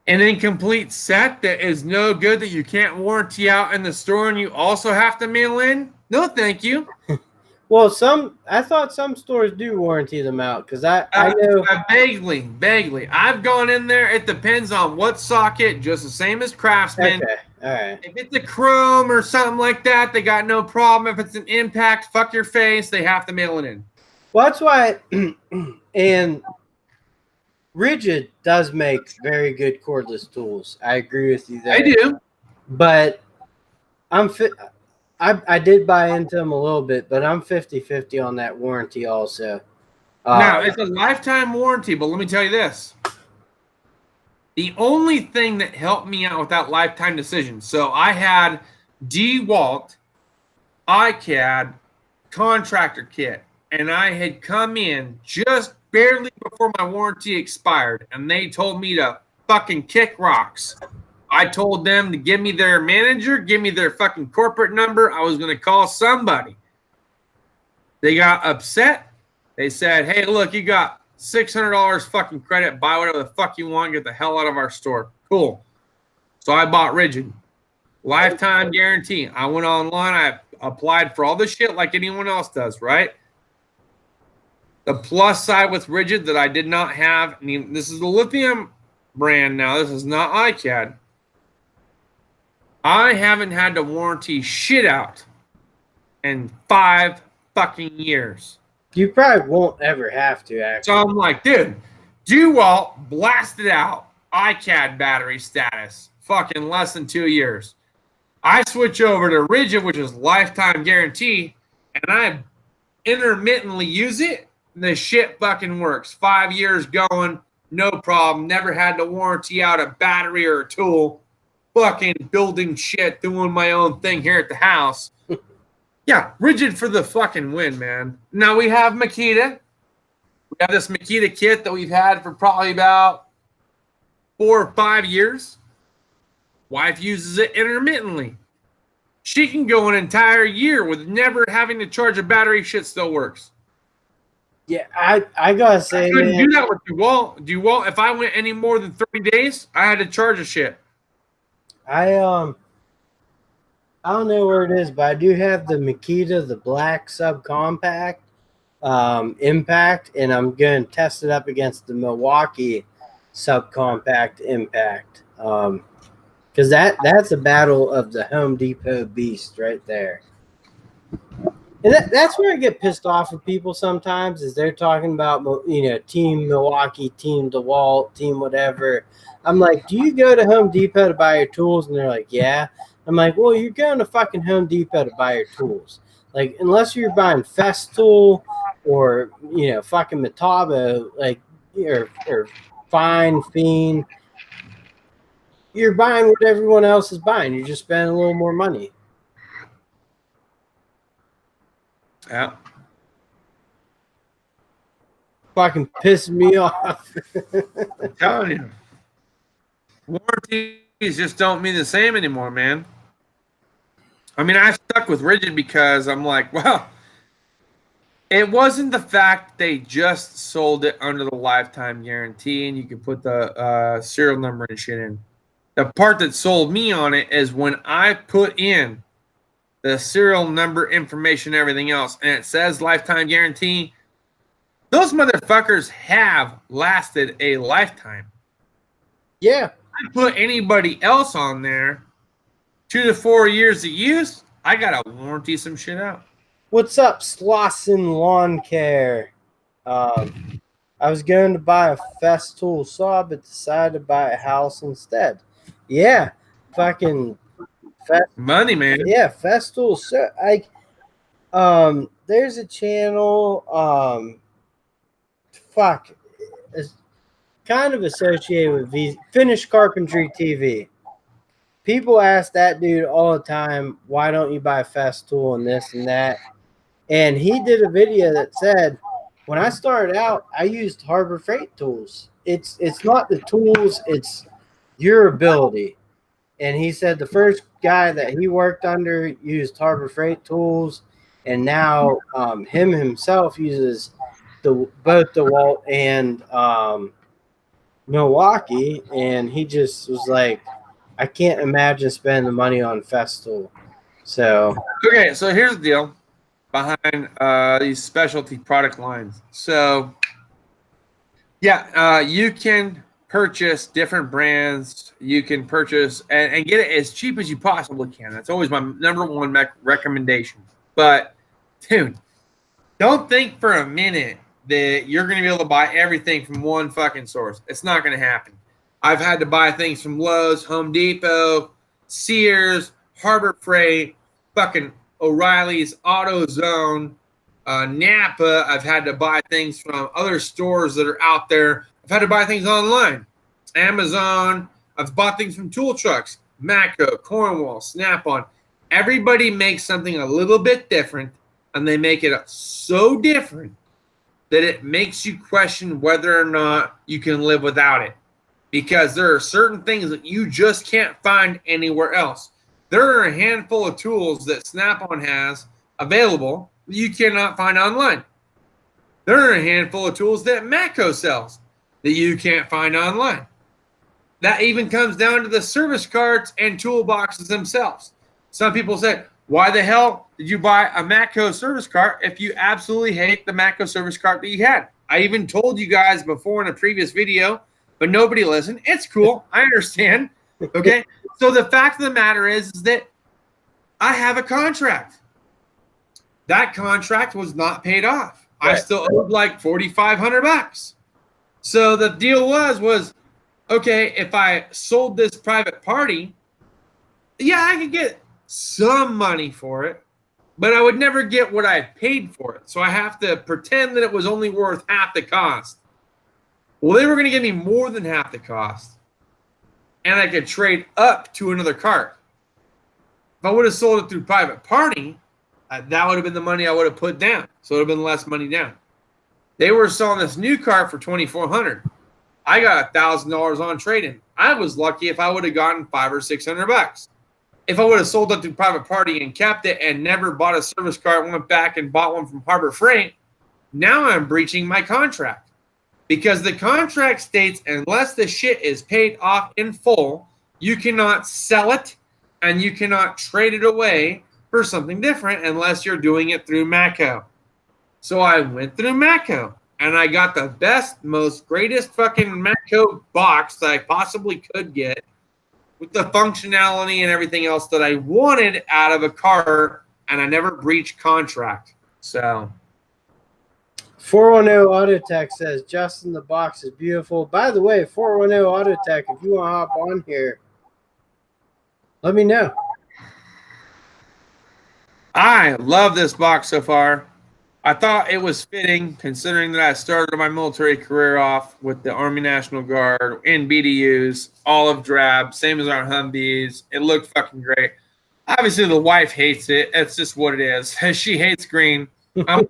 an incomplete set that is no good that you can't warranty out in the store and you also have to mail in? No, thank you. Well, I thought some stores do warranty them out because I know vaguely. I've gone in there. It depends on what socket, just the same as Craftsman. Okay, all right. If it's a chrome or something like that, they got no problem. If it's an impact, fuck your face. They have to mail it in. Well, that's why. And Rigid does make very good cordless tools. I agree with you there. I do, but I did buy into them a little bit, but I'm 50-50 on that warranty also. Now, it's a lifetime warranty, but let me tell you this. The only thing that helped me out with that lifetime decision, so I had DeWalt, iCAD, contractor kit, and I had come in just barely before my warranty expired, and they told me to fucking kick rocks. I told them to give me their manager, give me their fucking corporate number. I was going to call somebody. They got upset. They said, hey, look, you got $600 fucking credit. Buy whatever the fuck you want. Get the hell out of our store. Cool. So I bought Rigid. Lifetime guarantee. I went online. I applied for all this shit like anyone else does, right? The plus side with Rigid that I did not have, this is the lithium brand now. This is not iCAD. I haven't had to warranty shit out in 5 fucking years. You probably won't ever have to, actually. So I'm like, dude, DeWalt blasted out iCAD battery status. Fucking less than 2 years. I switch over to Rigid, which is lifetime guarantee, and I intermittently use it. And the shit fucking works. 5 years going, no problem. Never had to warranty out a battery or a tool. Fucking building shit, doing my own thing here at the house. Yeah, Rigid for the fucking win, man. Now we have Makita. We have this Makita kit that we've had for probably about 4 or 5 years. Wife uses it intermittently. She can go an entire year with never having to charge a battery. Shit still works. Yeah, I gotta say, I couldn't man, do that with DeWalt. DeWalt, if I went any more than 30 days, I had to charge a shit. I don't know where it is, but I do have the Makita, the black subcompact Impact, and I'm going to test it up against the Milwaukee subcompact Impact, because that's a battle of the Home Depot beast right there. And that's where I get pissed off with people sometimes, is they're talking about, Team Milwaukee, Team DeWalt, Team whatever. I'm like, do you go to Home Depot to buy your tools? And they're like, yeah. I'm like, well, you're going to fucking Home Depot to buy your tools. Like, unless you're buying Festool or, fucking Metabo, like, or Fine, Fiend, you're buying what everyone else is buying. You're just spending a little more money. Yeah. Fucking pissing me off. I'm telling you. Warranties just don't mean the same anymore, man. I mean, I stuck with Rigid because I'm like, well, it wasn't the fact they just sold it under the lifetime guarantee and you could put the serial number and shit in. The part that sold me on it is when I put in the serial number information, everything else, and it says lifetime guarantee, those motherfuckers have lasted a lifetime. Yeah. I put anybody else on there, 2 to 4 years of use, I gotta warranty some shit out. What's up, Slauson Lawn Care? I was going to buy a Festool saw, but decided to buy a house instead. Yeah, fucking Money, man. Yeah, Festool. So there's a channel. It's kind of associated with Finnish Carpentry TV. People ask that dude all the time, why don't you buy Festool and this and that? And he did a video that said, when I started out, I used Harbor Freight tools. It's not the tools, it's your ability. And he said the first guy that he worked under used Harbor Freight tools, and now him himself uses both DeWalt and Milwaukee, and he just was like, I can't imagine spending the money on Festool. So okay, so here's the deal behind these specialty product lines. So yeah, you can purchase different brands. You can purchase and get it as cheap as you possibly can. That's always my number one recommendation. But dude, don't think for a minute that you're going to be able to buy everything from one fucking source. It's not going to happen. I've had to buy things from Lowe's, Home Depot, Sears, Harbor Freight, fucking O'Reilly's, AutoZone, Napa. I've had to buy things from other stores that are out there. I've had to buy things online. Amazon. I've bought things from tool trucks, Matco, Cornwall, Snap-on. Everybody makes something a little bit different, and they make it so different that it makes you question whether or not you can live without it. Because there are certain things that you just can't find anywhere else. There are a handful of tools that Snap-on has available that you cannot find online. There are a handful of tools that Matco sells that you can't find online. That even comes down to the service carts and toolboxes themselves. Some people say, why the hell did you buy a Matco service cart if you absolutely hate the Matco service cart that you had? I even told you guys before in a previous video but nobody listened. It's cool. I understand. Okay. So the fact of the matter is that I have a contract. That contract was not paid off. I Right. still owed like $4,500. So the deal was okay, if I sold this private party, yeah, I could get some money for it, but I would never get what I paid for it. So I have to pretend that it was only worth half the cost. Well, they were going to give me more than half the cost, and I could trade up to another cart. If I would have sold it through private party, that would have been the money I would have put down. So it would have been less money down. They were selling this new cart for $2,400. I got $1,000 on trading. I was lucky if I would have gotten $500 or $600. If I would have sold it to private party and kept it and never bought a service cart, went back and bought one from Harbor Freight, now I'm breaching my contract. Because the contract states unless the shit is paid off in full, you cannot sell it and you cannot trade it away for something different unless you're doing it through Matco. So I went through Matco and I got the best, most greatest fucking Matco box that I possibly could get with the functionality and everything else that I wanted out of a car, and I never breached contract. So 410 Autotech says Justin, the box is beautiful. By the way, 410 Autotech, if you want to hop on here, let me know. I love this box so far. I thought it was fitting considering that I started my military career off with the Army National Guard in BDUs, olive drab, same as our Humvees. It looked fucking great. Obviously, the wife hates it. It's just what it is. She hates green. I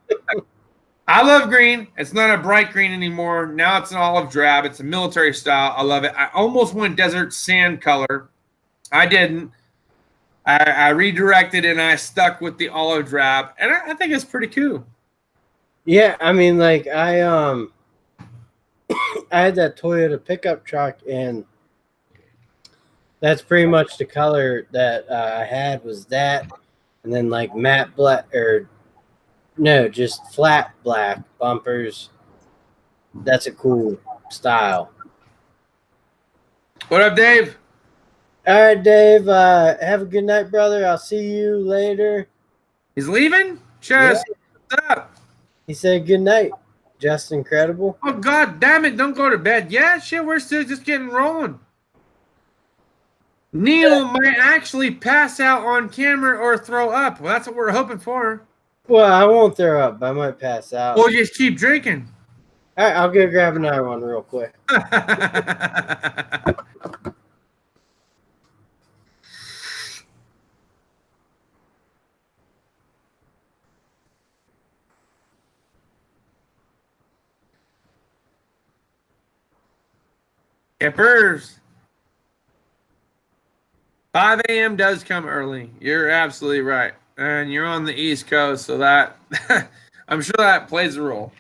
love green. It's not a bright green anymore. Now it's an olive drab. It's a military style. I love it. I almost went desert sand color. I didn't. I redirected and I stuck with the olive drab, and I think it's pretty cool. Yeah, I mean, like I had that Toyota pickup truck, and that's pretty much the color that I had was that, and then like matte black or no, just flat black bumpers. That's a cool style. What up, Dave? All right, Dave. Have a good night, brother. I'll see you later. He's leaving? Just what's up? He said good night. Just incredible. Oh, god damn it. Don't go to bed. Yeah, shit, we're still just getting rolling. Neil might actually pass out on camera or throw up. Well, that's what we're hoping for. Well, I won't throw up. I might pass out. We'll just keep drinking. All right, I'll go grab another one real quick. Kippers. 5 a.m. does come early. You're absolutely right. And you're on the East Coast, so that I'm sure that plays a role.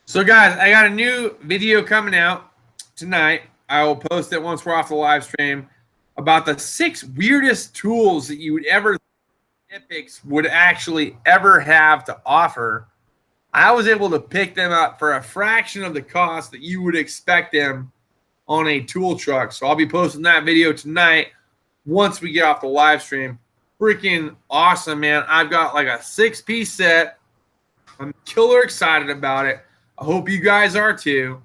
So, guys, I got a new video coming out tonight. I will post it once we're off the live stream about the 6 weirdest tools that you would ever Epics would actually ever have to offer. I was able to pick them up for a fraction of the cost that you would expect them on a tool truck. So I'll be posting that video tonight once we get off the live stream. Freaking awesome, man. I've got like a 6-piece set. I'm killer excited about it. I hope you guys are too.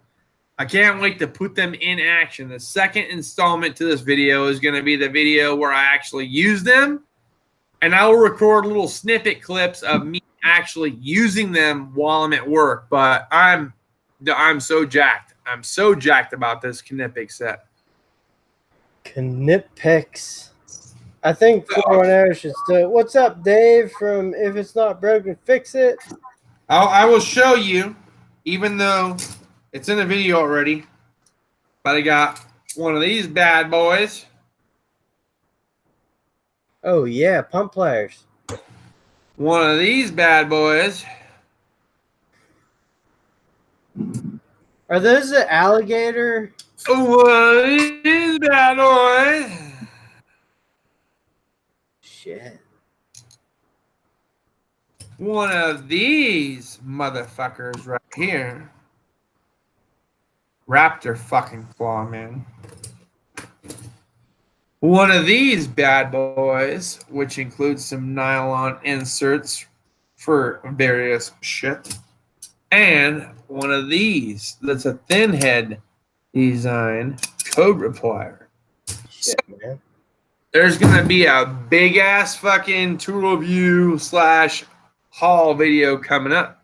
I can't wait to put them in action. The second installment to this video is going to be the video where I actually use them. And I will record little snippet clips of me actually using them while I'm at work. But I'm so jacked. I'm so jacked about this Knipex set. Knipex. I think 410 should still. What's up, Dave? From If It's Not Broken, Fix It. I will show you, even though it's in the video already. But I got one of these bad boys. Oh, yeah, pump pliers. One of these bad boys. Are those the alligator? One of these bad boys. shit. One of these motherfuckers right here. Raptor fucking claw, man. One of these bad boys, which includes some nylon inserts for various shit. And one of these that's a thin head design cobra plier. Shit, man. There's gonna be a big ass fucking tool review / haul video coming up.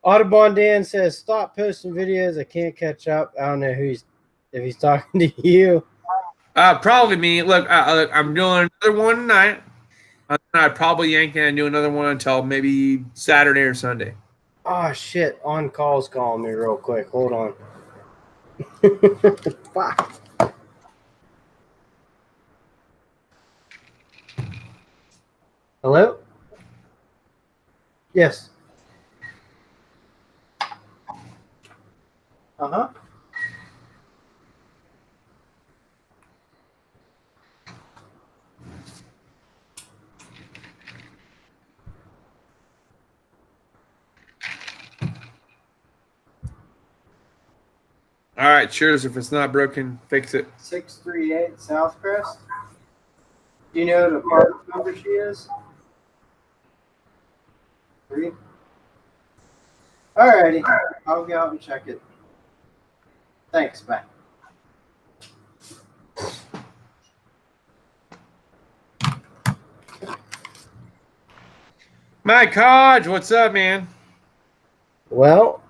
Audubon Dan says, "Stop posting videos. I can't catch up." I don't know if he's talking to you. Probably me. Look, I'm doing another one tonight. I probably ain't gonna do another one until maybe Saturday or Sunday. Oh shit! On call's calling me real quick. Hold on. Fuck. Hello? Yes. Uh-huh. All right, cheers. If it's not broken, fix it. 638 Southcrest. Do you know what apartment number she is? 3. Alrighty. I'll go out and check it. Thanks. Bye. Mike Hodge, what's up, man? Well,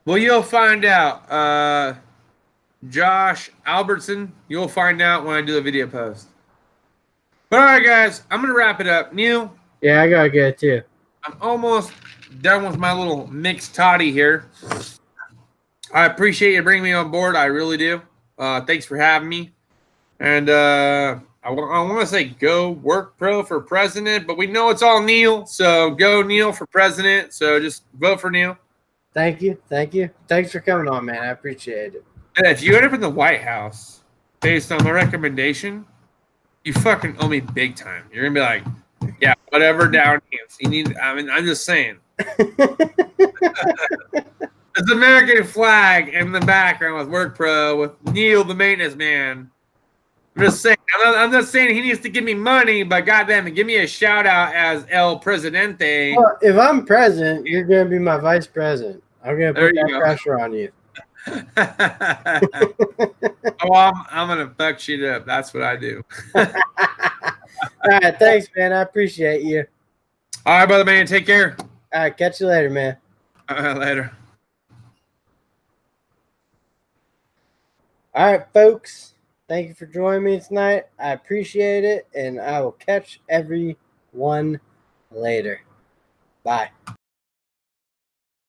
well, you'll find out. Josh Albertson, you'll find out when I do a video post. But all right, guys, I'm going to wrap it up. Neil? Yeah, I got to get it too. I'm almost done with my little mixed toddy here. I appreciate you bringing me on board. I really do. Thanks for having me. And I want to say go work pro for president, but we know it's all Neil. So go Neil for president. So just vote for Neil. Thank you. Thank you. Thanks for coming on, man. I appreciate it. And if you end up in the White House based on my recommendation, you fucking owe me big time. You're going to be like, yeah, whatever, down hands. I'm just saying. It's American flag in the background with Work Pro with Neil, the maintenance man. I'm just saying. I'm not saying he needs to give me money, but goddamn it, give me a shout out as El Presidente. Well, if I'm president, you're going to be my vice president. I'm going to put that pressure on you. I'm going to fuck shit up. That's what I do. All right. Thanks, man. I appreciate you. All right, brother, man. Take care. All right. Catch you later, man. Later. All right, folks. Thank you for joining me tonight. I appreciate it, and I will catch everyone later. Bye.